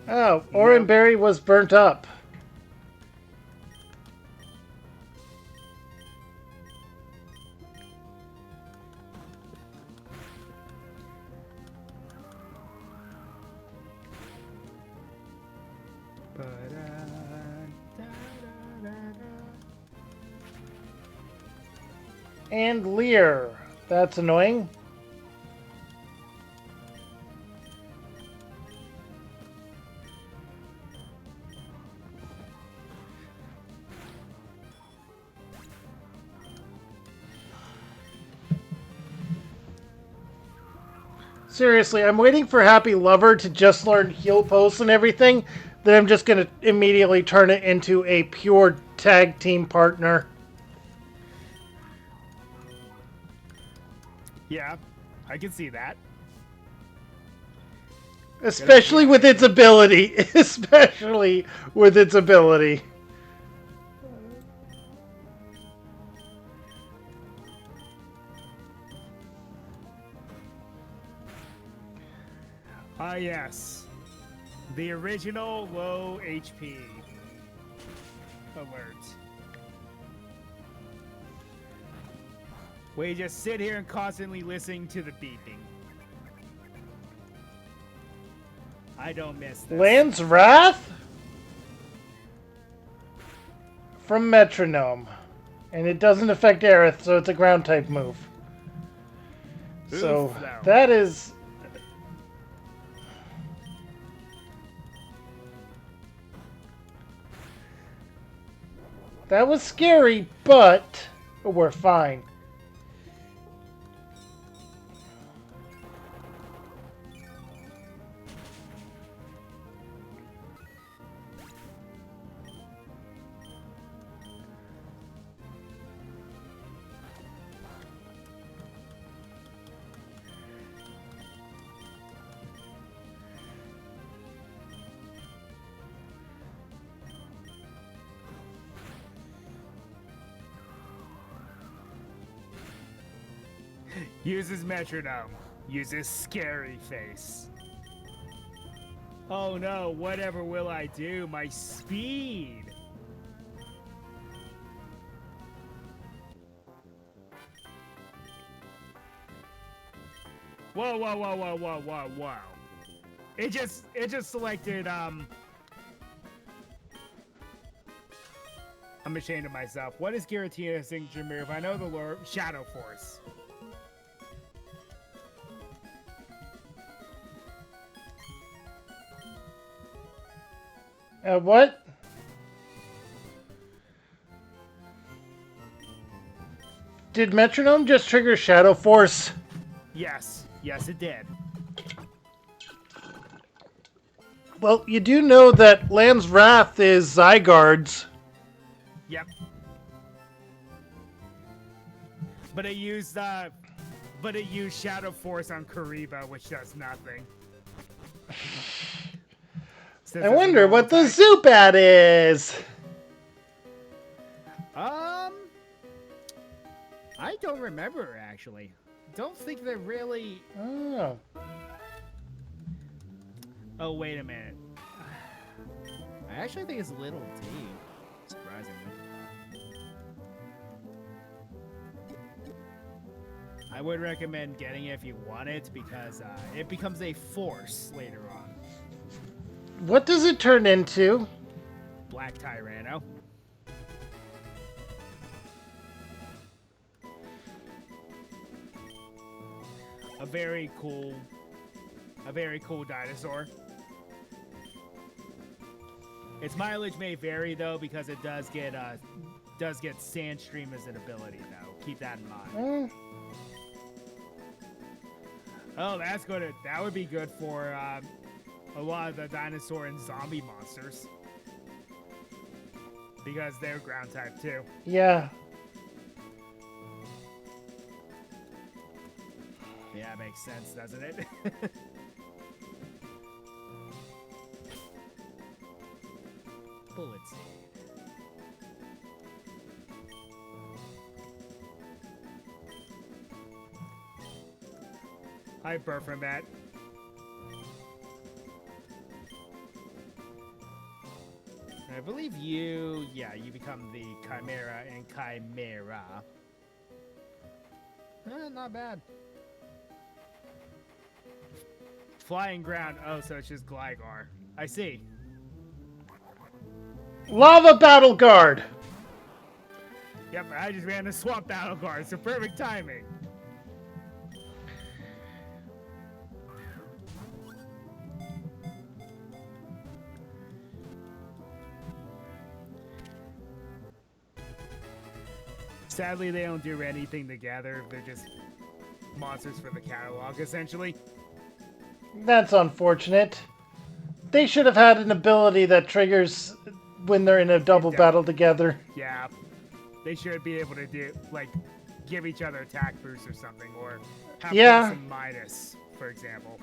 Oh, Orenberry was burnt up. And Lear. That's annoying. Seriously, I'm waiting for Happy Lover to just learn heal posts and everything. Then I'm just going to immediately turn it into a pure tag team partner. Yeah, I can see that. Especially with its ability. Especially with its ability. Ah, yes. The original low HP alert. We just sit here and constantly listening to the beeping. I don't miss this. Land's Wrath? From Metronome. And it doesn't affect Aerith, so it's a ground type move. So, that is... That was scary, but we're fine. Uses metronome. Uses scary face. Oh no, whatever will I do? My speed! Whoa, whoa, whoa, whoa, whoa, whoa, whoa. It just selected, I'm ashamed of myself. What is Giratina's signature move? I know the lore, Shadow Force. What? Did Metronome just trigger Shadow Force? Yes. Yes, it did. Well, you do know that Land's Wrath is Zygarde's. Yep. But it used Shadow Force on Kariba, which does nothing. I wonder what the Zubat is. I don't remember actually. Don't think they're really. Oh. Oh, wait a minute. I actually think it's Little D. Surprisingly. I would recommend getting it if you want it because it becomes a force later on. What does it turn into? Black Tyranno. A very cool dinosaur. Its mileage may vary though because it does get Sandstream as an ability though. Keep that in mind. Oh, that's good. That would be good for a lot of the dinosaur and zombie monsters because they're ground type too. Yeah. Yeah, makes sense, doesn't it? Bullet seed. Hi, Burfamat. I believe you become the Chimera and Chimera. Not bad. Flying ground. Oh, so it's just Gligar. I see. Lava Battle Guard. Yep, I just ran a Swamp Battle Guard, so perfect timing. Sadly, they don't do anything together. They're just monsters for the catalog, essentially. That's unfortunate. They should have had an ability that triggers when they're in a double battle together. Yeah. They should be able to do, like, give each other attack boosts or something, or have plus and minus, for example.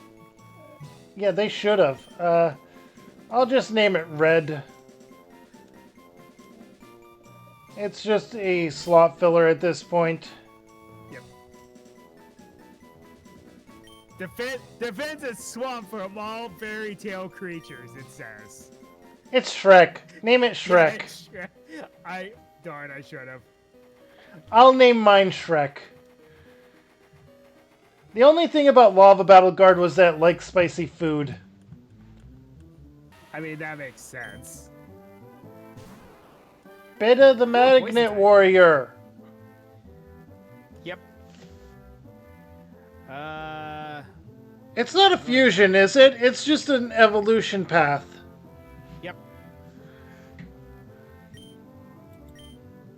Yeah, they should have. I'll just name it Red. It's just a slot filler at this point. Yep. Defends a swamp from all fairy tale creatures, it says. It's Shrek. Name it Shrek. Yeah, darn, I should have. I'll name mine Shrek. The only thing about Lava Battle Guard was that it liked spicy food. I mean, that makes sense. Beta the Magnet Warrior. Yep. It's not a fusion, is it? It's just an evolution path. Yep.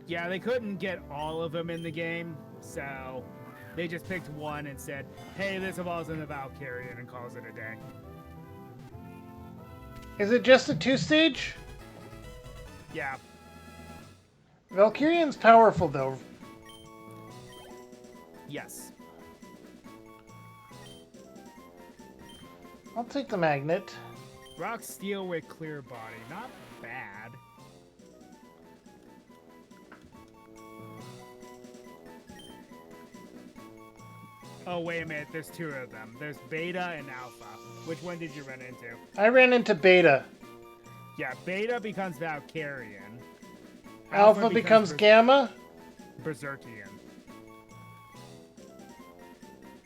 Yeah, they couldn't get all of them in the game, so they just picked one and said, hey, this evolves into Valkyrian and calls it a day. Is it just a 2-stage? Yeah. Valkyrian's powerful, though. Yes. I'll take the magnet. Rock Steel with Clear Body. Not bad. Oh, wait a minute. There's two of them. There's Beta and Alpha. Which one did you run into? I ran into Beta. Yeah, Beta becomes Valkyrian. Alpha becomes Gamma? Berserkian.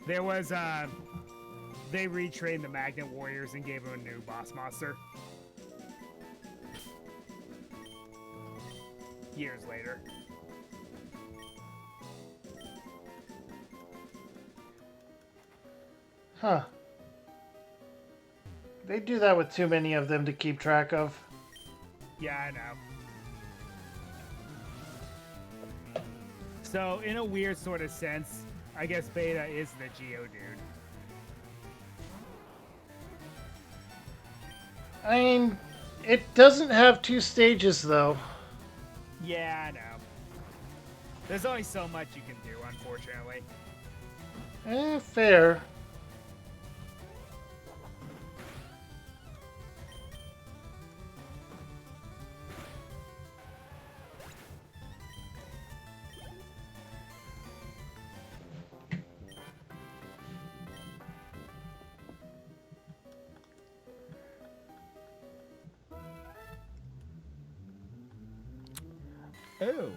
There was, they retrained the Magnet Warriors and gave them a new boss monster. Years later. Huh. They do that with too many of them to keep track of. Yeah, I know. So, in a weird sort of sense, I guess Beta is the Geodude. I mean, it doesn't have two stages, though. Yeah, I know. There's only so much you can do, unfortunately. Fair. Oh.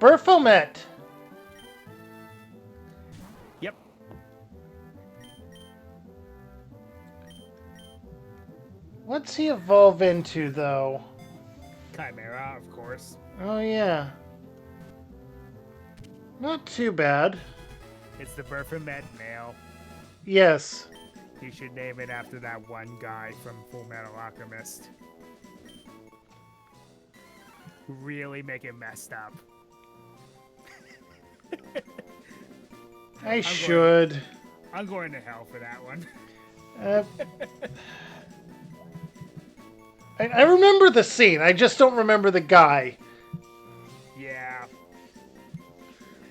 Berfomet. Yep. What's he evolve into, though? Chimera, of course. Oh, yeah. Not too bad. It's the Berfomet male. Yes. You should name it after that one guy from Full Metal Alchemist. Really make it messed up. I I'm going. should. I'm going to hell for that one. Uh, I remember the scene. I just don't remember the guy. Yeah.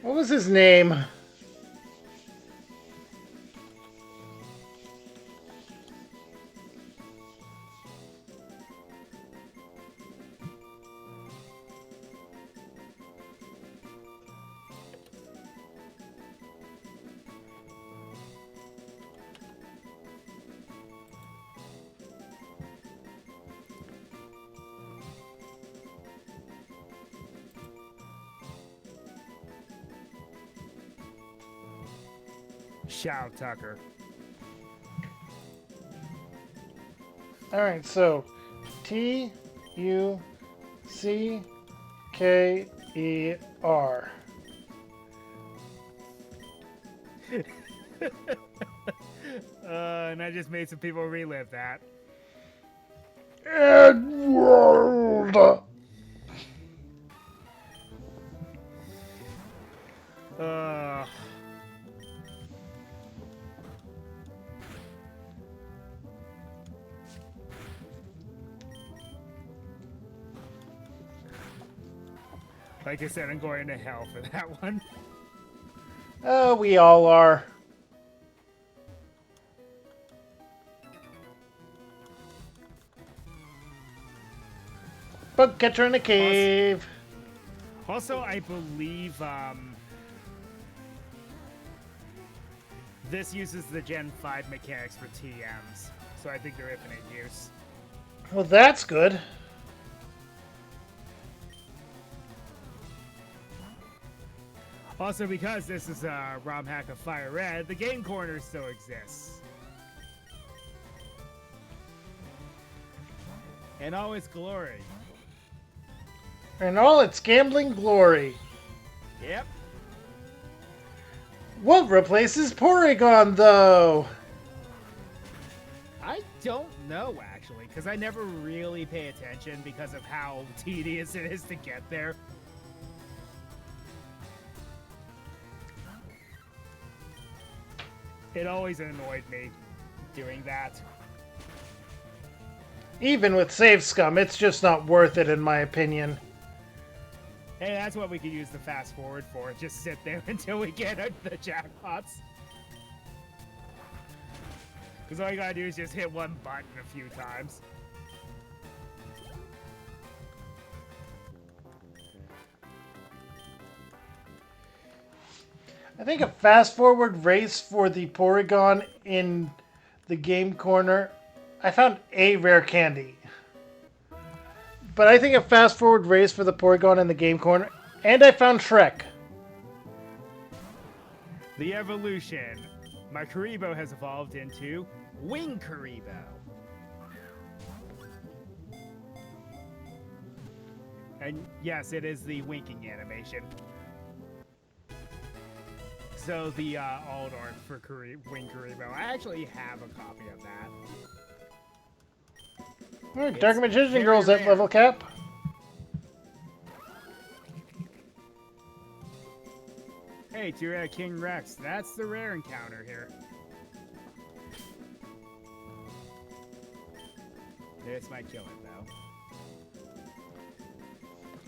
What was his name? Shao Tucker. Alright, so Tucker. And I just made some people relive that. Edward! Uh, like I said, I'm going to hell for that one. Oh, we all are. Bug catcher in a cave. Also, I believe this uses the Gen 5 mechanics for TMs, so I think they're infinite use. Well, that's good. Also, because this is a ROM hack of Fire Red, the game corner still exists. In all its glory. In all its gambling glory. Yep. What replaces Porygon, though? I don't know, actually, because I never really pay attention because of how tedious it is to get there. It always annoyed me doing that. Even with save scum, it's just not worth it, in my opinion. Hey, that's what we could use the fast forward for. Just sit there until we get the jackpots. Because all you gotta do is just hit one button a few times. I think a fast forward race for the Porygon in the game corner. I found a rare candy. But I think a fast forward race for the Porygon in the game corner. And I found Shrek. The evolution. My Karibo has evolved into Wing Karibo. And yes, it is the winking animation. So the alt art for Wing Karibo. I actually have a copy of that. Alright, Dark Magician very Girl's at rare. level cap. Hey, two King Rex. That's the rare encounter here. This might kill it, though.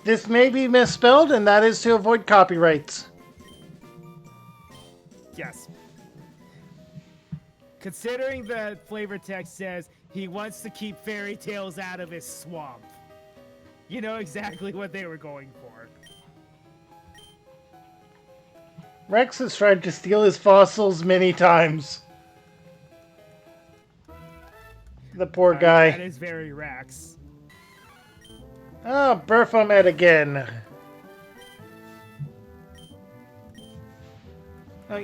This may be misspelled, and that is to avoid copyrights. Yes. Considering the flavor text says he wants to keep fairy tales out of his swamp, you know exactly what they were going for. Rex has tried to steal his fossils many times. The poor guy. That is very Rex. Oh, Baphomet again.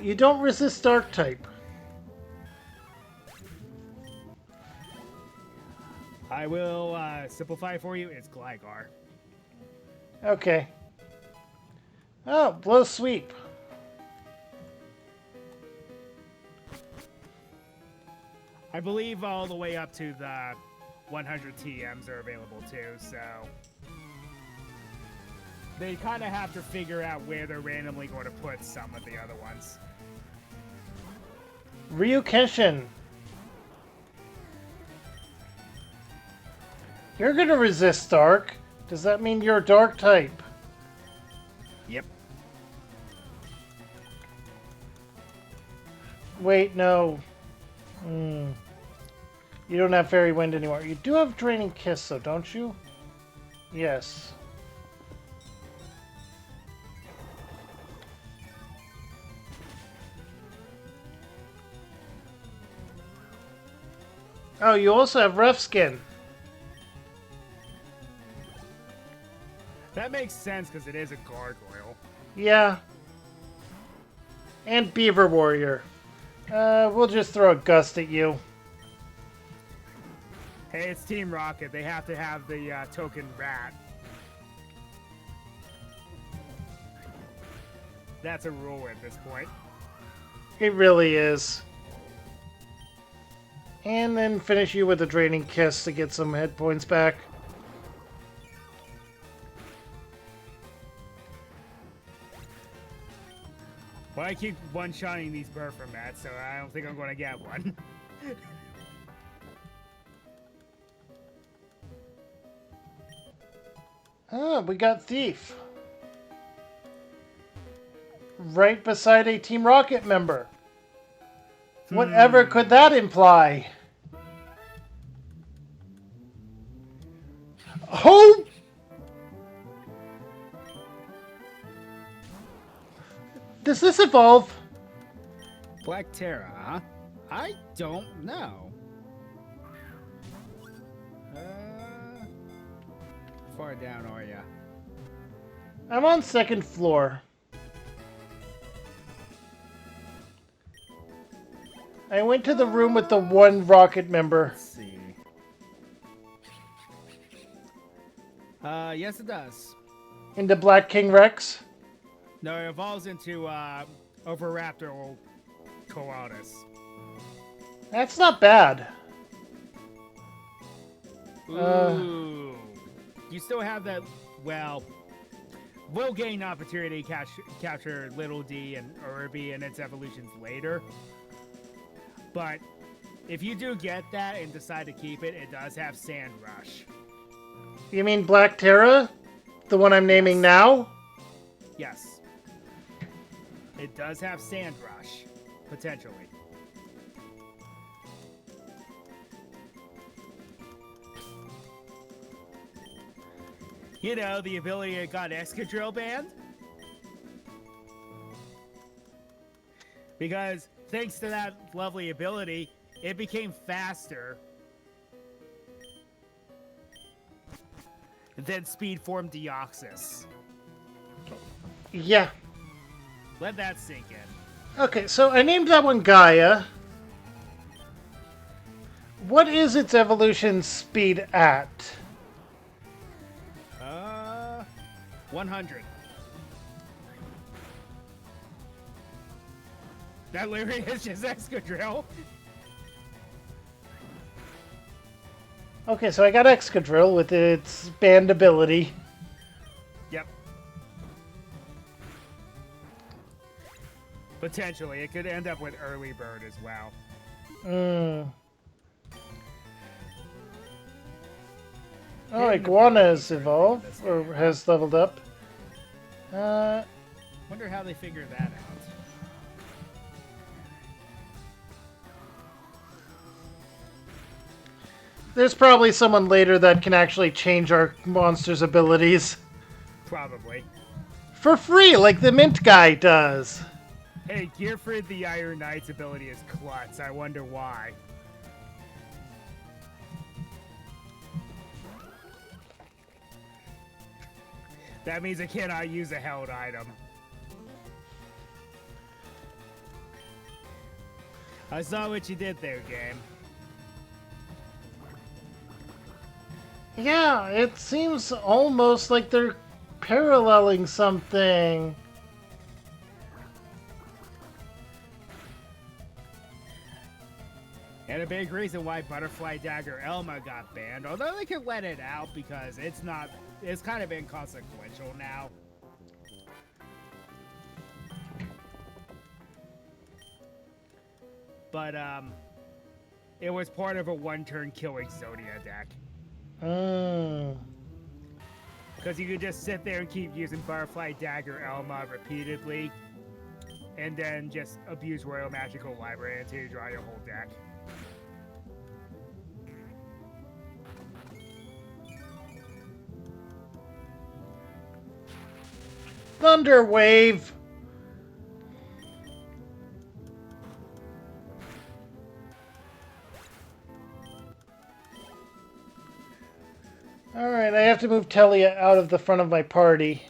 You don't resist dark type. I will simplify for you. It's Gligar. Okay. Oh, blow sweep. I believe all the way up to the 100 TMs are available too, so they kind of have to figure out where they're randomly going to put some of the other ones. Ryu Kenshin. You're gonna resist dark. Does that mean you're dark type? Yep. Wait, no. You don't have Fairy Wind anymore. You do have Draining Kiss, though, don't you? Yes. Oh, you also have Rough Skin. That makes sense because it is a gargoyle. Yeah. And Beaver Warrior. We'll just throw a Gust at you. Hey, it's Team Rocket. They have to have the token rat. That's a rule at this point. It really is. And then finish you with a Draining Kiss to get some hit points back. Well, I keep one-shotting these Baphomet, so I don't think I'm going to get one. Ah, we got Thief. Right beside a Team Rocket member. Whatever could that imply? Oh! Does this evolve? Black Terra, huh? I don't know. Far down are ya? I'm on second floor. I went to the room with the one Rocket member. Let's see. Yes, it does. Into Black King Rex. No, it evolves into Oviraptor or Koalas. That's not bad. Ooh. You still have that, well, we'll gain opportunity to capture Little D and Irby and its evolutions later. But if you do get that and decide to keep it, it does have Sand Rush. You mean Black Terra? The one I'm naming now? Yes. It does have Sand Rush, potentially. You know, the ability that got Excadrill banned? Because thanks to that lovely ability, it became faster than Speed Form Deoxys. Yeah. Let that sink in. Okay, so I named that one Gaia. What is its evolution speed at? 100. That literally is just Excadrill. Okay, so I got Excadrill with its banned ability. Yep. Potentially. It could end up with Early Bird as well. Oh, Hidden Iguana ability has for a thing in evolved, this or game, huh? has leveled up. Uh, Wonder how they figure that out. there's probably someone later that can actually change our monster's abilities. Probably. For free, like the Mint guy does. Hey, Gearfried the Iron Knight's ability is Klutz. I wonder why. That means I cannot use a held item. I saw what you did there, game. Yeah, it seems almost like they're paralleling something. And a big reason why Butterfly Dagger Elma got banned, although they could let it out because it's kind of inconsequential now. But it was part of a one-turn kill Exodia deck. Mm. Because you could just sit there and keep using Butterfly Dagger Elma repeatedly, and then just abuse Royal Magical Library until you draw your whole deck. Thunder Wave! Alright, I have to move Telia out of the front of my party.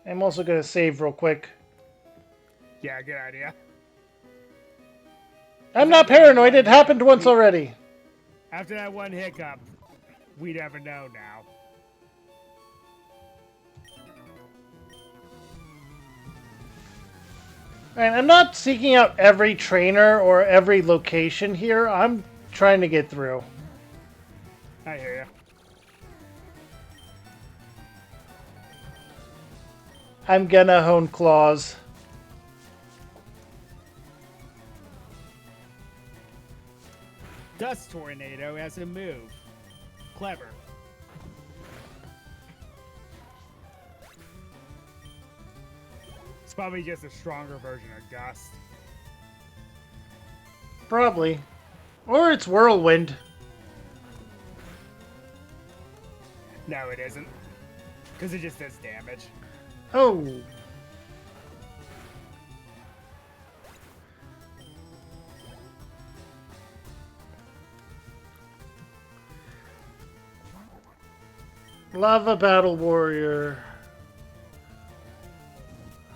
I'm also going to save real quick. Yeah, good idea. I'm not paranoid, it happened once already. After that one hiccup, we never know now. Alright, I'm not seeking out every trainer or every location here. I'm trying to get through. I hear ya. I'm gonna hone claws. Dust Tornado as a move. Clever. It's probably just a stronger version of Gust. Probably. Or it's Whirlwind. No, it isn't. Because it just does damage. Oh. Lava Battle Warrior.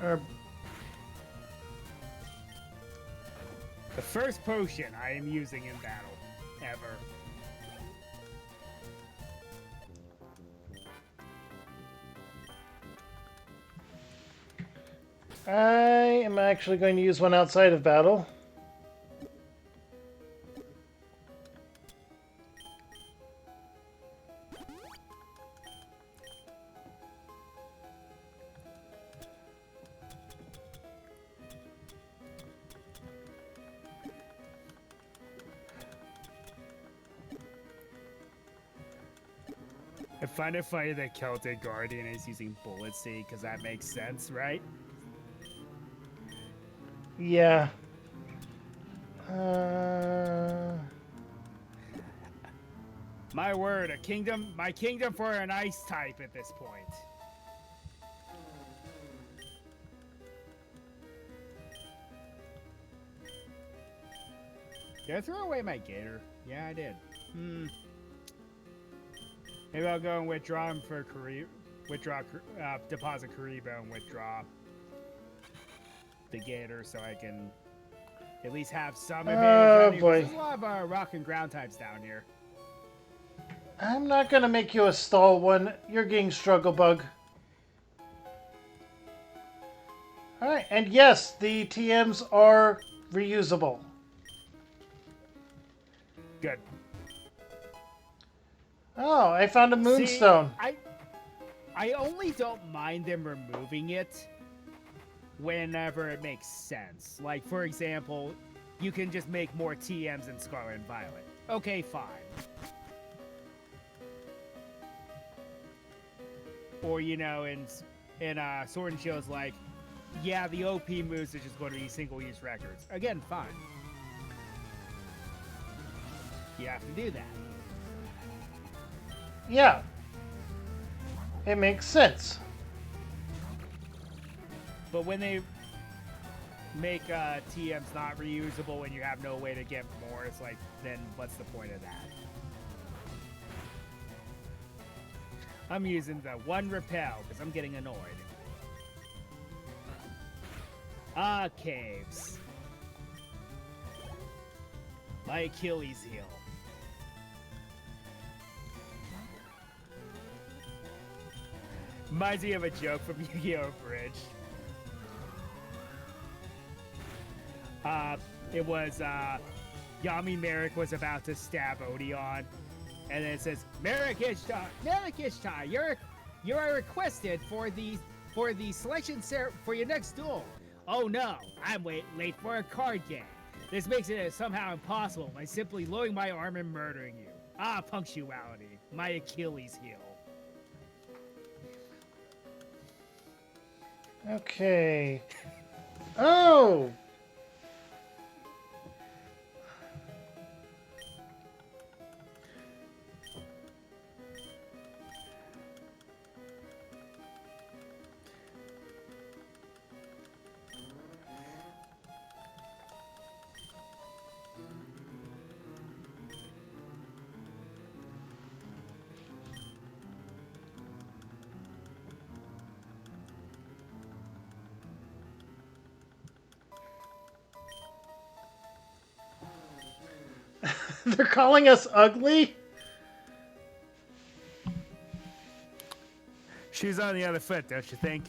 Or The first potion I am using in battle. Ever. I am actually going to use one outside of battle. I find it funny that Celtic Guardian is using Bullet Seed because that makes sense, right? Yeah. My word, my kingdom for an ice type at this point. Did I throw away my gator? Yeah, I did. Maybe I'll go and withdraw him for deposit Karibo and withdraw the gator so I can at least have some advantage. Oh boy. There's a lot of rock and ground types down here. I'm not going to make you a stall one. You're getting Struggle Bug. Alright, and yes, the TMs are reusable. Good. Oh, I found a See, Moonstone. I I only don't mind them removing it whenever it makes sense. Like, for example, you can just make more TMs in Scarlet and Violet. Okay, fine. Or, you know, in Sword and Shield's like, yeah, the OP moves are just going to be single-use records. Again, fine. You have to do that. Yeah. It makes sense. But when they make TMs not reusable and you have no way to get more, it's like, then what's the point of that? I'm using the one repel because I'm getting annoyed. Caves. My Achilles heel. Reminds me of a joke from Yu-Gi-Oh! Bridge. It was Yami Merrick was about to stab Odeon, and then it says, Merrick Ishtar, you are requested for the selection for your next duel. Oh no, I'm late for a card game. This makes it somehow impossible by simply loading my arm and murdering you. Ah, punctuality, my Achilles heel. Okay. Oh! They're calling us ugly? She's on the other foot, don't you think?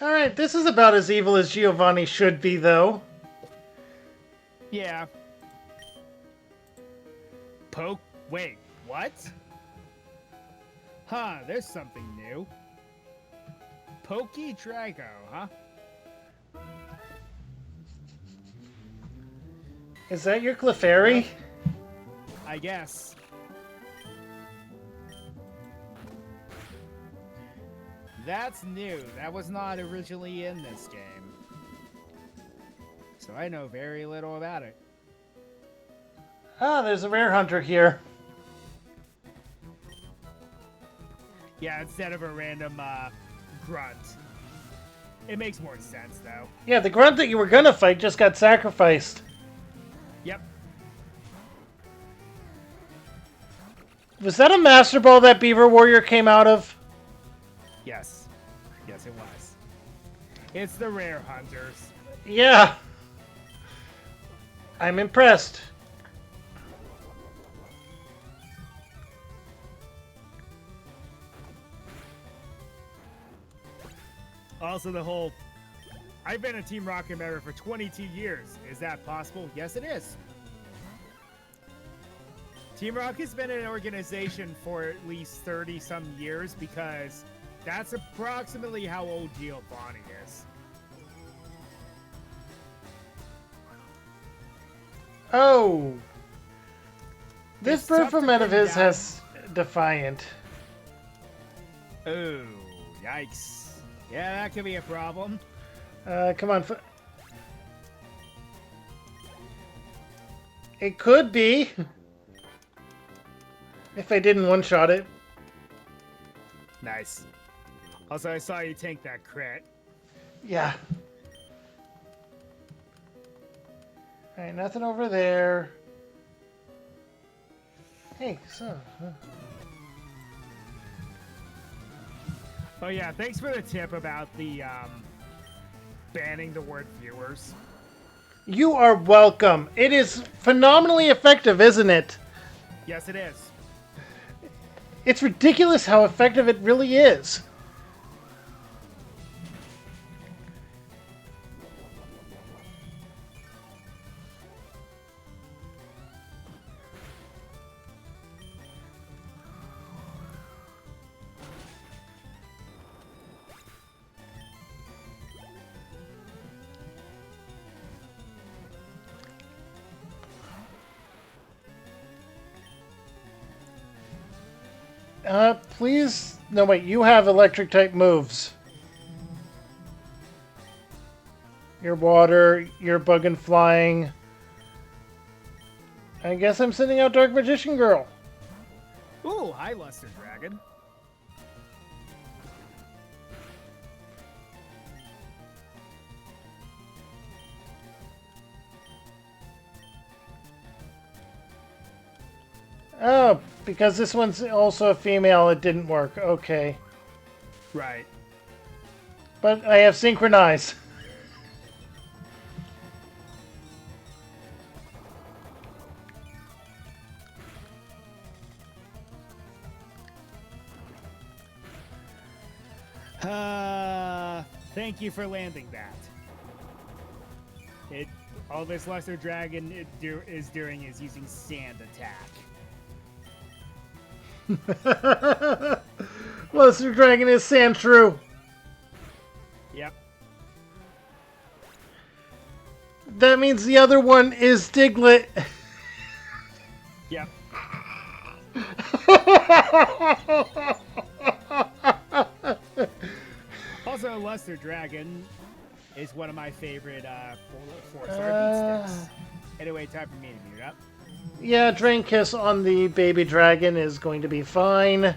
Alright, this is about as evil as Giovanni should be, though. Yeah. Wait, what? Huh, there's something new. Pokey Drago, huh? Is that your Clefairy? I guess. That's new. That was not originally in this game. So I know very little about it. Ah, there's a rare hunter here. Yeah, instead of a random grunt. It makes more sense, though. Yeah, the grunt that you were gonna fight just got sacrificed. Yep. Was that a Master Ball that Beaver Warrior came out of? Yes. Yes, it was. It's the rare hunters. Yeah. I'm impressed. Also, the whole, I've been a Team Rocket member for 22 years. Is that possible? Yes, it is. Team Rocket's been an organization for at least 30-some years because that's approximately how old Giovanni is. Oh. This It's bird tough from to out of bring his down- has Defiant. Oh, yikes. Yeah, that could be a problem. Come on. It could be. If I didn't one-shot it. Nice. Also, I saw you tank that crit. Yeah. Alright, nothing over there. Hey, so... Oh yeah, thanks for the tip about the banning the word viewers. You are welcome. It is phenomenally effective, isn't it? Yes, it is. It's ridiculous how effective it really is. Please... No, wait, you have electric type moves. You're water, you're bug and flying. I guess I'm sending out Dark Magician Girl. Ooh, hi, Luster Dragon. Oh, because this one's also a female, it didn't work. Okay. Right. But I have Synchronize. Thank you for landing that. All this Luster Dragon is doing is using sand attack. Luster Dragon is Sandshrew. Yep. That means the other one is Diglett. Yep. Also, Luster Dragon is one of my favorite four-star beat sticks. Anyway, time for me to mute up. Yeah, Drain Kiss on the baby dragon is going to be fine.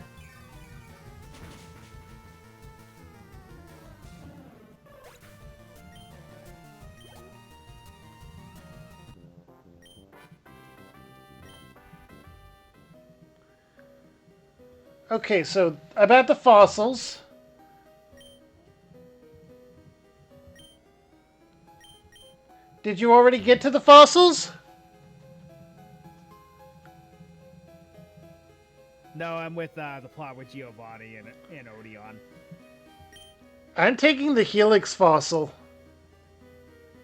Okay, so about the fossils. Did you already get to the fossils? No, I'm with the plot with Giovanni and Odeon. I'm taking the Helix fossil.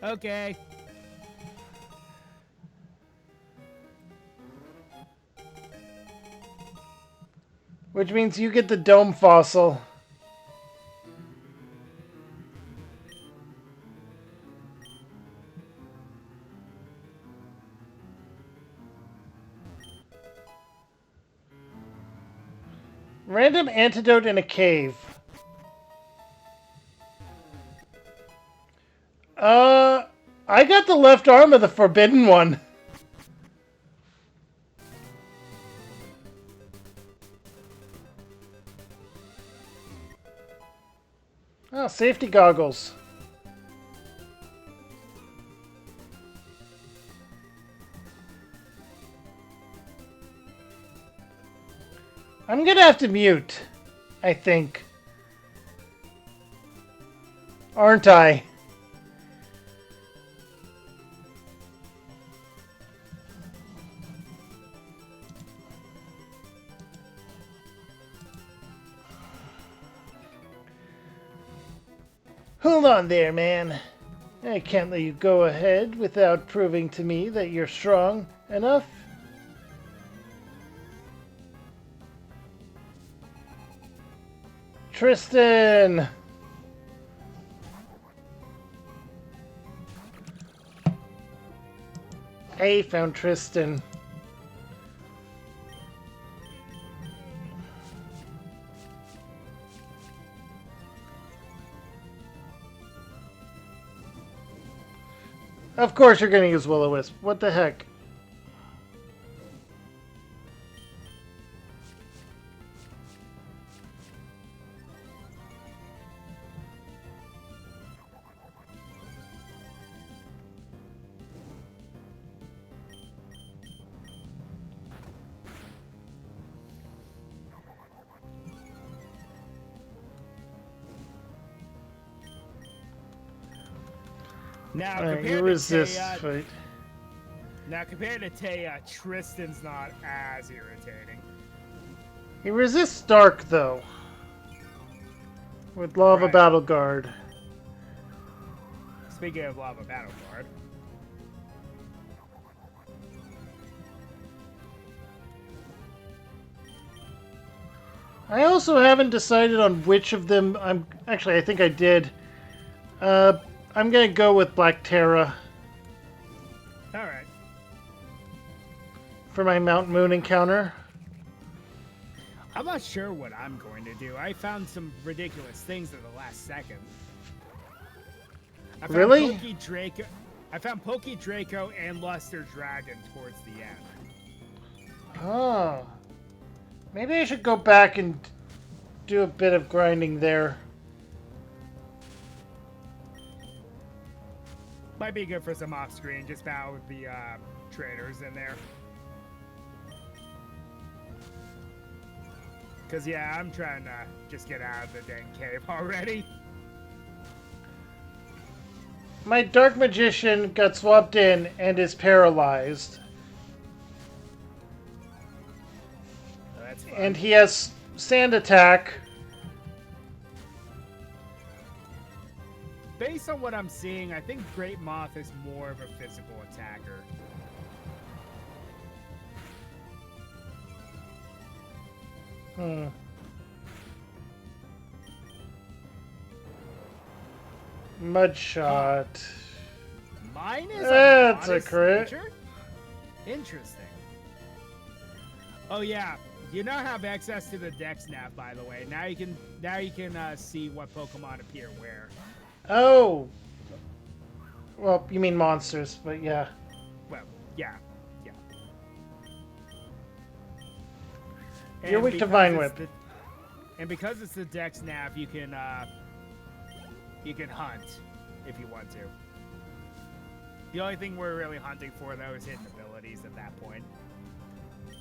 Okay. Which means you get the Dome fossil. Random antidote in a cave. I got the left arm of the forbidden one. Oh, safety goggles. I'm gonna have to mute, I think. Aren't I? Hold on there, man. I can't let you go ahead without proving to me that you're strong enough. Tristan! I found Tristan. Of course you're gonna use Will-O-Wisp. What the heck? Now Alright, you compared to resist, Taya, right? Tristan's not as irritating. He resists Dark, though. With Law of a Right. Battle Guard. Speaking of Lava Battle Guard, I also haven't decided on which of them I'm... Actually, I think I did. I'm gonna go with Black Terra all right. for my Mount Moon encounter. I'm not sure what I'm going to do. I found some ridiculous things at the last second. I found Really? Pokey Draco. I found Pokey Draco and Luster Dragon towards the end. Oh. Maybe I should go back and do a bit of grinding there. Might be good for some off screen, just battle with the traders in there. Because, yeah, I'm trying to just get out of the dang cave already. My Dark Magician got swapped in and is paralyzed. So that's fun. And he has Sand Attack. Based on what I'm seeing, I think Great Moth is more of a physical attacker. Mud Shot. Mine is That's a modest crit. nature? Interesting. Oh yeah, you now have access to the Dex nav, by the way. Now you can see what Pokemon appear where. Oh. Well, you mean monsters, but yeah. Well, yeah. You're weak to because Vine it's Whip. and because it's the Dex nav, you can hunt if you want to. The only thing we're really hunting for, though, is hidden abilities at that point.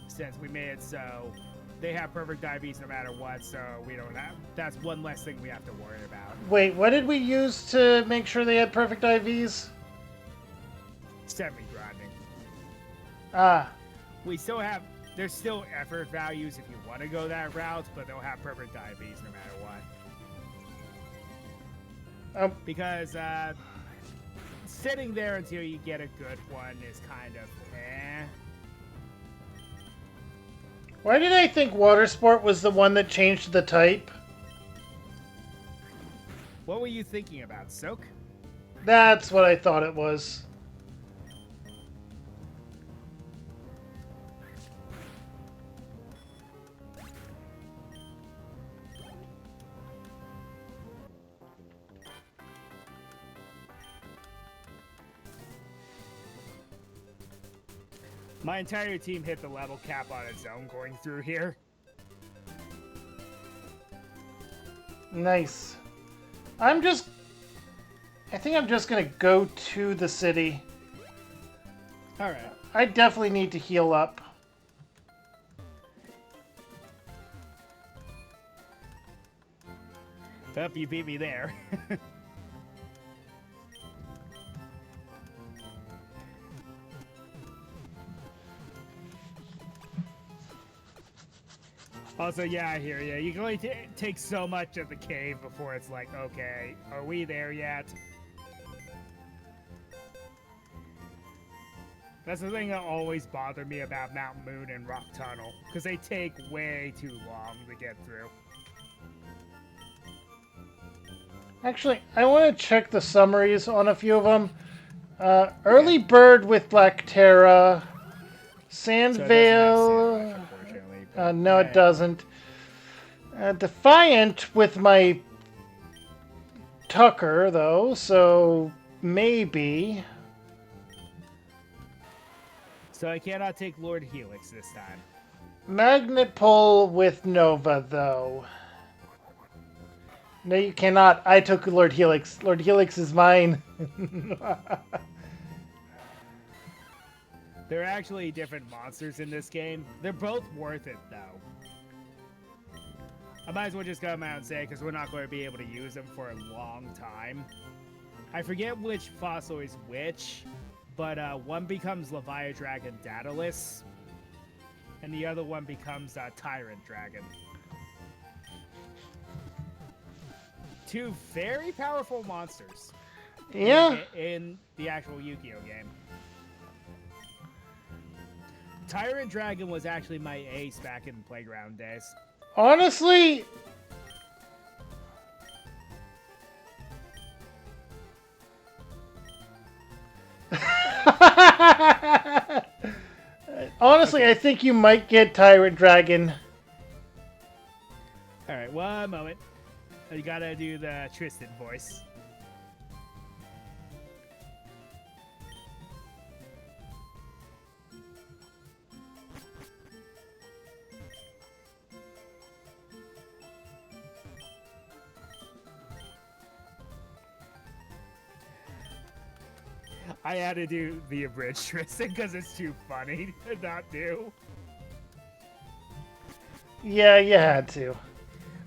Since we made it so they have perfect IVs no matter what, so we don't have... That's one less thing we have to worry about. Wait, what did we use to make sure they had perfect IVs? Semi-grinding. Ah. We still have... There's still effort values if you want to go that route, but they'll have perfect IVs no matter what. Because sitting there until you get a good one is kind of eh. Why did I think Water Sport was the one that changed the type? What were you thinking about, Soak? That's what I thought it was. My entire team hit the level cap on its own going through here. Nice. I think I'm just gonna go to the city. Alright. I definitely need to heal up. Yep, you beat me there. Also, yeah, I hear you. You can only take so much of the cave before it's like, okay, are we there yet? That's the thing that always bothered me about Mount Moon and Rock Tunnel, because they take way too long to get through. Actually, I want to check the summaries on a few of them. Early Bird with Black Terra. Sandvale. No, it doesn't. Defiant with my Tucker, though, so maybe. So I cannot take Lord Helix this time. Magnet Pull with Nova, though. No, you cannot. I took Lord Helix. Lord Helix is mine. There are actually different monsters in this game. They're both worth it, though. I might as well just come out and say, because we're not going to be able to use them for a long time. I forget which fossil is which, but one becomes Leviadragon Daedalus, and the other one becomes Tyrant Dragon. Two very powerful monsters. Yeah. In the actual Yu-Gi-Oh game. Tyrant Dragon was actually my ace back in playground days. Honestly, Okay. I think you might get Tyrant Dragon. All right, one moment. You gotta do the Tristan voice. I had to do the abridged Tristan because it's too funny to not do. Yeah, you had to.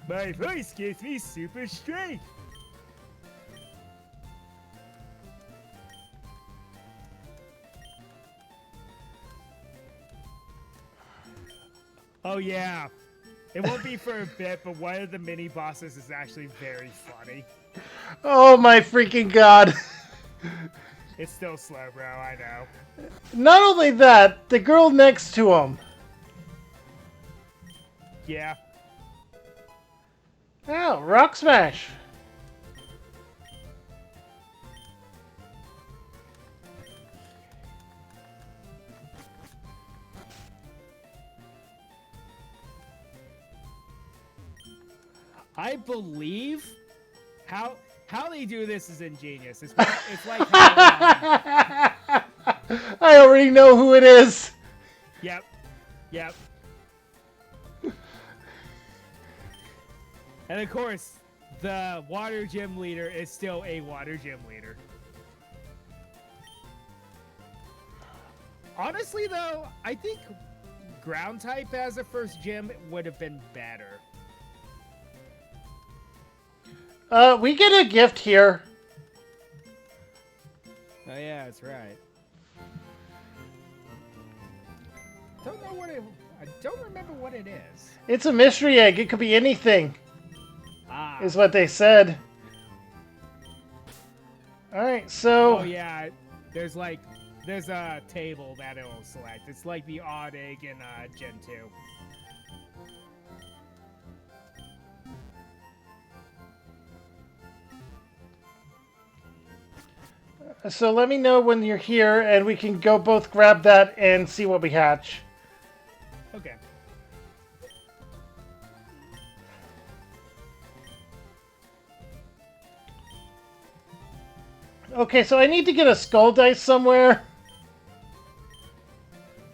My voice gives me super strength. Oh yeah. It won't be for a bit, but one of the mini bosses is actually very funny. Oh my freaking god. It's still slow, bro, I know. Not only that, the girl next to him. Yeah. Oh, Rock Smash. I believe how they do this is ingenious. It's like how, I already know who it is. yep. And of course, the water gym leader is still a water gym leader. Honestly, though, I think ground type as a first gym would have been better. We get a gift here. Oh yeah, that's right. I don't remember what it is. It's a mystery egg. It could be anything. Ah. Is what they said. Alright, so... Oh yeah, there's a table that it'll select. It's like the odd egg in Gen 2. So let me know when you're here, and we can go both grab that and see what we hatch. Okay. Okay, so I need to get a skull dice somewhere.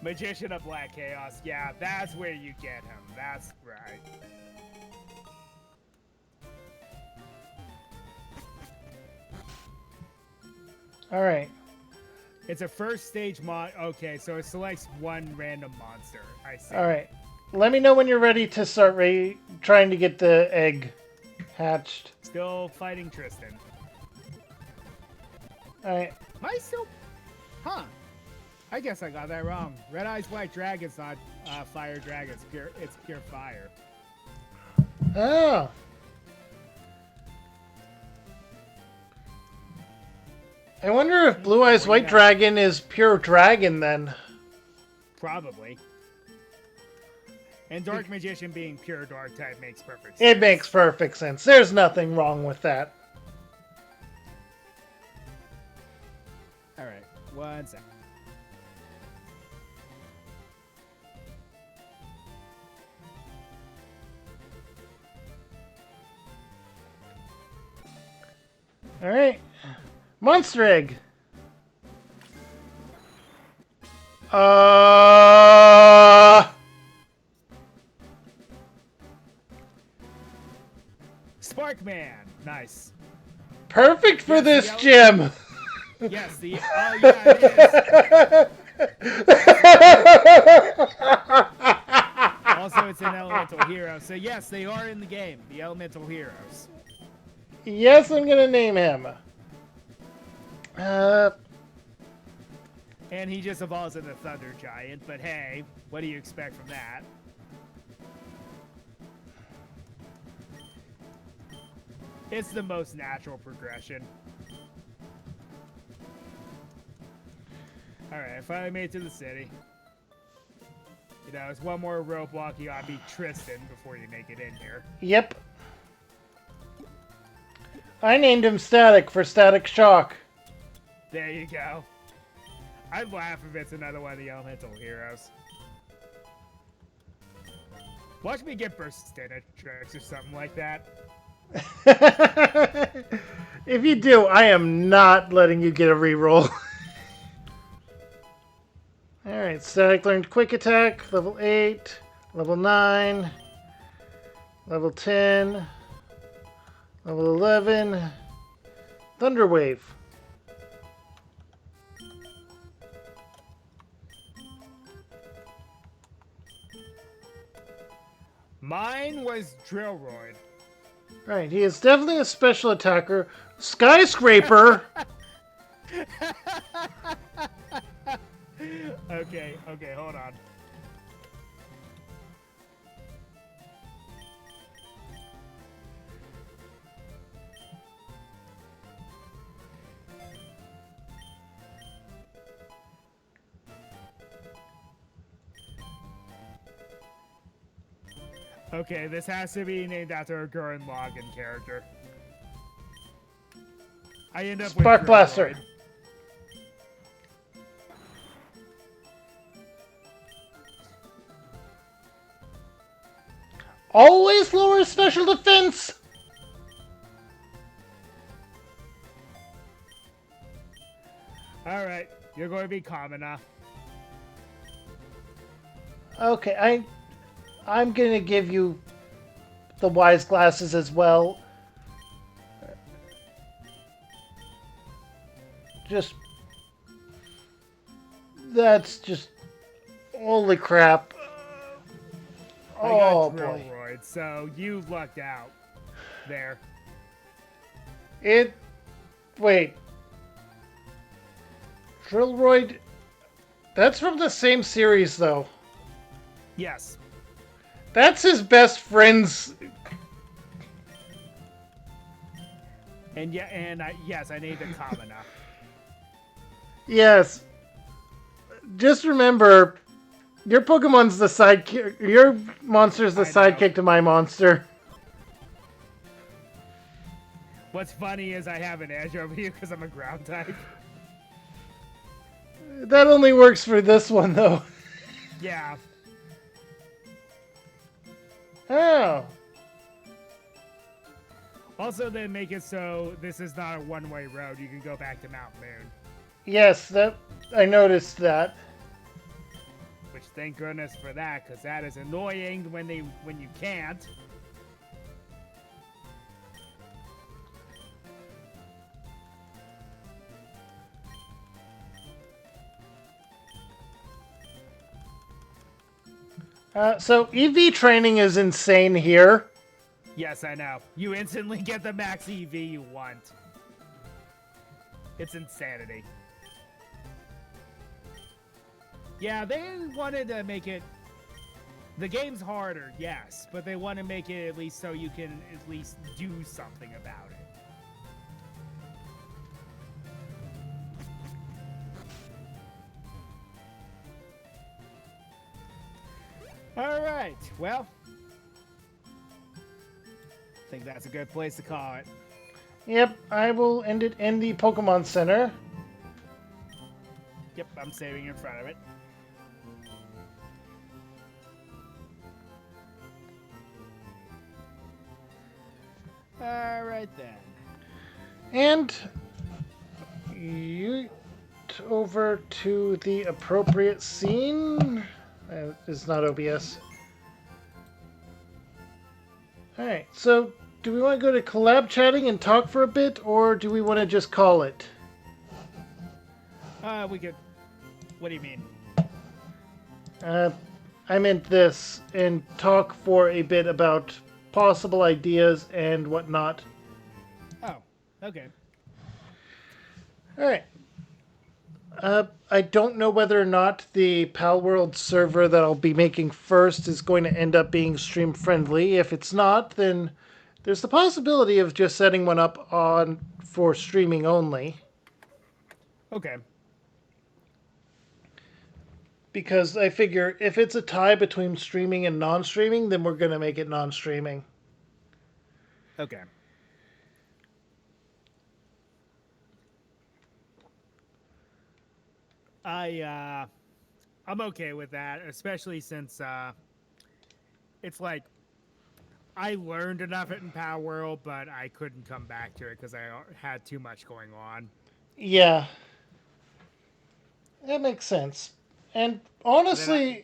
Magician of Black Chaos. Yeah, that's where you get him. That's right. Alright. It's a first stage mod. Okay, so it selects one random monster. I see. Alright. Let me know when you're ready to start trying to get the egg hatched. Still fighting Tristan. Alright. Am I still... Huh. I guess I got that wrong. Red Eyes White Dragon's not fire dragon. It's pure fire. Oh. I wonder if Blue Eyes White Dragon is pure dragon then. Probably. And Dark Magician being pure dark type makes perfect sense. It makes perfect sense. There's nothing wrong with that. Alright, one second. Alright. Monster egg. Sparkman! Nice. Perfect for this gym. Yes, oh yeah, it is. Also, it's an elemental hero. So yes, they are in the game. The elemental heroes. Yes, I'm gonna name him. Uh, And he just evolves into Thunder Giant, but hey, what do you expect from that? It's the most natural progression. Alright, I finally made it to the city. You know, it's one more roadblock. You gotta beat Tristan before you make it in here. yep. I named him Static for Static Shock. There you go. I'd laugh if it's another one of the elemental heroes. Watch me get Burstinatrix or something like that. If you do, I am not letting you get a reroll. Alright, Static learned Quick Attack, level 8, level 9, level 10, level 11, Thunder Wave. Mine was Drillroid. Right, he is definitely a special attacker. Skyscraper! Okay, hold on. Okay, this has to be named after a Gurren Lagann character. I end up Spark with Blaster. Drillroid. Always lower special defense! Alright, you're going to be Kamina. Okay, I'm gonna give you the wise glasses as well. Just that's just holy crap. I Oh got boy. Drillroid, so you lucked out there. It wait. Drillroid that's from the same series though. Yes. That's his best friend's. And yeah, and yes, I named it Kamina. Yes. Just remember, your Pokemon's the sidekick. Your monster's the I know. sidekick to my monster. What's funny is I have an edge over you because I'm a ground type. That only works for this one, though. Yeah. Oh. Also, they make it so this is not a one-way road. You can go back to Mount Moon. Yes, that I noticed that. Which, thank goodness for that, because that is annoying when you can't. So EV training is insane here. Yes, I know. You instantly get the max EV you want. It's insanity. Yeah, they wanted to make it... The game's harder, yes, but they want to make it at least so you can at least do something about it. Alright, well... I think that's a good place to call it. Yep, I will end it in the Pokemon Center. Yep, I'm saving in front of it. Alright then. And you over to the appropriate scene. It's not OBS. Alright, so do we want to go to collab chatting and talk for a bit, or do we want to just call it? We could... What do you mean? I meant this, and talk for a bit about possible ideas and whatnot. Oh, okay. All right. I don't know whether or not the Pal World server that I'll be making first is going to end up being stream friendly. If it's not, then there's the possibility of just setting one up on for streaming only. Okay. Because I figure if it's a tie between streaming and non-streaming, then we're going to make it non-streaming. Okay. I I'm okay with that, especially since it's like I learned enough in Power World, but I couldn't come back to it because I had too much going on. Yeah, that makes sense. And And then I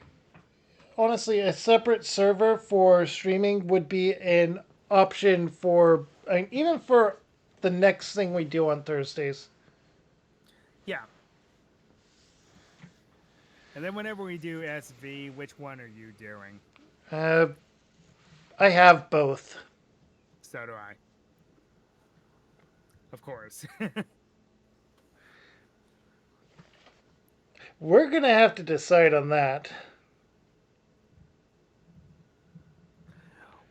honestly, a separate server for streaming would be an option for even for the next thing we do on Thursdays. yeah. And then whenever we do SV, which one are you doing? Uh, I have both. So do I. Of course. We're gonna have to decide on that.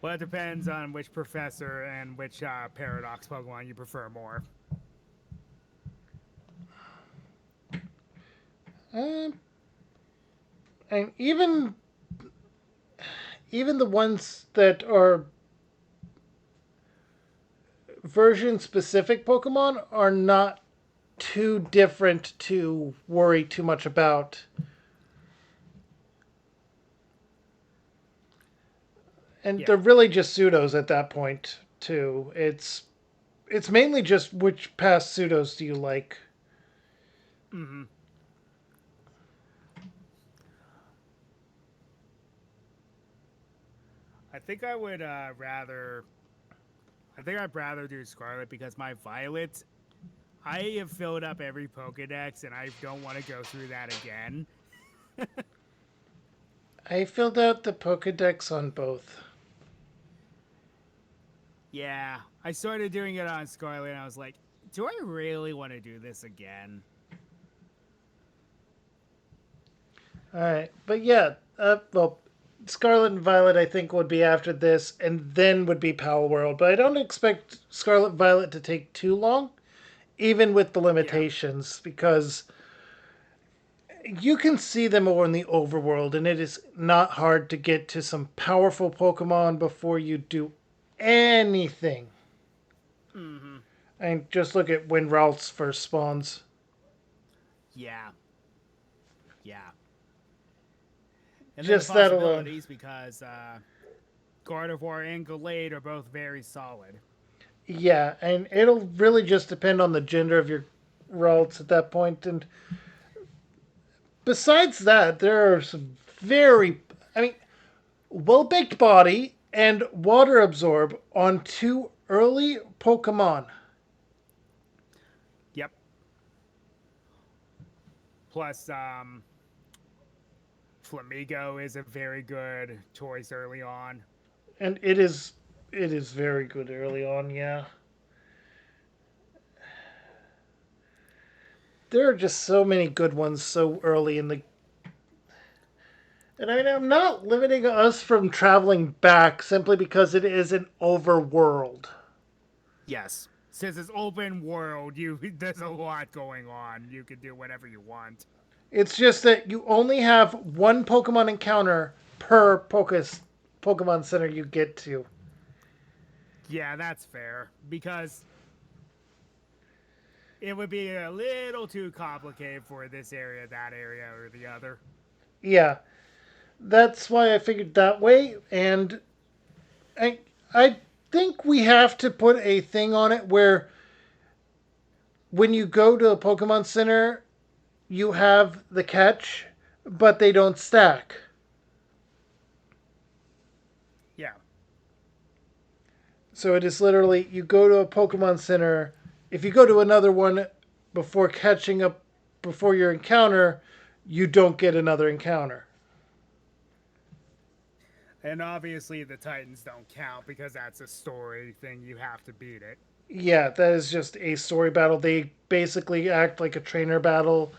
Well, it depends on which professor and which paradox Pokemon you prefer more. Um, and even the ones that are version specific Pokemon are not too different to worry too much about. And they're Yeah. really just pseudos at that point too. It's mainly just which past pseudos do you like. Mm-hmm. I think I would rather. I think I'd rather do Scarlet because my Violet. I have filled up every Pokedex and I don't want to go through that again. I filled out the Pokedex on both. Yeah, I started doing it on Scarlet and I was like, do I really want to do this again? All right, but yeah, well, Scarlet and Violet I think would be after this, and then would be Power World. But I don't expect Scarlet Violet to take too long, even with the Yeah. limitations, because you can see them over in the overworld, and it is not hard to get to some powerful Pokemon before you do anything. Mm-hmm. And just look at when Ralts first spawns. Yeah. Yeah. And then the Just that alone. possibilities because Gardevoir and Gallade are both very solid. Yeah, and it'll really just depend on the gender of your Ralts at that point. And besides that, there are some very, I mean, well baked body and water absorb on two early Pokemon. Yep. Plus, Flamigo is a very good choice early on. And it is very good early on, yeah. There are just so many good ones so early in the. And I mean, I'm not limiting us from traveling back simply because it is an overworld. Yes. Since it's open world, you there's a lot going on. You can do whatever you want. It's just that you only have one Pokemon encounter per Pokemon Center you get to. Yeah, that's fair. Because it would be a little too complicated for this area, that area, or the other. Yeah, that's why I figured that way. And I, I think we have to put a thing on it where when you go to a Pokemon Center, you have the catch, but they don't stack. Yeah. So it is literally you go to a Pokemon Center. If you go to another one before catching up before your encounter, you don't get another encounter. And obviously the Titans don't count because that's a story thing. You have to beat it. Yeah, that is just a story battle. They basically act like a trainer battle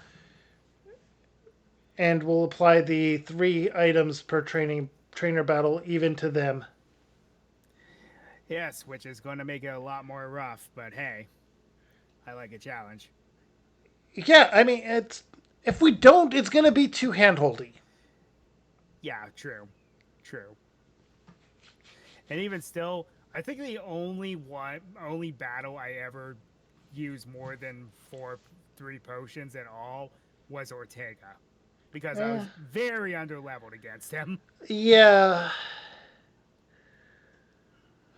and will apply the 3 items per trainer battle even to them. Yes, which is going to make it a lot more rough, but hey, I like a challenge. Yeah, I mean, it's if we don't, it's gonna be too handholdy. Yeah, true. True. And even still, I think the only battle I ever used more than 3 potions at all was Ortega because I Eh, was very underleveled against him. yeah,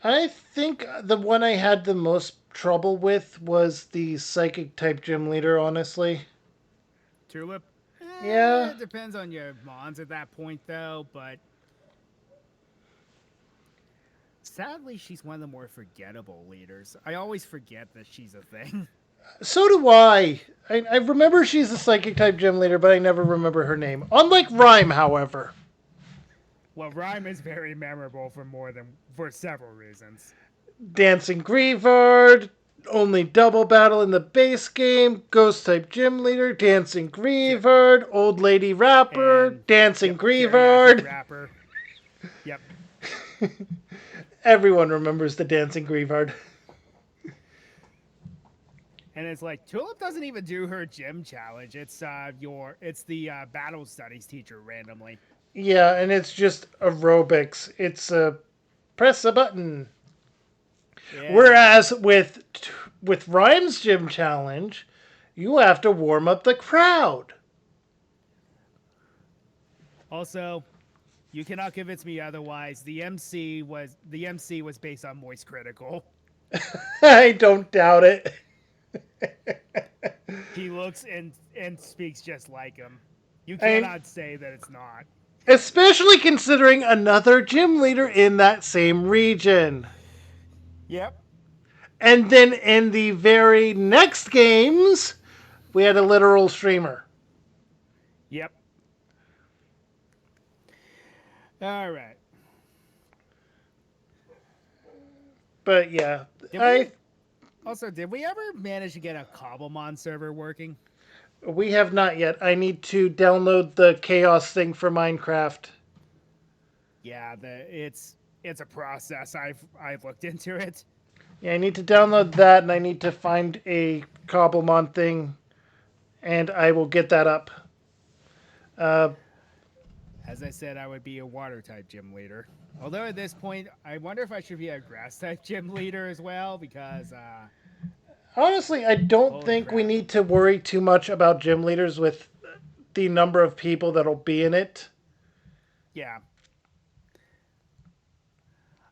I think the one I had the most trouble with was the psychic type gym leader. Honestly, Tulip, yeah. it depends on your mons at that point though, but sadly, she's one of the more forgettable leaders. I always forget that she's a thing. So do I. I remember she's a psychic type gym leader, but I never remember her name. Unlike Rhyme, however. Well, Rhyme is very memorable for several reasons. Dancing Grievard, only double battle in the base game, Ghost type gym leader, Dancing Yep, Grievard, Old Lady Rapper, and Dancing yep, geriatric Grievard. rapper. Yep, Everyone remembers the Dancing Grievard. and it's like Tulip doesn't even do her gym challenge. It's the battle studies teacher randomly. Yeah, and it's just aerobics. It's a press a button. Yeah. Whereas with Rhyme's gym challenge, you have to warm up the crowd. Also, you cannot convince me otherwise. The MC was based on Moist Critical. I don't doubt it. He looks and speaks just like him. You I mean, cannot say that it's not. especially considering another gym leader in that same region. Yep. And then in the very next games, we had a literal streamer. Yep. All right. But yeah, Did I we did we ever manage to get a Cobblemon server working? we have not yet. I need to download the chaos thing for Minecraft. Yeah, it's a process. I've looked into it. Yeah, I need to download that, and I need to find a Cobblemon thing, and I will get that up. Uh, As I said, I would be a water type gym leader. Although at this point, I wonder if I should be a grass type gym leader as well because Honestly, I don't holy think we crap. need to worry too much about gym leaders with the number of people that'll be in it. Yeah.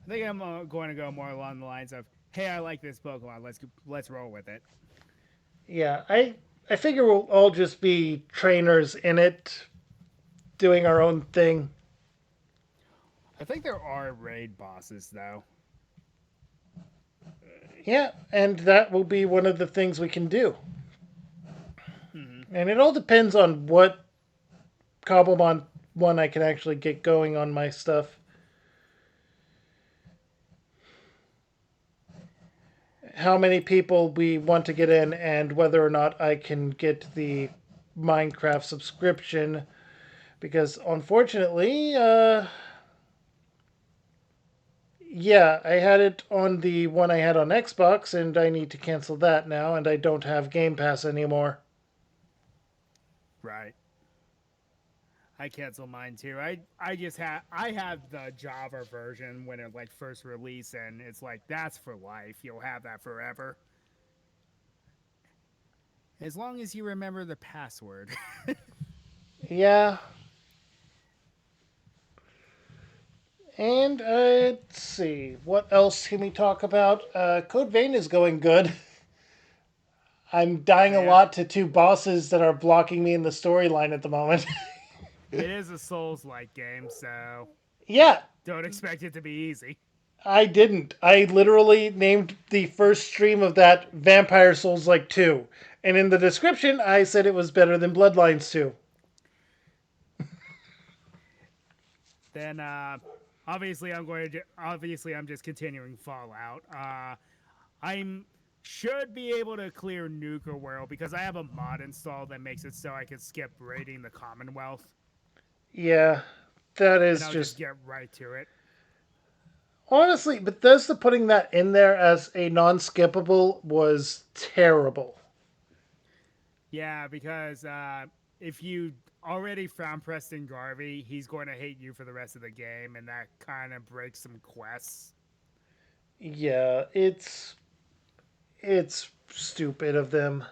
I think I'm going to go more along the lines of, "Hey, I like this Pokemon. Let's roll with it." Yeah, I figure we'll all just be trainers in it, doing our own thing. I think there are raid bosses though. Yeah, and that will be one of the things we can do. Mm-hmm. And it all depends on what Cobblemon one I can actually get going on my stuff. How many people we want to get in, and whether or not I can get the Minecraft subscription. Because unfortunately, yeah, I had it on the one I had on Xbox, and I need to cancel that now, and I don't have Game Pass anymore. Right. I cancel mine too. I have the Java version when it like first released, and it's like that's for life. You'll have that forever as long as you remember the password. Yeah, and let's see, what else can we talk about? Code Vein is going good. I'm dying a Yeah, lot to 2 bosses that are blocking me in the storyline at the moment. it is a Souls-like game, so Yeah, don't expect it to be easy. I didn't. I literally named the first stream of that Vampire Souls like 2. And in the description, I said it was better than Bloodlines 2. Then obviously I'm just continuing Fallout. I'm should be able to clear Nuka World because I have a mod installed that makes it so I can skip raiding the Commonwealth, Yeah, that and is I'll just just get right to it. honestly, Bethesda putting that in there as a non-skippable was terrible. Yeah, because if you already found Preston Garvey, he's going to hate you for the rest of the game, and that kind of breaks some quests. Yeah, it's stupid of them.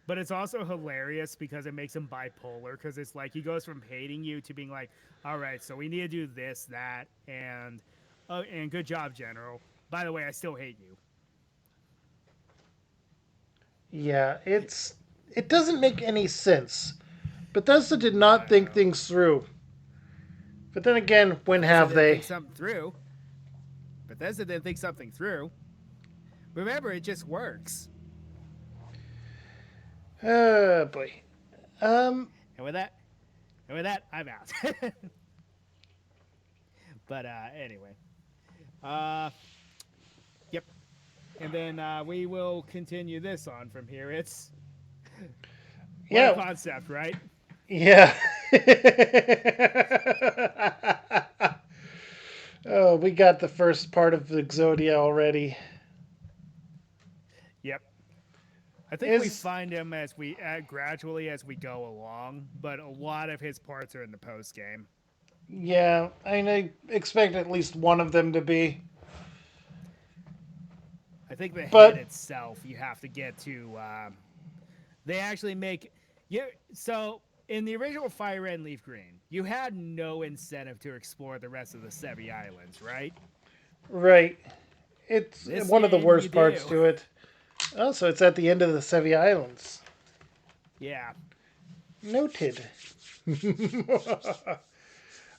But it's also hilarious because it makes him bipolar because it's like he goes from hating you to being like, all right, so we need to do this, that, and good job, General. By the way, I still hate you. Yeah, it doesn't make any sense. Bethesda did not think No. things through. But then again, when Bethesda have didn't they? think something through. Bethesda didn't think something through. Remember, it just works. Oh boy. Um, And with that, I'm out. But anyway, uh, yep. And then we will continue this on from here. It's what a yeah, concept, right? yeah. Oh, we got the first part of Exodia already. Yep. I think we Is find him as we gradually as we go along, but a lot of his parts are in the post game. yeah. I expect at least one of them to be, I think the head but itself you have to get to. They actually make you so in the original Fire Red and Leaf Green, you had no incentive to explore the rest of the Sevi Islands, right? right. It's This one of the game you worst parts do. to it. Oh, so it's at the end of the Sevi Islands. Yeah. Noted.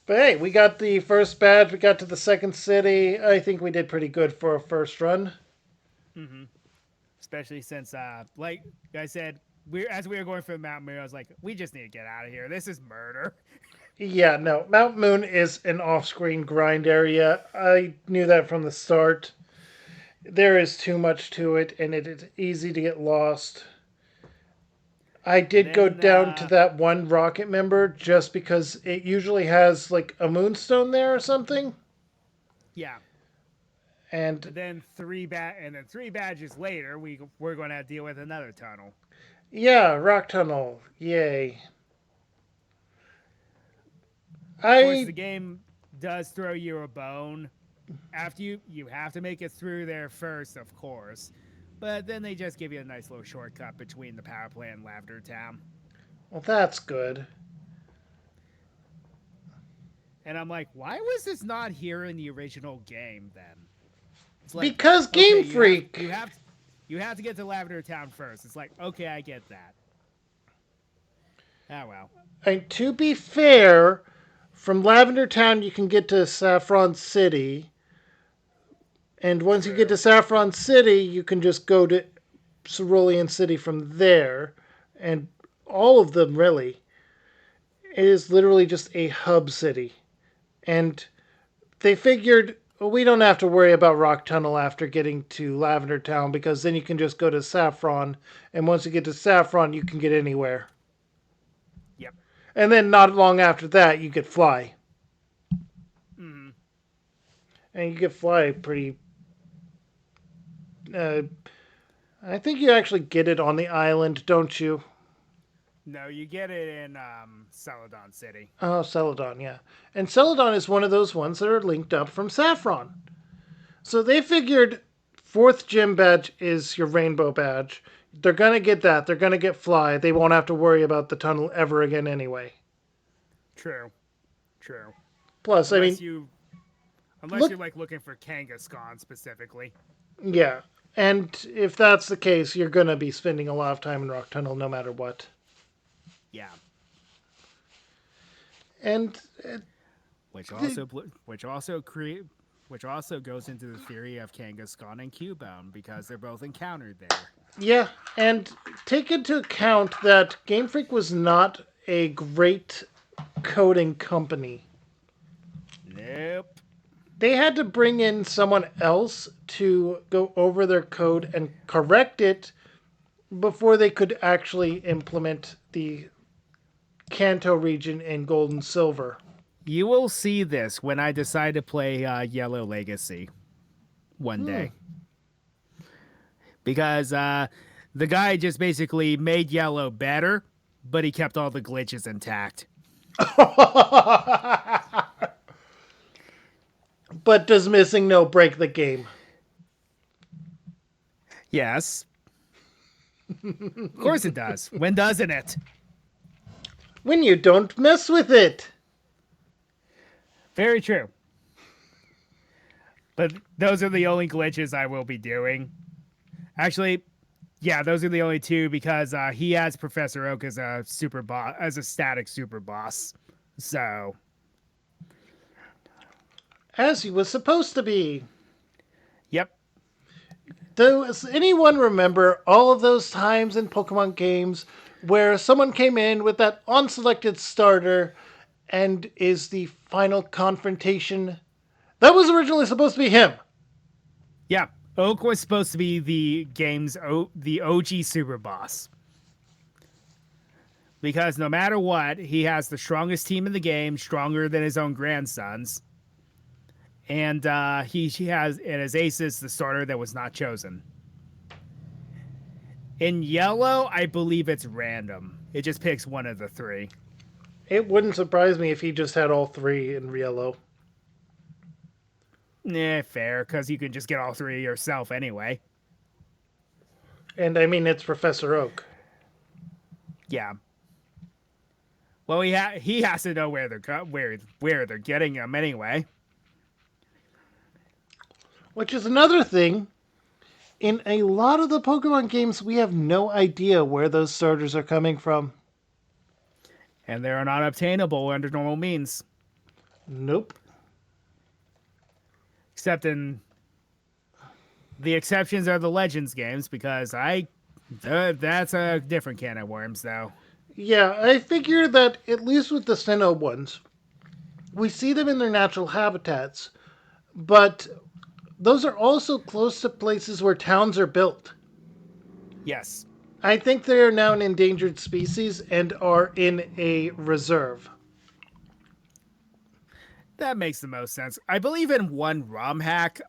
But hey, we got the first badge. We got to the second city. I think we did pretty good for a first run. Mm-hmm. Especially since, like I said, we as we were going for Mount Muir, I was like, we just need to get out of here. This is murder. Yeah, no, Mount Moon is an off screen grind area. I knew that from the start. There is too much to it, and it is easy to get lost. I And did go then, down to that one rocket member just because it usually has like a moonstone there or something. yeah, And and then three badges later, we're going to deal with another tunnel. yeah, rock tunnel. Yay. Of course, the I game does throw you a bone after you have to make it through there first, of course. But then they just give you a nice little shortcut between the power plant and Lavender Town. well, that's good. And I'm like, why was this not here in the original game then? It's like, Because okay, Game Freak. you have to get to Lavender Town first. It's like, okay, I get that. Oh well. And to be fair, from Lavender Town you can get to Saffron City, and once you get to True. Saffron City, you can just go to Cerulean City from there, and all of them really. It is literally just a hub city, and they figured well, we don't have to worry about Rock Tunnel after getting to Lavender Town because then you can just go to Saffron, and once you get to Saffron, you can get anywhere. Yep. And then not long after that, you could fly, Mm-hmm. and you could fly pretty. Uh, I think you actually get it on the island, don't you? No, you get it in Celadon City. Oh, Celadon, yeah. And Celadon is one of those ones that are linked up from Saffron. So they figured fourth gym badge is your rainbow badge. They're gonna get that. They're gonna get fly. They won't have to worry about the tunnel ever again anyway. True. True. Plus, I Unless mean, you unless look, you're like looking for Kangaskhan specifically. yeah. And if that's the case, you're gonna be spending a lot of time in Rock Tunnel no matter what. Yeah. And Which the, also which also create which also goes into the theory of Kangaskhan and Cubone because they're both encountered there. yeah, and take into account that Game Freak was not a great coding company. Nope. they had to bring in someone else to go over their code and correct it before they could actually implement the Kanto region in Gold and Silver. You will see this when I decide to play Yellow Legacy one day. Because the guy just basically made Yellow better, but he kept all the glitches intact. But does missing no break the game? Yes, of course it does. When doesn't it? When you don't mess with it. Very true. But those are the only glitches I will be doing. Actually, yeah, those are the only two because he has Professor Oak as a super boss, as a static super boss. So, As he was supposed to be. yep, Does anyone remember all of those times in Pokemon games where someone came in with that unselected starter and is the final confrontation? That was originally supposed to be him. yeah. Oak was supposed to be the the OG super boss because no matter what, he has the strongest team in the game, stronger than his own grandsons, and he has and his ace is the starter that was not chosen. In yellow, I believe it's random. It just picks one of the three. It wouldn't surprise me if he just had all three in yellow. Fair, because you can just get all three yourself anyway. And I mean, it's Professor Oak. Yeah. Well, he has to know where they're getting them anyway. Which is another thing. In a lot of the Pokemon games, we have no idea where those starters are coming from. And they're not obtainable under normal means, Nope. except in the exceptions are the Legends games because that's a different can of worms though. Yeah, I figure that at least with the Sinnoh ones, we see them in their natural habitats, but those are also close to places where towns are built. Yes, I think they are now an endangered species and are in a reserve. that makes the most sense. I believe in one ROM hack,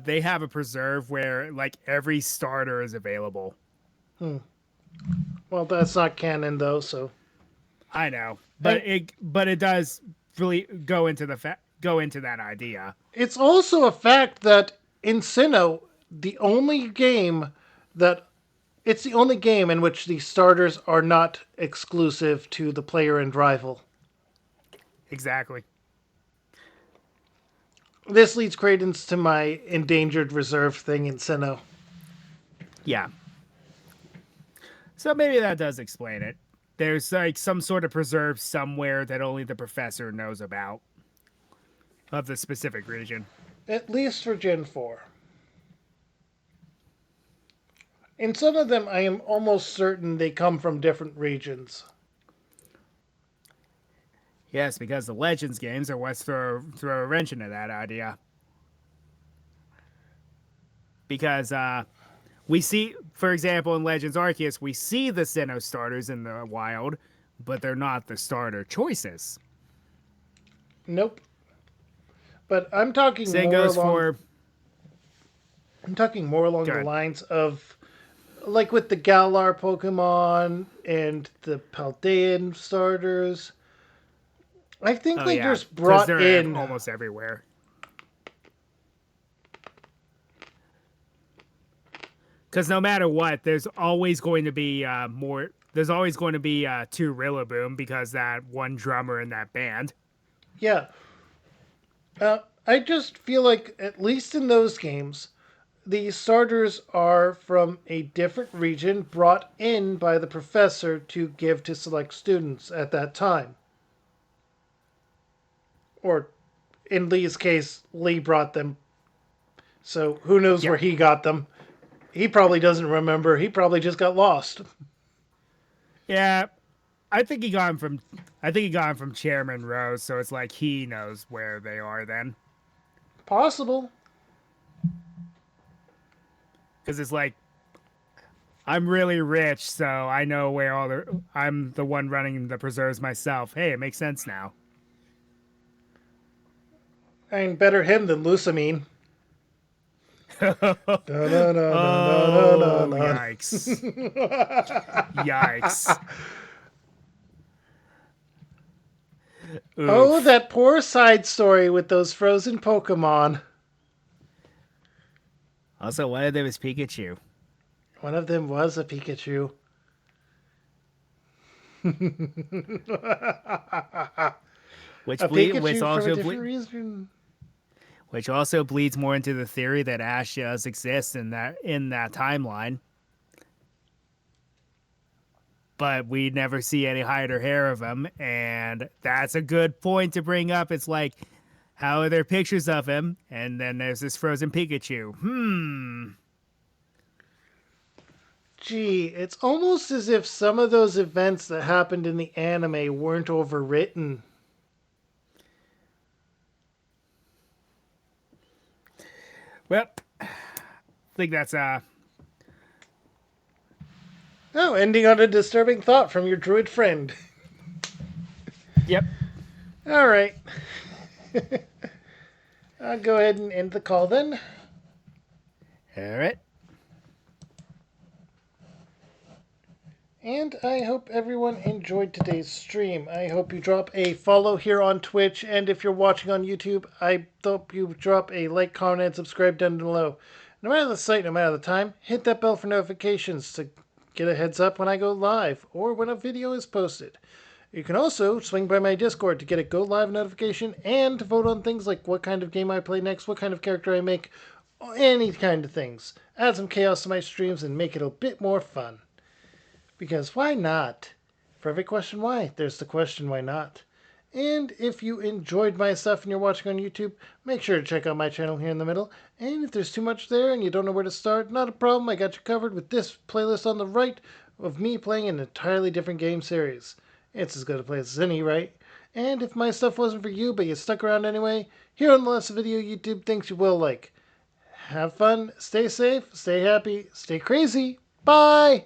they have a preserve where like every starter is available. Well, that's not canon though, so. I know, And but it does really go into that idea. it's also a fact that in Sinnoh, the only game that it's the only game in which the starters are not exclusive to the player and rival. Exactly. This leads credence to my endangered reserve thing in Sinnoh. Yeah. So maybe that does explain it. There's like some sort of preserve somewhere that only the professor knows about of the specific region. At least for Gen 4. In some of them, I am almost certain they come from different regions. Yes, because the Legends games are what's throw a wrench into that idea. Because we see, for example, in Legends Arceus, we see the Sinnoh starters in the wild, but they're not the starter choices. Nope. But I'm talking Same more goes along. for I'm talking more along the good. lines of like with the Galar Pokemon and the Paldean starters. I think Oh they yeah, just because brought they're in. almost everywhere. Because no matter what, there's always going to be more. There's always going to be two Rillaboom because that one drummer in that band. Yeah. I just feel like, at least in those games, the starters are from a different region brought in by the professor to give to select students at that time. Or in Lee's case, Lee brought them. So who knows where Yep. he got them? He probably doesn't remember. He probably just got lost. Yeah, I think he got him from. I think he got him from Chairman Rose, so it's like he knows where they are then. Possible. Because it's like I'm really rich, so I know where all the I'm the one running the preserves myself. Hey, it makes sense now. I mean, better him than Lusamine. Dun, dun, dun, dun, dun, dun, Oh, dun. yikes. Yikes. Oh, Oof. that poor side story with those frozen Pokemon. Also, one of them is Pikachu. One of them was a Pikachu. Which A bleed which Pikachu from a also different reason. which also bleeds more into the theory that Ash does exist in that timeline. But we never see any hide or hair of him, and that's a good point to bring up. It's like, how are there pictures of him? And then there's this frozen Pikachu. Gee, it's almost as if some of those events that happened in the anime weren't overwritten. Well, I think that's Oh, ending on a disturbing thought from your druid friend. yep. All right. I'll go ahead and end the call then. All right. And I hope everyone enjoyed today's stream. I hope you drop a follow here on Twitch, and if you're watching on YouTube, I hope you drop a like, comment, and subscribe down below. No matter the site, no matter the time, hit that bell for notifications to get a heads up when I go live or when a video is posted. You can also swing by my Discord to get a go live notification and to vote on things like what kind of game I play next, what kind of character I make, any kind of things. Add some chaos to my streams and make it a bit more fun. Because why not? For every question why, there's the question why not. And if you enjoyed my stuff and you're watching on YouTube, make sure to check out my channel here in the middle. And if there's too much there and you don't know where to start, not a problem, I got you covered with this playlist on the right of me playing an entirely different game series. It's as good a place as any, right? And if my stuff wasn't for you, but you stuck around anyway, here on the last video YouTube thinks you will like. Have fun, stay safe, stay happy, stay crazy. Bye!